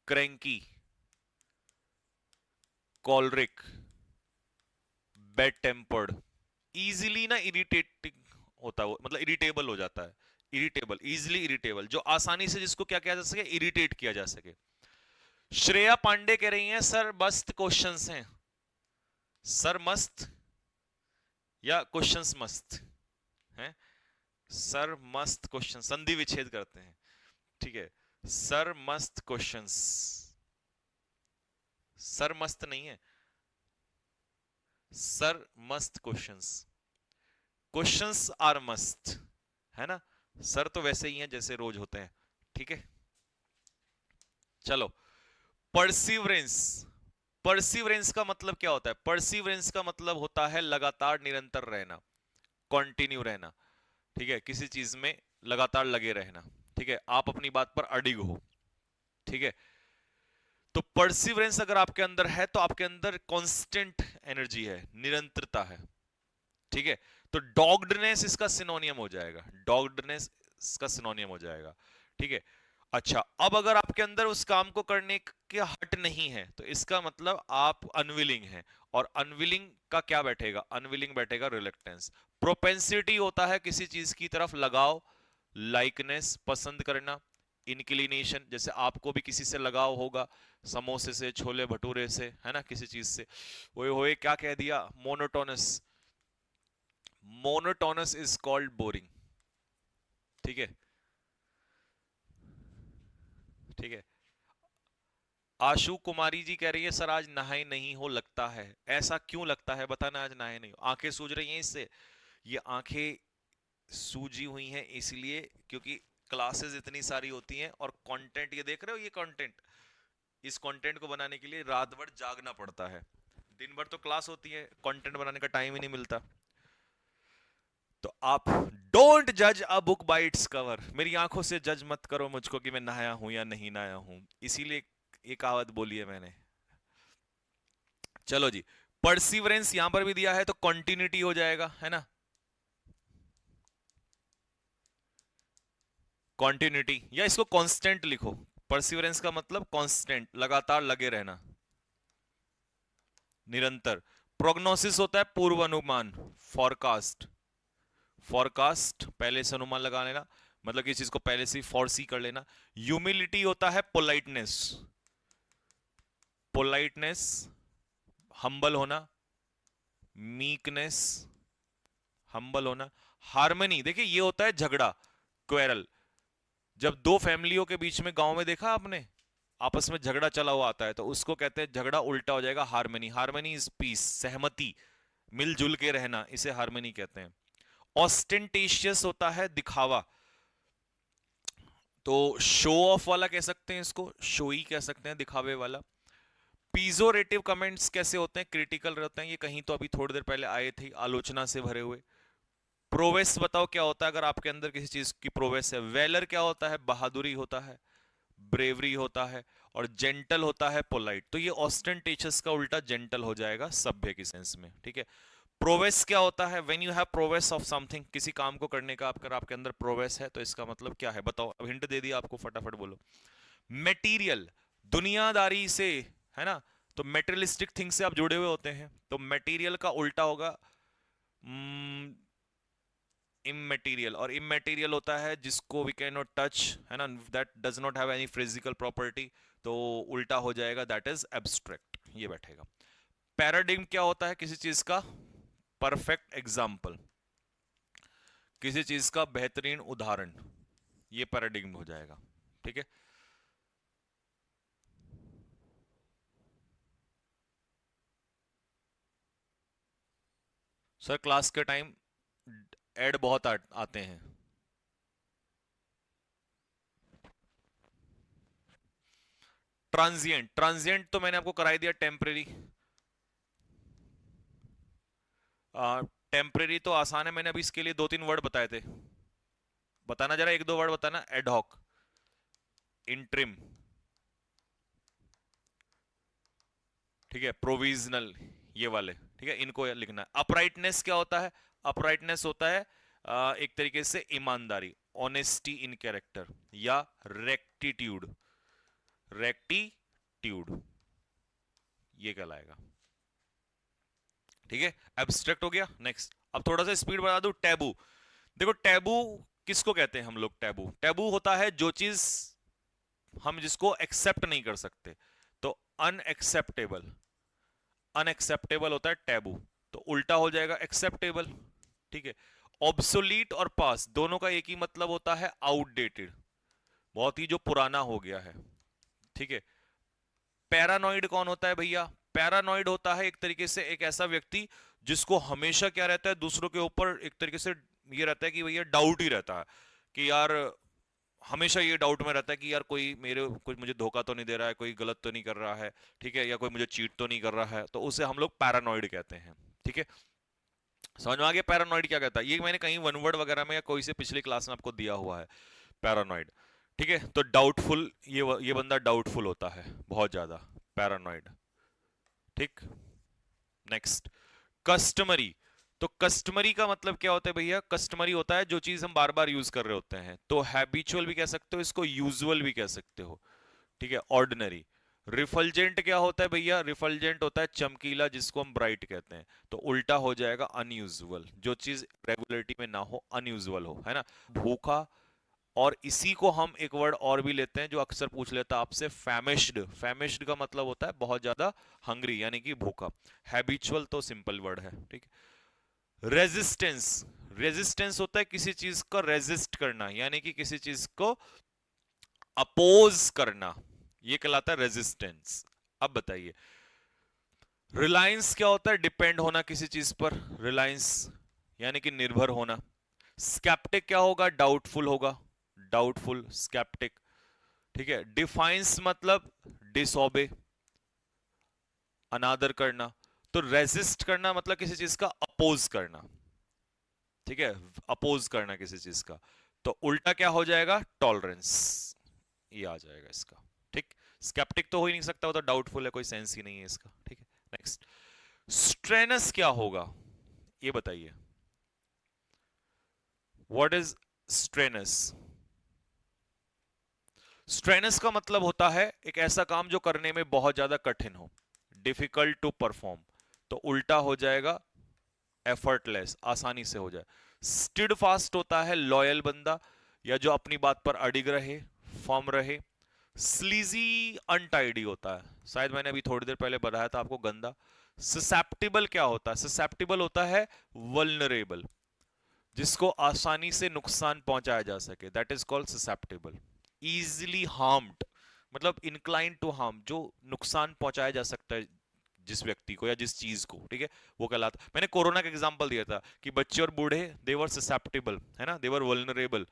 क्रैंकी, कॉलरिक, बैड टेम्पर्ड, इजीली ना इरिटेटिंग होता है, मतलब इरिटेबल हो जाता है, इरिटेबल, इजीली इरिटेबल, जो आसानी से जिसको क्या किया जा सके, इरिटेट किया जा सके। श्रेया पांडे कह रही हैं सर मस्त क्वेश्चंस हैं। सर मस्त या क्वेश्चंस मस्त हैं? सर मस्त क्वेश्चन, संधि विच्छेद करते हैं, ठीक है। सर मस्त क्वेश्चंस, सर मस्त नहीं है, सर मस्त क्वेश्चंस, क्वेश्चंस आर मस्त, है ना। सर तो वैसे ही हैं जैसे रोज होते हैं, ठीक है। चलो, परसिवरेंस, परसिवरेंस का मतलब क्या होता है? परसिवरेंस का मतलब होता है लगातार निरंतर रहना, कंटिन्यू रहना, ठीक है, किसी चीज में लगातार लगे रहना, ठीक है, आप अपनी बात पर अडिग हो, ठीक है। तो परसिवरेंस अगर आपके अंदर है तो आपके अंदर कांस्टेंट एनर्जी है, निरंतरता है, ठीक है। तो डॉग्डनेस इसका सिनोनियम हो जाएगा, डॉग्डनेस इसका सिनोनियम हो जाएगा, ठीक है। अच्छा, अब अगर आपके अंदर उस काम को करने के हट नहीं है तो इसका मतलब आप अनविलिंग हैं। और अनविलिंग का क्या बैठेगा? अनविलिंग बैठेगा रिलक्टेंस। प्रोपेंसिटी होता है किसी चीज की तरफ लगाव, लाइकनेस, पसंद करना, इंक्लिनेशन, जैसे आपको भी किसी से लगाव होगा, समोसे से, छोले भटूरे से, है ना, किसी चीज से। ओए होए क्या कह दिया? Monotonous, monotonous is called boring, ठीक है, ठीक है। आशु कुमारी जी कह रही है सर आज नहाए नहीं हो लगता है। ऐसा क्यों लगता है बताना, आज नहाए नहीं हो? आंखें सूज रही हैं इससे? ये आंखें सूजी हुई हैं इसलिए क्योंकि क्लासेस इतनी सारी होती हैं और कंटेंट, ये देख रहे हो, ये कंटेंट, इस कंटेंट को बनाने के लिए रात भर जागना पड़ता है। दिन भर तो क्लास होती है, कंटेंट बनाने का टाइम ही नहीं मिलता। तो आप डोंट जज a book by its cover, मेरी आंखों से जज मत करो मुझको कि मैं नहाया हूं या नहीं नहाया हूं, इसीलिए ये कहावत बोली है मैंने। चलो जी, परसिवरेंस यहां पर भी दिया है तो कंटिन्यूटी हो जाएगा, है ना, कंटिन्यूटी, या इसको कांस्टेंट लिखो। परसिवरेंस का मतलब कांस्टेंट, लगातार लगे रहना, निरंतर। प्रोग्नोसिस होता है पूर्वानुमान, फॉरकास्ट, फॉरकास्ट पहले से अनुमान लगा लेना, मतलब किसी चीज को पहले से फॉरसी कर लेना। ह्यूमिलिटी होता है पोलाइटनेस, पोलाइटनेस, हम्बल होना, मीकनेस, हम्बल होना। हार्मनी, देखिए ये होता है झगड़ा, क्वेरल। जब दो फैमिलियों के बीच में गांव में देखा आपने, आपस में झगड़ा चला हुआ आता है, तो उसको कहते हैं, झगड़ा उल्टा हो जाएगा हार्मनी। हार्मनी इज पीस, सहमति, मिलजुल के रहना, इसे हार्मनी कहते हैं। ऑस्टेंटेशियस होता है दिखावा, तो शो ऑफ वाला कह सकते हैं इसको, शोई कह सकते हैं, दिखावे वाला। पीजोरेटिव कमेंट्स कैसे होते हैं, क्रिटिकल रहते हैं, ये कहीं तो अभी थोड़ी देर पहले आए थे, आलोचना से भरे हुए। प्रोवेस बताओ क्या होता है अगर आपके अंदर किसी चीज की प्रोवेस है। वेलर क्या होता है, बहादुरी होता है, ब्रेवरी होता है। और जेंटल होता है पोलाइट, तो ये ऑस्टेंटेशियस का उल्टा जेंटल हो जाएगा सभ्य की सेंस में, ठीक है। प्रोवेस क्या होता है, when you have prowess of something, किसी काम को करने का अगर आपके अंदर प्रोवेस है, तो इसका मतलब क्या है बताओ। अब हिंट दे दिया आपको, फटाफट बोलो। मेटीरियल, दुनियादारी से, है ना, तो मेटेरियलिस्टिक थिंग से आप जुड़े हुए होते हैं, तो मेटीरियल का उल्टा होगा इममेटीरियल। और इममेटीरियल होता है जिसको वी कैन नॉट टच, है ना, that does not have any physical property, तो उल्टा हो जाएगा दैट इज एब्स्ट्रैक्ट, ये बैठेगा। पैराडिग्म क्या होता है, किसी चीज का परफेक्ट एग्जाम्पल, किसी चीज का बेहतरीन उदाहरण, ये पैराडिग्म हो जाएगा, ठीक है। सर क्लास के टाइम ऐड बहुत आते हैं। ट्रांजिएंट, ट्रांजिएंट तो मैंने आपको कराई दिया, टेम्परेरी। टेम्परेरी तो आसान है, मैंने अभी इसके लिए 2-3 वर्ड बताए थे, बताना जरा, 1-2 वर्ड बताना। एडहॉक, इंट्रिम, ठीक है, प्रोविजनल, ये वाले, ठीक है, इनको लिखना है। अपराइटनेस क्या होता है, अपराइटनेस होता है एक तरीके से ईमानदारी, ऑनेस्टी इन कैरेक्टर, या रेक्टिट्यूड, रेक्टिट्यूड, ये कहलाएगा, ठीक है। एब्स्ट्रैक्ट हो गया। नेक्स्ट, अब थोड़ा सा स्पीड बढ़ा दूं। टैबू, देखो टैबू किसको कहते हैं हम लोग, टैबू, टैबू होता है जो चीज हम जिसको एक्सेप्ट नहीं कर सकते, तो अनएक्सेप्टेबल, अनएक्सेप्टेबल होता है टैबू, तो उल्टा हो जाएगा एक्सेप्टेबल, ठीक है। ऑब्सोलीट और पास दोनों का एक ही मतलब होता है, आउटडेटेड, बहुत ही जो पुराना हो गया है, ठीक है। पैरानॉइड कौन होता है भैया, पैरानॉइड होता है एक तरीके से एक ऐसा व्यक्ति जिसको हमेशा क्या रहता है, दूसरों के ऊपर एक तरीके से ये रहता है कि भैया डाउट ही रहता है, कि यार हमेशा ये डाउट में रहता है कि यार कोई मेरे कुछ मुझे धोखा तो नहीं दे रहा है, कोई गलत तो नहीं कर रहा है, ठीक है, या कोई मुझे चीट तो नहीं कर रहा है, तो उसे हम लोग पैरानॉइड कहते हैं, ठीक है। समझ में आ गया पैरानॉइड क्या कहता है, ये मैंने कहीं वन वर्ड वगैरह में या कोई से पिछली क्लास में आपको दिया हुआ है पैरानॉइड, ठीक है। तो डाउटफुल, ये बंदा डाउटफुल होता है बहुत ज्यादा, पैरानॉइड, ठीक। नेक्स्ट, कस्टमरी, तो कस्टमरी का मतलब क्या होता है भैया, कस्टमरी होता है जो चीज हम बार बार यूज कर रहे होते हैं, तो हैबिचुअल भी कह सकते हो इसको, यूजुअल भी कह सकते हो, ठीक है। ऑर्डिनरी। रिफल्जेंट क्या होता है भैया, रिफल्जेंट होता है चमकीला, जिसको हम ब्राइट कहते हैं, तो उल्टा हो जाएगा अनयूजुअल, जो चीज रेगुलरिटी में ना हो, अनयूजुअल हो, है ना। भूखा, और इसी को हम एक वर्ड और भी लेते हैं जो अक्सर पूछ लेता है आपसे, फैमिश्ड, फैमिश्ड का मतलब होता है बहुत ज्यादा हंग्री, यानी कि भूखा। हैबिचुअल तो सिंपल वर्ड है, ठीक है। रेजिस्टेंस, रेजिस्टेंस होता है किसी चीज को रेजिस्ट करना, यानी कि किसी चीज को अपोज करना, ये कहलाता है रेजिस्टेंस। अब बताइए, रिलायंस क्या होता है, डिपेंड होना किसी चीज पर, रिलायंस यानी कि निर्भर होना। स्केप्टिक क्या होगा, डाउटफुल होगा, डाउटफुल, स्केप्टिक, ठीक है। डिफाइंस मतलब डिसओबे, अनादर करना, तो रेजिस्ट करना मतलब किसी चीज का अपोज करना, ठीक है, अपोज करना किसी चीज का, तो उल्टा क्या हो जाएगा, टॉलरेंस, ये आ जाएगा इसका, ठीक। स्केप्टिक तो हो ही नहीं सकता, वो तो डाउटफुल है, कोई सेंस ही नहीं है इसका, ठीक है। नेक्स्ट, स्ट्रेनस क्या होगा, ये बताइए, व्हाट इज स्ट्रेनस। स्ट्रेनस का मतलब होता है एक ऐसा काम जो करने में बहुत ज्यादा कठिन हो, डिफिकल्ट टू परफॉर्म, तो उल्टा हो जाएगा एफर्टलेस, आसानी से हो जाए। स्टिड फास्ट होता है लॉयल बंदा, या जो अपनी बात पर अडिग रहे, फर्म रहे। स्लीजी, अनटाइडी होता है, शायद मैंने अभी थोड़ी देर पहले बताया था आपको, गंदा। ससेप्टिबल क्या होता है, ससेप्टिबल होता है वल्नरेबल, जिसको आसानी से नुकसान पहुंचाया जा सके, that is called susceptible. Easily harmed मतलब इंक्लाइन टू हार्म, जो नुकसान पहुंचाया जा सकता है जिस व्यक्ति को या जिस चीज को, ठीक है, वो कहलाता। मैंने कोरोना का एग्जांपल दिया था कि बच्चे और बूढ़े दे वर ससेप्टेबल, है ना, दे वर वल्नरेबल।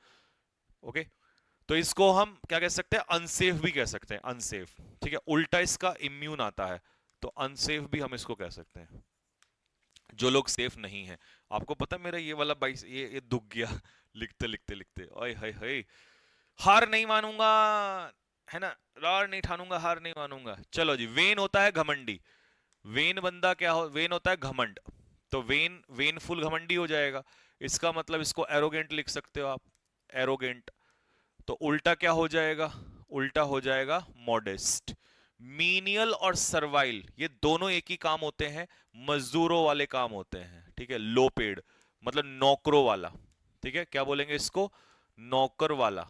ओके, तो इसको हम क्या कह सकते हैं, अनसेफ भी कह सकते हैं, अनसेफ, ठीक है। उल्टा इसका इम्यून आता है, तो अनसेफ भी हम इसको कह सकते हैं, जो लोग सेफ नहीं है। आपको पता है मेरा ये वाला बाइस ये दुख गया लिखते लिखते लिखते, ओए हाय हाय। हार नहीं मानूंगा, है ना, रार नहीं ठानूंगा, हार नहीं मानूंगा। चलो जी, वेन होता है घमंडी। वेन बंदा क्या हो, वेन होता है घमंड, तो वेन वेनफुल घमंडी हो जाएगा। इसका मतलब इसको एरोगेंट लिख सकते हो आप, एरोगेंट। तो उल्टा क्या हो जाएगा, उल्टा हो जाएगा मॉडेस्ट। मीनियल और सर्वाइल ये दोनों एक ही काम होते हैं, मजदूरों वाले काम होते हैं, ठीक है। लो पेड मतलब नौकरों वाला, ठीक है, क्या बोलेंगे इसको, नौकर वाला,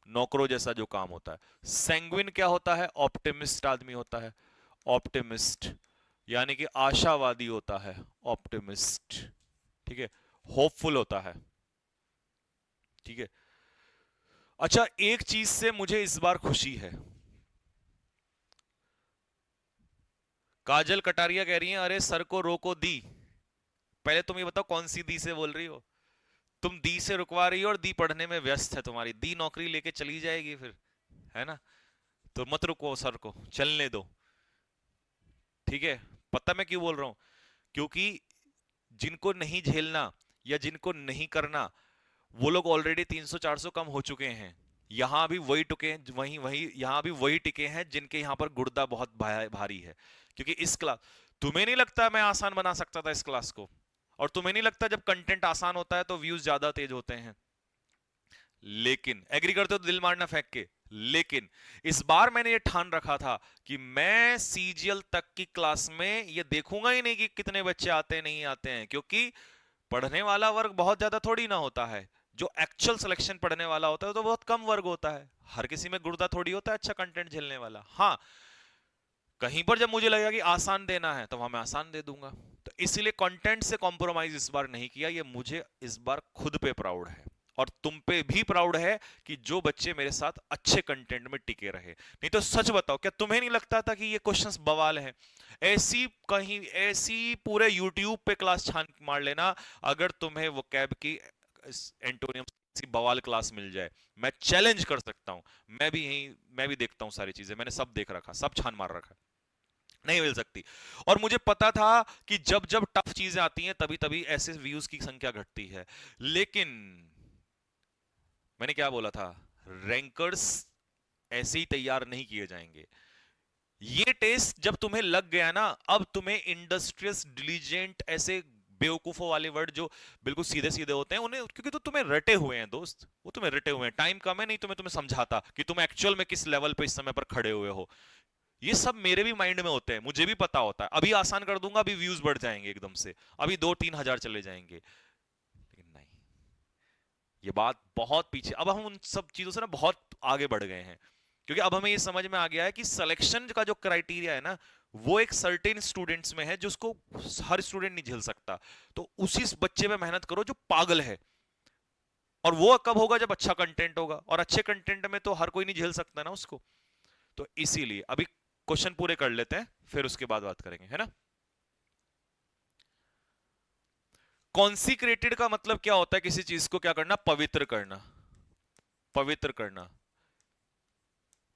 नौकरों जैसा जो काम होता है। सैंग्विन क्या होता है, ऑप्टिमिस्ट आदमी होता है, ऑप्टिमिस्ट यानी कि आशावादी होता है, ऑप्टिमिस्ट, ठीक है। होपफुल होता है, ठीक है। अच्छा, एक चीज से मुझे इस बार खुशी है। काजल कटारिया कह रही है, अरे सर को रोको दी। पहले तुम ये बताओ कौन सी दी से बोल रही हो, तुम दी से रुकवा रही हो और दी पढ़ने में व्यस्त है तुम्हारी, दी नौकरी लेके चली जाएगी फिर, है ना। तो मत रुको सर को, चलने दो, ठीक है। पता मैं क्यों बोल रहा हूं, क्योंकि जिनको नहीं झेलना या जिनको नहीं करना, वो लोग ऑलरेडी 300-400 कम हो चुके हैं। यहां भी वही टिके, वही वही यहां भी वही टिके हैं जिनके यहां पर गुर्दा बहुत भारी है। क्योंकि इस क्लास, तुम्हें नहीं लगता मैं आसान बना सकता था इस क्लास को, और तुम्हें नहीं लगता जब कंटेंट आसान होता है तो व्यूज ज्यादा तेज होते हैं। लेकिन एग्री करते हो तो दिल मारना फेंक के, लेकिन इस बार मैंने ये ठान रखा था कि मैं सीजीएल तक की क्लास में ये देखूंगा ही नहीं कि कितने बच्चे आते नहीं आते हैं, क्योंकि पढ़ने वाला वर्ग बहुत ज्यादा थोड़ी ना होता है। जो एक्चुअल सिलेक्शन पढ़ने वाला होता है तो बहुत कम वर्ग होता है। हर किसी में गुर्दा थोड़ी होता है अच्छा कंटेंट झेलने वाला। हाँ, कहीं पर जब मुझे लगेगा कि आसान देना है तो वहां मैं आसान दे दूंगा। तो इसलिए कंटेंट से कॉम्प्रोमाइज इस बार नहीं किया। ये मुझे इस बार खुद पे प्राउड है, और तुम पे भी प्राउड है कि जो बच्चे मेरे साथ अच्छे कंटेंट में टिके रहे। नहीं तो सच बताओ, क्या तुम्हें नहीं लगता था कि ये क्वेश्चंस बवाल हैं? ऐसी कहीं ऐसी पूरे यूट्यूब पे क्लास छान मार लेना, अगर तुम्हें वो कैब की एंटोनियम बवाल क्लास मिल जाए, मैं चैलेंज कर सकता हूं। मैं भी देखता हूं सारी चीजें, मैंने सब देख रखा, सब छान मार रखा, नहीं मिल सकती। और मुझे पता था कि जब जब टफ चीजें आती हैं तभी तभी ऐसे व्यूज की संख्या घटती है। लेकिन मैंने क्या बोला था, रैंकर्स ऐसे ही तैयार नहीं किए जाएंगे। ये टेस्ट जब तुम्हें लग गया ना, अब तुम्हें इंडस्ट्रियस डिलीजेंट ऐसे बेवकूफों वाले वर्ड जो बिल्कुल सीधे सीधे होते हैं उन्हें, क्योंकि तो तुम्हें रटे हुए हैं दोस्त, वो तुम्हें रटे हुए हैं। टाइम कम है, नहीं तो मैं तुम्हें समझाता कि तुम एक्चुअल में किस लेवल पे इस समय पर खड़े हुए हो। ये सब मेरे भी माइंड में होते हैं, मुझे भी पता होता है। अभी आसान कर दूंगा, अभी व्यूज बढ़ जाएंगे एकदम से, अभी 2-3 हजार चले जाएंगे। लेकिन नहीं, ये बात बहुत पीछे, अब हम उन सब चीजों से ना बहुत आगे बढ़ गए हैं। क्योंकि अब हमें ये समझ में आ गया है कि सिलेक्शन का जो क्राइटेरिया है ना, वो एक सर्टेन स्टूडेंट्स में है जिसको हर स्टूडेंट नहीं झेल सकता। तो उसी बच्चे पे मेहनत करो जो पागल है। और वो कब होगा, जब अच्छा कंटेंट होगा, और अच्छे कंटेंट में तो हर कोई नहीं झेल सकता ना उसको। तो इसीलिए अभी क्वेश्चन पूरे कर लेते हैं, फिर उसके बाद बात करेंगे, है ना। कॉन्सिक्रेटेड का मतलब क्या होता है, किसी चीज को क्या करना, पवित्र करना, पवित्र करना।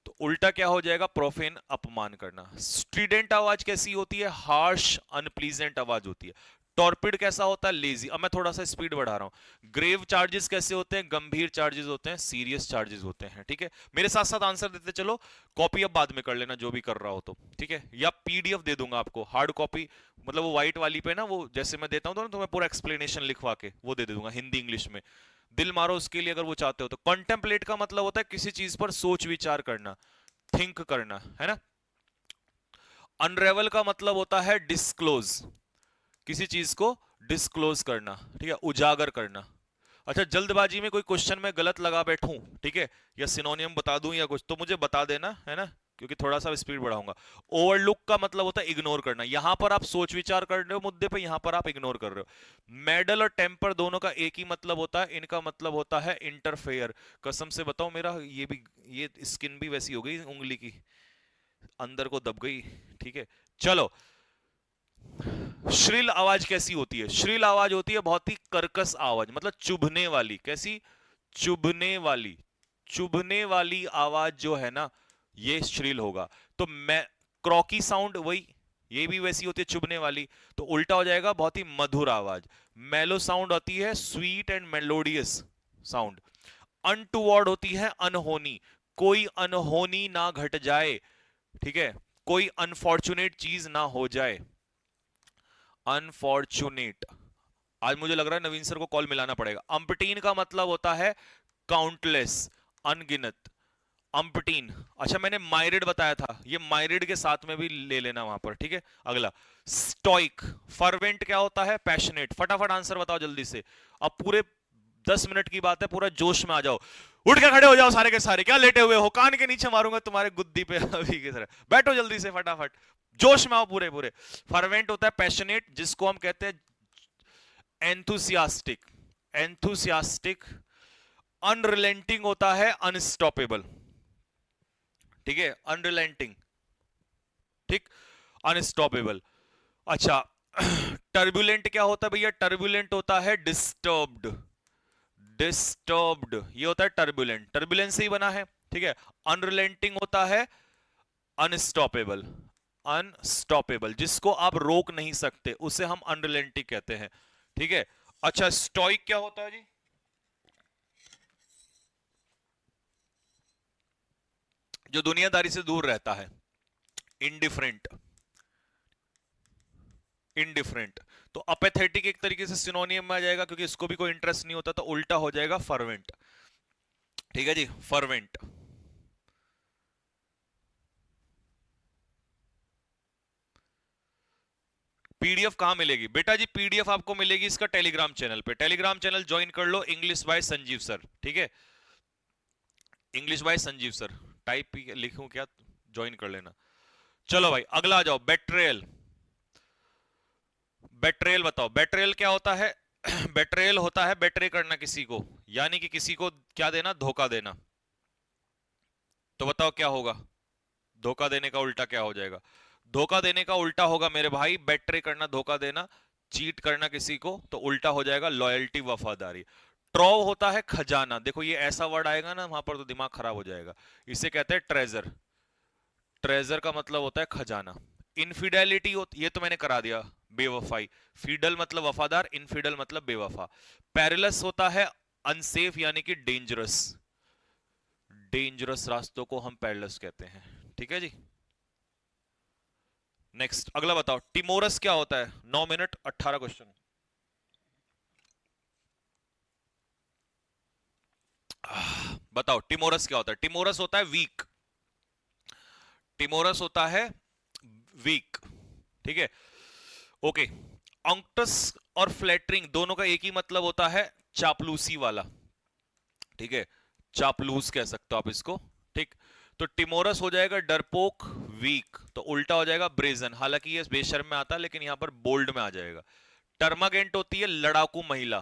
तो उल्टा क्या हो जाएगा, प्रोफेन, अपमान करना। स्ट्रीडेंट आवाज कैसी होती है, हार्श अनप्लीजेंट आवाज होती है। टॉर्पिड कैसा होता है, लेजी। अब मैं थोड़ा सा स्पीड बढ़ा रहा हूं। ग्रेव चार्जेस कैसे होते हैं, गंभीर चार्जेस होते हैं, सीरियस चार्जेस होते हैं, ठीक है। मेरे साथ साथ आंसर देते चलो, कॉपी अब बाद में कर लेना जो भी कर रहा हो तो, ठीक है। या पीडीएफ दे दूंगा आपको, हार्ड कॉपी, मतलब वो व्हाइट वाली पे ना, वो जैसे मैं देता हूं तो मैं पूरा एक्सप्लेनेशन लिखवा के वो दे दूंगा हिंदी इंग्लिश में। दिल मारो उसके लिए अगर वो चाहते हो तो। कॉन्टेम्पलेट का मतलब होता है किसी चीज पर सोच विचार करना, थिंक करना, है ना। अनरेवल का मतलब होता है डिस्क्लोज, किसी चीज को डिस्क्लोज करना, ठीक है, उजागर करना। अच्छा, जल्दबाजी में कोई क्वेश्चन में गलत लगा बैठूं, ठीक है, या सिनोनियम बता दूं या कुछ, तो मुझे बता देना, है ना, क्योंकि थोड़ा सा स्पीड बढ़ाऊंगा। ओवरलुक का मतलब होता है इग्नोर करना। यहां पर आप सोच विचार कर रहे हो मुद्दे पे, यहां पर आप इग्नोर कर रहे हो। मेडल और टेम्पर दोनों का एक ही मतलब होता है, इनका मतलब होता है इंटरफेयर। कसम से बताओ, मेरा ये स्किन भी वैसी हो गई उंगली की, अंदर को दब गई। ठीक है, चलो। श्रिल आवाज कैसी होती है? श्रिल आवाज होती है बहुत ही कर्कश आवाज, मतलब चुभने वाली। कैसी? चुभने वाली। चुभने वाली आवाज जो है ना, ये श्रिल होगा। तो मैं क्रॉकी साउंड, वही ये भी वैसी होती है चुभने वाली, तो उल्टा हो जाएगा बहुत ही मधुर आवाज। मेलो साउंड होती है sweet and melodious sound. Untoward होती है अनहोनी, कोई अनहोनी ना घट जाए, ठीक है, कोई अनफॉर्चुनेट चीज ना हो जाए। अनफॉर्चुनेट। आज मुझे लग रहा है नवीन सर को कॉल मिलाना पड़ेगा। अम्पटीन का मतलब होता है काउंटलेस, अनगिनत। अम्पटीन। अच्छा, मैंने माइरिड बताया था, ये माइरिड के साथ में भी ले लेना वहां पर, ठीक है। अगला स्टोइक। फर्वेंट क्या होता है? पैशनेट। फटाफट आंसर बताओ जल्दी से। अब पूरे 10 मिनट की बात है, पूरा जोश में आ जाओ। उठ के खड़े हो जाओ सारे के सारे। क्या लेटे हुए हो? कान के नीचे मारूंगा तुम्हारे गुद्दी पे अभी की तरह। बैठो जल्दी से फटाफट, जोश में आओ पूरे पूरे। फर्वेंट होता है पैशनेट, जिसको हम कहते हैं एंथुसियास्टिक। एंथुसियास्टिक। अनरिलेंटिंग होता है अनस्टॉपेबल, ठीक है, अनरिलेंटिंग, ठीक, अनस्टॉपेबल। अच्छा, टर्बुलेंट क्या होता है भैया? टर्बुलेंट होता है डिस्टर्ब्ड। डिस्टर्ब्ड ये होता है टर्बुलेंट, टर्बुलेंस से ही बना है, ठीक है। अनरिलेंटिंग होता है अनस्टॉपेबल। अनस्टॉपेबल जिसको आप रोक नहीं सकते, उसे हम अनरिलेंटिंग कहते हैं, ठीक है। अच्छा, स्टोइक क्या होता है जी? जो दुनियादारी से दूर रहता है। इनडिफरेंट। इनडिफरेंट। तो अपेथेटिक एक तरीके से सिनोनियम में आ जाएगा, क्योंकि इसको भी कोई इंटरेस्ट नहीं होता, तो उल्टा हो जाएगा फर्वेंट, ठीक है जी, फर्वेंट। पीडीएफ कहां मिलेगी बेटा जी? पीडीएफ आपको मिलेगी इसका टेलीग्राम चैनल पे। टेलीग्राम चैनल ज्वाइन कर लो, इंग्लिश बाय संजीव सर, ठीक है। English by Sanjeev sir type लिखूं क्या? ज्वाइन कर लेना। चलो भाई, अगला आ जाओ। बेट्रेयल। बेट्रेयल बताओ, बेट्रेयल क्या होता है? बेट्रेयल होता है बेट्रे करना किसी को, यानी कि किसी को क्या देना? धोखा देना। तो बताओ क्या होगा? धोखा देने का उल्टा क्या हो जाएगा? धोखा देने का उल्टा होगा मेरे भाई बेट्रे करना, धोखा देना, चीट करना किसी को, तो उल्टा हो जाएगा लॉयल्टी, वफादारी। ट्रॉव होता है खजाना। देखो ये ऐसा वर्ड आएगा ना वहां पर तो दिमाग खराब हो जाएगा। इसे कहते हैं ट्रेजर। ट्रेजर का मतलब होता है खजाना। इनफिडेलिटी होती, ये तो मैंने करा दिया, बेवफाई। फिडल मतलब वफादार, इनफिडल मतलब बेवफा। पेरिलस होता है अनसेफ यानी कि डेंजरस। डेंजरस रास्तों को हम पेरिलस कहते हैं, ठीक है जी। नेक्स्ट, अगला बताओ, टिमोरस क्या होता है? 9 मिनट 18 क्वेश्चन। बताओ टिमोरस क्या होता है? टिमोरस होता है वीक। टिमोरस होता है वीक, ठीक है, ओके। ऑंक्टस और फ्लैटरिंग दोनों का एक ही मतलब होता है चापलूसी वाला, ठीक है, चापलूस कह सकते हो आप इसको, ठीक। तो टिमोरस हो जाएगा डरपोक, वीक, तो उल्टा हो जाएगा ब्रेजन। हालांकि ये बेशर्म में आता है, लेकिन यहां पर बोल्ड में आ जाएगा। टर्मागेंट होती है लड़ाकू महिला,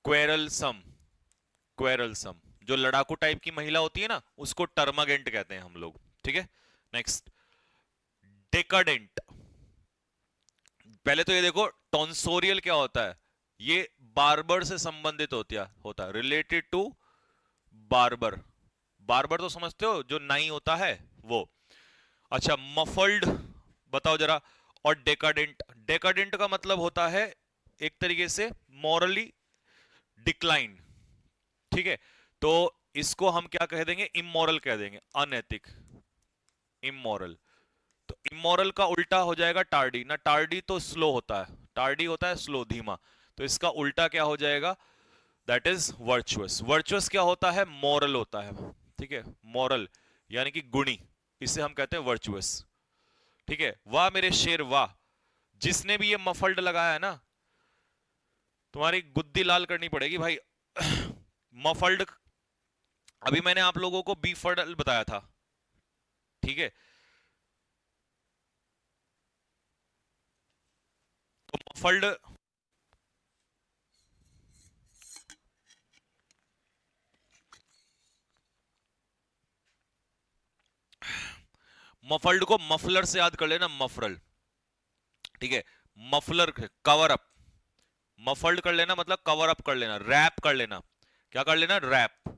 क्वेरलसम। क्वेरलसम जो लड़ाकू टाइप की महिला होती है ना, उसको टर्मागेंट कहते हैं हम लोग, ठीक है। नेक्स्ट, डेकाडेंट। पहले तो ये देखो, टॉन्सोरियल क्या होता है? ये बार्बर से संबंधित होता है, रिलेटेड टू बार्बर। बार्बर तो समझते हो, जो नाई होता है वो। अच्छा, मफल्ड बताओ जरा। और डेकाडेंट, डेकाडेंट का मतलब होता है एक तरीके से मॉरली डिक्लाइन, ठीक है। तो इसको हम क्या कह देंगे? इमोरल कह देंगे, अनैतिक, इमोरल। तो इमोरल का उल्टा हो जाएगा टार्डी ना। टार्डी तो स्लो होता है, टार्डी होता है स्लो, धीमा। तो इसका उल्टा क्या हो जाएगा? That is virtuous. वर्चुअस क्या होता है? मॉरल होता है, ठीक है, मॉरल यानी कि गुणी, इसे हम कहते हैं वर्चुअस, ठीक है। वाह मेरे शेर वाह। जिसने भी ये मफल्ड लगाया है ना, तुम्हारी गुद्दी लाल करनी पड़ेगी भाई। मफल्ड, अभी मैंने आप लोगों को बीफर्ड बताया था, ठीक है। तो मफल्ड, मफल्ड को मफलर से याद कर लेना, मफरल, ठीक है। मफलर, कवर अप, मफल्ड कर लेना मतलब कवर अप कर लेना, रैप कर लेना, क्या कर लेना, रैप,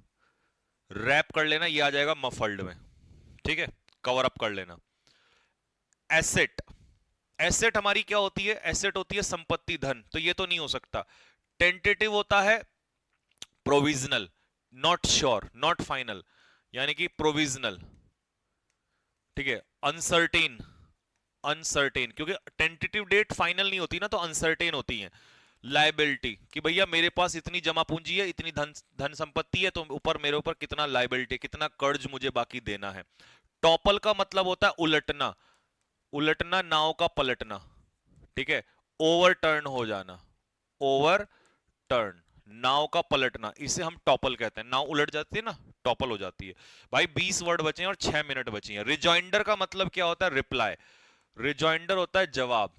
रैप कर लेना, ये आ जाएगा मफल्ड में, ठीक है, कवर अप कर लेना। एसेट, एसेट हमारी क्या होती है, एसेट होती है संपत्ति, धन, तो ये तो नहीं हो सकता। टेंटेटिव होता है provisional, not sure, not final, यानी कि प्रोविजनल, ठीक है। अनसर्टेन, अनसर्टेन, क्योंकि टेंटेटिव डेट फाइनल नहीं होती ना, तो अनसर्टेन होती है। लाइबिलिटी, कि भैया मेरे पास इतनी जमा पूंजी है, इतनी धन धन संपत्ति है, तो ऊपर मेरे ऊपर कितना लाइबिलिटी, कितना कर्ज मुझे बाकी देना है। टॉपल का मतलब होता है उलटना, उलटना, नाव का पलटना, ठीक है। ओवरटर्न हो जाना, ओवर टर्न, नाव का पलटना, इसे हम टॉपल कहते हैं। नाव उलट जाती है ना, टॉपल हो जाती है। भाई 20 वर्ड बचे हैं और 6 मिनट बची हैं। रिजॉइंडर का मतलब क्या होता है, रिप्लाई, रिजॉइंडर होता है जवाब।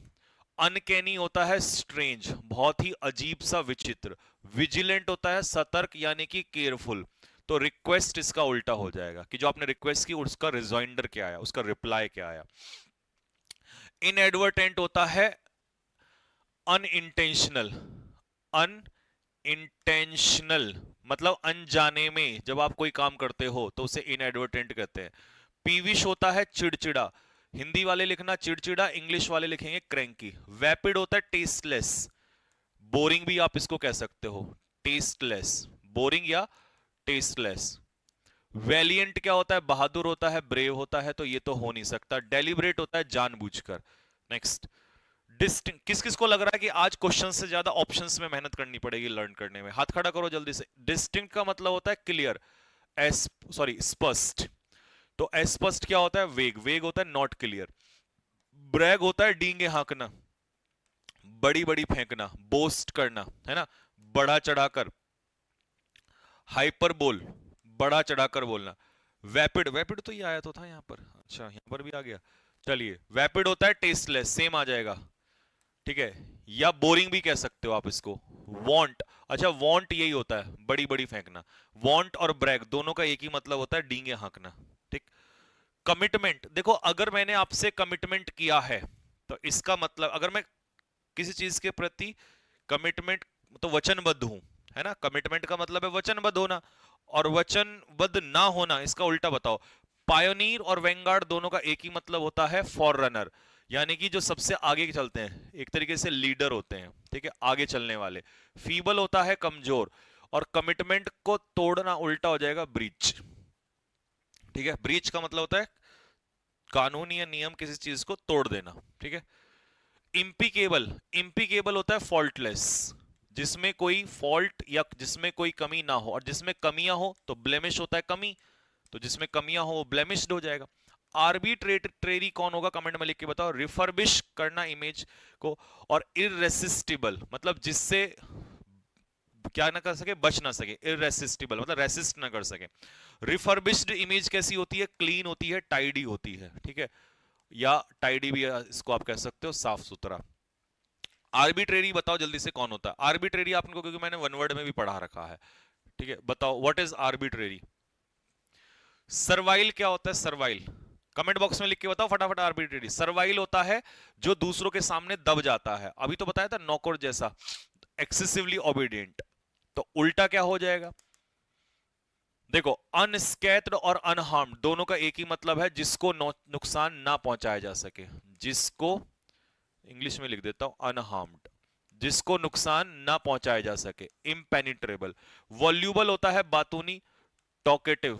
अनकैनी होता है स्ट्रेंज, बहुत ही अजीब सा, विचित्र। विजिलेंट होता है सतर्क यानी कि केयरफुल। तो रिक्वेस्ट इसका उल्टा हो जाएगा, कि जो आपने रिक्वेस्ट की उसका रिजॉइंडर क्या आया, उसका रिप्लाई क्या आया। इनएडवर्टेंट होता है अनइंटेंशनल, अनइंटेंशनल मतलब अनजाने में जब आप कोई काम करते हो तो उसे इनएडवर्टेंट कहते हैं। पीविश होता है चिड़चिड़ा, हिंदी वाले लिखना चिड़चिड़ा, इंग्लिश वाले लिखेंगे क्रैंकी। वैपिड होता है टेस्टलेस, बोरिंग भी आप इसको कह सकते हो, टेस्टलेस, बोरिंग या टेस्टलेस। वैलिएंट क्या होता है, बहादुर होता है, ब्रेव होता है, तो ये तो हो नहीं सकता। डेलिब्रेट होता है जानबूझकर। नेक्स्ट, डिस्टिंक्ट, किस किस को लग रहा है कि आज क्वेश्चन से ज्यादा ऑप्शंस में मेहनत करनी पड़ेगी लर्न करने में, हाथ खड़ा करो जल्दी से। डिस्टिंक्ट का मतलब होता है क्लियर, एस सॉरी स्पष्ट, तो अस्पष्ट क्या होता है, वेग, वेग होता है नॉट क्लियर। ब्रैग होता है डींगे हाँकना, बड़ी बड़ी फेंकना, बोस्ट करना, है ना, बढ़ा चढ़ाकर। हाइपरबोल, बढ़ा चढ़ाकर बोलना। वैपिड, वैपिड तो ये आया तो था यहाँ पर, अच्छा यहाँ पर भी आ गया। चलिए, वैपिड होता है टेस्टलेस, सेम आ जाएगा, ठीक है। या बोरिंग भी कह सकते हो आप इसको। वॉन्ट, अच्छा वॉन्ट यही होता है बड़ी बड़ी फेंकना। वॉन्ट और ब्रैग दोनों का एक ही मतलब होता है, डींगे हाँकना, ठीक। कमिटमेंट, देखो अगर मैंने आपसे कमिटमेंट किया है तो इसका मतलब, अगर मैं किसी चीज के प्रति कमिटमेंट, तो वचनबद्ध हूं, है ना, कमिटमेंट का मतलब है वचनबद्ध होना। और वचनबद्ध ना होना, इसका उल्टा बताओ। पायोनीर और वेंगार्ड दोनों का एक ही मतलब होता है, फॉर रनर, यानी कि जो सबसे आगे चलते हैं, एक तरीके से लीडर होते हैं, ठीक है, आगे चलने वाले। फीबल होता है कमजोर, और कमिटमेंट को तोड़ना उल्टा हो जाएगा ब्रीच, ठीक है। ब्रीच का मतलब होता है कानून या नियम, किसी चीज को तोड़ देना, ठीक है। इम्पिकेबल, इम्पिकेबल होता है फॉल्टलेस, जिसमें कोई फॉल्ट या जिसमें कोई कमी ना हो, और जिसमें कमियां हो तो ब्लेमिश होता है कमी, तो जिसमें कमियां हो वो ब्लेमिश्ड हो जाएगा। आर्बिट्रेरी कौन होगा, कमेंट में लिख के बताओ। रिफर्बिश करना इमेज को। और इररेसिस्टिबल मतलब जिससे क्या ना कर सके, बच ना सके, इररेसिस्टिबल मतलब रेसिस्ट ना कर सके। रिफर्बिश्ड इमेज कैसी होती है, क्लीन होती है, टाइडी होती है, ठीक है, या टाइडी भी इसको आप कह सकते हो, साफ सुथरा। आर्बिट्रेरी बताओ जल्दी से कौन होता है आर्बिट्रेरी, आपको क्योंकि मैंने वन वर्ड में भी पढ़ा रखा है, ठीक है, बताओ व्हाट इज आर्बिट्रेरी। सर्वाइल क्या होता है, सर्वाइल कमेंट बॉक्स में लिख के बताओ फटाफट। आर्बिट्रेरी, सर्वाइल होता है जो दूसरों के सामने दब जाता है, अभी तो बताया था नौकर जैसा, एक्सेसिवली ओबीडिएंट। तो उल्टा क्या हो जाएगा, देखो अनस्कैथ्ड और अनहार्म्ड दोनों का एक ही मतलब है, जिसको नुकसान ना पहुंचाया जा सके, जिसको इंग्लिश में लिख देता हूं अनहार्म्ड, जिसको नुकसान ना पहुंचाया जा सके। इम्पेनिट्रेबल, वॉल्यूबल होता है बातूनी, टॉकेटिव,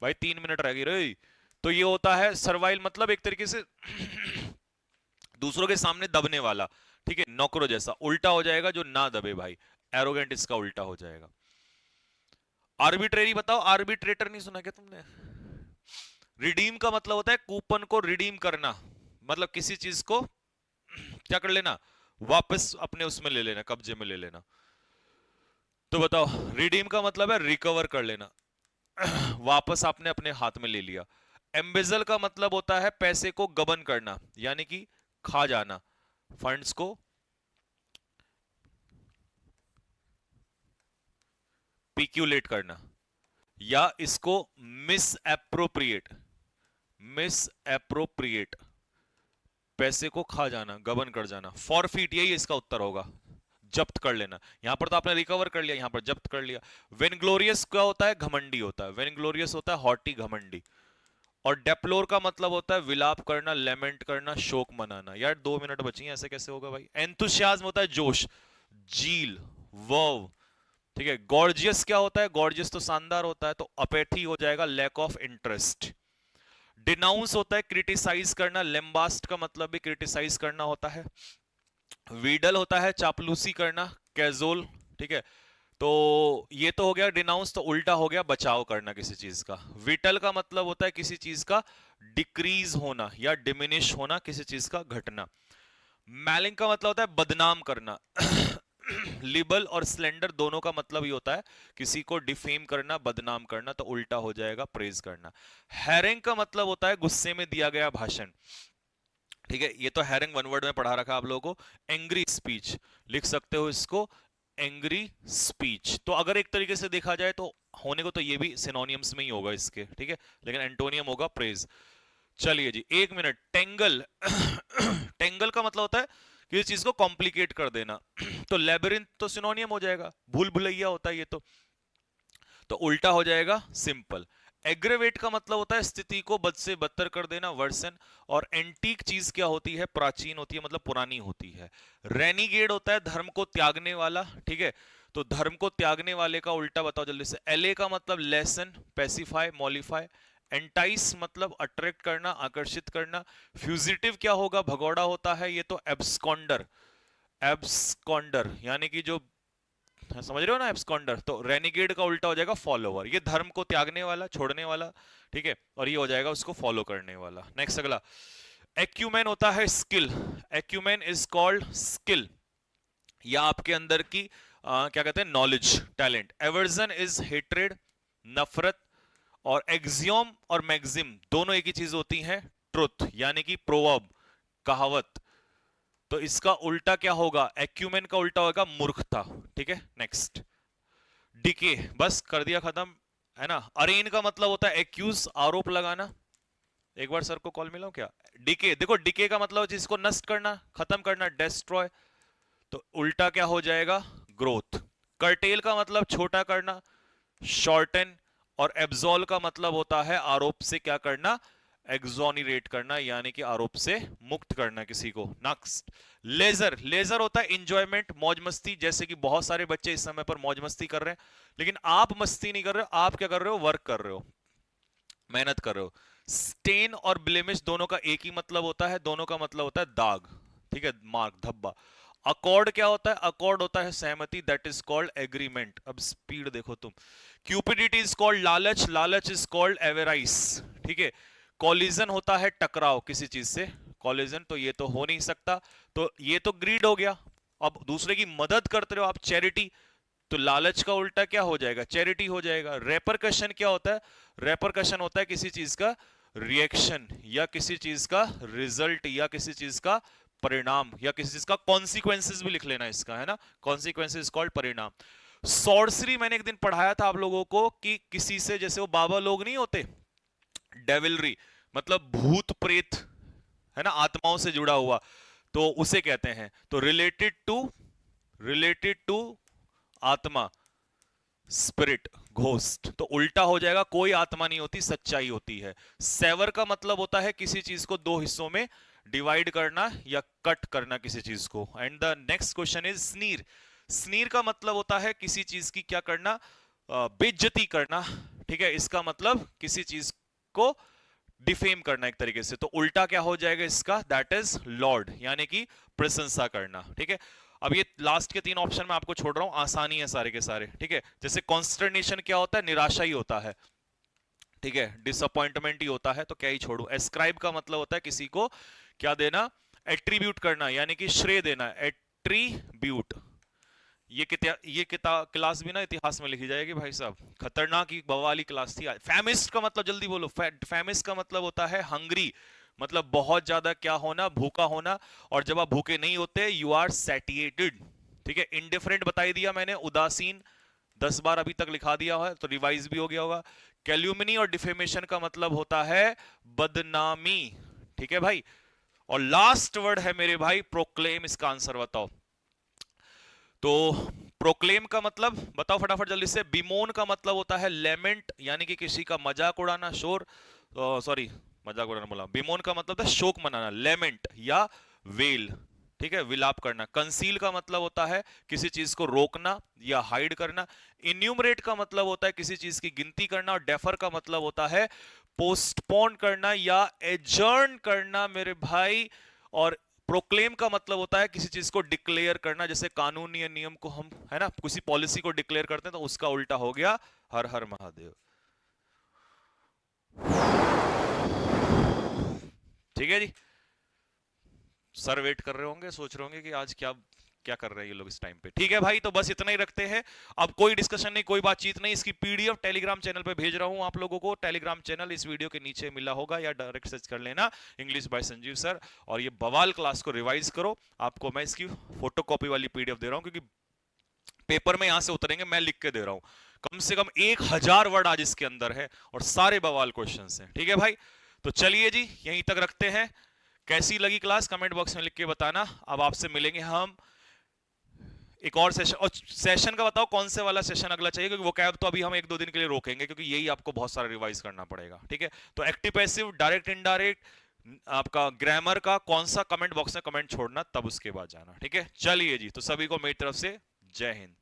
भाई 3 मिनट रह गई रे। तो ये होता है सर्वाइल, मतलब एक तरीके से दूसरों के सामने दबने वाला, ठीक है, नौकरों जैसा। उल्टा हो जाएगा जो ना दबे भाई, एरोगेंट इसका उल्टा हो जाएगा। आर्बिट्रेरी बताओ, आर्बिट्रेटर नहीं सुना क्या तुमने। रिडीम का मतलब होता है कूपन को रिडीम करना, मतलब किसी चीज को क्या कर लेना, वापस अपने उसमें ले लेना, कब्जे में ले लेना। तो बताओ, रिडीम का मतलब है रिकवर कर लेना, वापस आपने अपने हाथ में ले लिया। एम्बेजल का मतलब होता है पैसे को गबन करना, यानी कि खा जाना, फंड्स को पिक्यूलेट करना, या इसको मिस एप्रोप्रिएट, मिस एप्रोप्रिएट, पैसे को खा जाना, गबन कर जाना, फॉरफीट, यही इसका उत्तर होगा, जब्त कर लेना। यहां पर तो आपने रिकवर कर लिया, यहां पर जब्त कर लिया। वेनग्लोरियस क्या होता है? घमंडी होता है, वेनग्लोरियस होता है हॉटी, घमंडी। और डेप्लोर का मतलब होता है विलाप करना, लेमेंट करना, शोक मनाना। यार 2 मिनट बची हैं, ऐसे कैसे होगा भाई? एंथुसियाज्म होता है जोश, जील, वर्व, ठीक है। गॉर्जियस क्या होता है? गॉर्जियस तो शानदार होता है, तो अपेथी हो जाएगा, लैक ऑफ इंटरेस्ट। डिनाउंस होता है क्रिटिसाइज करना, लेम्बास्ट का मतलब भी क्रिटिसाइज करना होता है। वीडल होता है चापलूसी करना, कैजोल, ठीक है। तो ये तो हो गया डिनाउंस, तो उल्टा हो गया बचाव करना किसी चीज का। विटल का मतलब होता है किसी चीज का डिक्रीज होना या डिमिनिश होना, किसी चीज का घटना। मैलिंग का मतलब होता है बदनाम करना। लिबल और स्लेंडर दोनों का मतलब ही होता है किसी को डिफेम करना, बदनाम करना, तो उल्टा हो जाएगा प्रेज करना। हैरिंग का मतलब होता है गुस्से में दिया गया भाषण, ठीक है। ये तो हैरिंग वन वर्ड में पढ़ा रखा आप लोगों को। एंग्री स्पीच लिख सकते हो इसको, एंग्री स्पीच। तो अगर एक तरीके से देखा जाए तो होने को तो ये भी सिनोनियम्स में ही होगा इसके, ठीक है, लेकिन एंटोनियम होगा प्रेज। चलिए जी, 1 मिनट। टेंगल टेंगल का मतलब होता है किसी चीज को कॉम्प्लिकेट कर देना। तो लेबिरिंथ तो सिनोनियम हो जाएगा, भूल भुलैया होता है ये तो उल्टा हो जाएगा सिंपल। एग्रेवेट का मतलब होता है स्थिति को बद से बदतर कर देना, वर्सन। और एंटीक चीज क्या होती है? प्राचीन होती है, मतलब पुरानी होती है। रेनिगेड होता है धर्म को त्यागने वाला, ठीक है। तो धर्म को त्यागने वाले का उल्टा बताओ जल्दी से। एले का मतलब लेसन, पेसिफाई, मॉलिफाई। एंटाइस मतलब अट्रैक्ट करना, आकर्षित करना। फ्यूजिटिव क्या होगा? भगौड़ा होता है ये तो। एब्सकॉन्डर, एब्सकॉन्डर यानी कि जो, समझ रहे हो ना, एब्सकॉन्डर। तो रेनिगेड का उल्टा हो जाएगा फॉलोवर, ये धर्म को त्यागने वाला, छोड़ने वाला, ठीक है। और ये हो जाएगा उसको फॉलो करने वाला। नेक्स्ट अगला, एक्यूमेन होता है skill. Acumen is called skill, या आपके अंदर की क्या कहते हैं, knowledge, talent. Aversion is hatred, नफरत। और एक्सियोम और मैक्सिम दोनों एक ही चीज होती हैं, ट्रुथ, यानी कि प्रोवर्ब, कहावत। तो इसका उल्टा क्या होगा? एक्यूमेन का उल्टा होगा मूर्खता, ठीक है। नेक्स्ट, डिके, बस कर दिया खत्म, है ना। अरेन का मतलब होता है एक्यूज, आरोप लगाना। एक बार सर को कॉल मिलाऊं क्या? डिके, देखो डिके का मतलब जिसको नष्ट करना, खत्म करना, डेस्ट्रॉय। तो उल्टा क्या हो जाएगा? ग्रोथ। कर्टेल का मतलब छोटा करना, शॉर्टन। और एब्जॉल का मतलब होता है आरोप से क्या करना? एक्सोनरेट करना, यानी कि आरोप से मुक्त करना किसी को। नेक्स्ट, लेजर, लेजर होता है इंजॉयमेंट, मौज मस्ती। जैसे कि बहुत सारे बच्चे इस समय पर मौज मस्ती कर रहे हैं, लेकिन आप मस्ती नहीं कर रहे हो, आप क्या कर रहे हो? वर्क कर रहे हो, मेहनत कर रहे हो। स्टेन और ब्लेमिश दोनों का एक ही मतलब होता है, दोनों का मतलब होता है दाग, ठीक है, मार्क, धब्बा। अकॉर्ड क्या होता है? अकॉर्ड होता है सहमति, दैट इज कॉल्ड एग्रीमेंट। अब स्पीड देखो तुम। क्यूपिडिटी इज कॉल्ड लालच, लालच इज कॉल्ड एवेराइस, ठीक है। कॉलिजन होता है टकराव किसी चीज से, कॉलिजन, तो ये तो हो नहीं सकता, तो ये तो ग्रीड हो गया। अब दूसरे की मदद करते रहो आप, चैरिटी। तो लालच का उल्टा क्या हो जाएगा? चैरिटी हो जाएगा। रेपरकशन क्या होता है? रेपरकशन होता है किसी चीज का रिएक्शन, या किसी चीज का रिजल्ट, या किसी चीज का परिणाम, या किसी चीज का कॉन्सिक्वेंसेस भी लिख लेना इसका, है ना। कॉन्सिक्वेंसेस कॉल्ड परिणाम। सॉर्सरी मैंने एक दिन पढ़ाया था आप लोगों को कि किसी से, जैसे वो बाबा लोग नहीं होते, डेविलरी मतलब भूत प्रेत, है ना, आत्माओं से जुड़ा हुआ, तो उसे कहते हैं। तो रिलेटेड टू आत्मा, स्पिरिट, घोस्ट। तो उल्टा हो जाएगा, कोई आत्मा नहीं होती, सच्चाई होती है। सेवर का मतलब होता है किसी चीज को दो हिस्सों में डिवाइड करना या कट करना किसी चीज को। And the next question is sneer. Sneer का मतलब होता है किसी चीज की क्या करना? बेइज्जती करना, ठीक है। इसका मतलब किसी चीज को डिफेम करना एक तरीके से। तो उल्टा क्या हो जाएगा इसका? दैट इज लॉर्ड, यानी कि प्रशंसा करना, ठीक है। अब ये लास्ट के 3 ऑप्शन मैं आपको छोड़ रहा हूं, आसानी है सारे के सारे, ठीक है। जैसे कॉन्स्टर्नेशन क्या होता है? निराशा ही होता है, ठीक है, डिसअपॉइंटमेंट ही होता है, तो क्या ही छोड़ू। एस्क्राइब का मतलब होता है किसी को क्या देना? एट्रीब्यूट करना, यानी कि श्रेय देना, एट्रीब्यूट, क्लास भी ना इतिहास में लिखी जाएगी भाई साहब। खतरनाक ही बवाली क्लास थी। फैमिस्ट का मतलब जल्दी बोलो। फैमिस्ट का मतलब होता है हंग्री, मतलब बहुत ज्यादा क्या होना, भूखा होना। और जब आप भूखे नहीं होते, यू आर सैटिएटेड। ठीक है, इंडिफरेंट बताई दिया मैंने, उदासीन 10 बार अभी तक लिखा दिया है, तो रिवाइज भी हो गया होगा। कैल्यूमिनी और डिफेमेशन का मतलब होता है बदनामी। ठीक है भाई। और लास्ट वर्ड है मेरे भाई प्रोक्लेम। इसका आंसर बताओ। तो प्रोक्लेम का मतलब बताओ फटाफट जल्दी से। बिमोन का मतलब होता है लेमेंट, यानी कि किसी का मजाक उड़ाना, शोर, सॉरी मजाक उड़ाना बोला। बिमोन का मतलब है शोक मनाना, लेमेंट या वेल। ठीक है, विलाप करना। कंसील का मतलब होता है किसी चीज को रोकना या हाइड करना। इन्यूमरेट का मतलब होता है किसी चीज की गिनती करना। और डेफर का मतलब होता है पोस्टपोन करना या एजर्न करना मेरे भाई। और प्रोक्लेम का मतलब होता है किसी चीज को डिक्लेयर करना, जैसे कानून या नियम को हम, है ना, किसी पॉलिसी को डिक्लेयर करते हैं, तो उसका उल्टा हो गया हर हर महादेव। ठीक है जी। सर वेट कर रहे होंगे, सोच रहे होंगे कि आज क्या क्या कर रहे हैं ये लोग इस टाइम पे। ठीक है भाई, तो बस इतना ही रखते हैं। अब कोई डिस्कशन नहीं, कोई बातचीत नहीं। इसकी पीडीएफ टेलीग्राम चैनल पे भेज रहा हूं आप लोगों को। टेलीग्राम चैनल इस वीडियो के नीचे मिला होगा, या डायरेक्ट सर्च कर लेना इंग्लिश बाय संजीव सर। और ये बवाल क्लास को रिवाइज करो। आपको मैं इसकी फोटो कॉपी वाली पीडीएफ दे रहा हूं, क्योंकि पेपर में यहां से उतरेंगे, मैं लिख के दे रहा हूं। कम से कम 1000 वर्ड आज इसके अंदर है, और सारे बवाल क्वेश्चन हैं। ठीक है भाई, तो चलिए जी यहीं तक रखते हैं। कैसी लगी क्लास कमेंट बॉक्स में लिख के बताना। अब आपसे मिलेंगे हम एक और सेशन। और सेशन का बताओ कौन से वाला सेशन अगला चाहिए, क्योंकि वो कैब तो अभी हम 1-2 दिन के लिए रोकेंगे, क्योंकि यही आपको बहुत सारा रिवाइज करना पड़ेगा। ठीक है, तो एक्टिव पैसिव, डायरेक्ट इनडायरेक्ट, आपका ग्रामर का कौन सा, कमेंट बॉक्स में कमेंट छोड़ना, तब उसके बाद जाना। ठीक है, चलिए जी, तो सभी को मेरी तरफ से जय हिंद।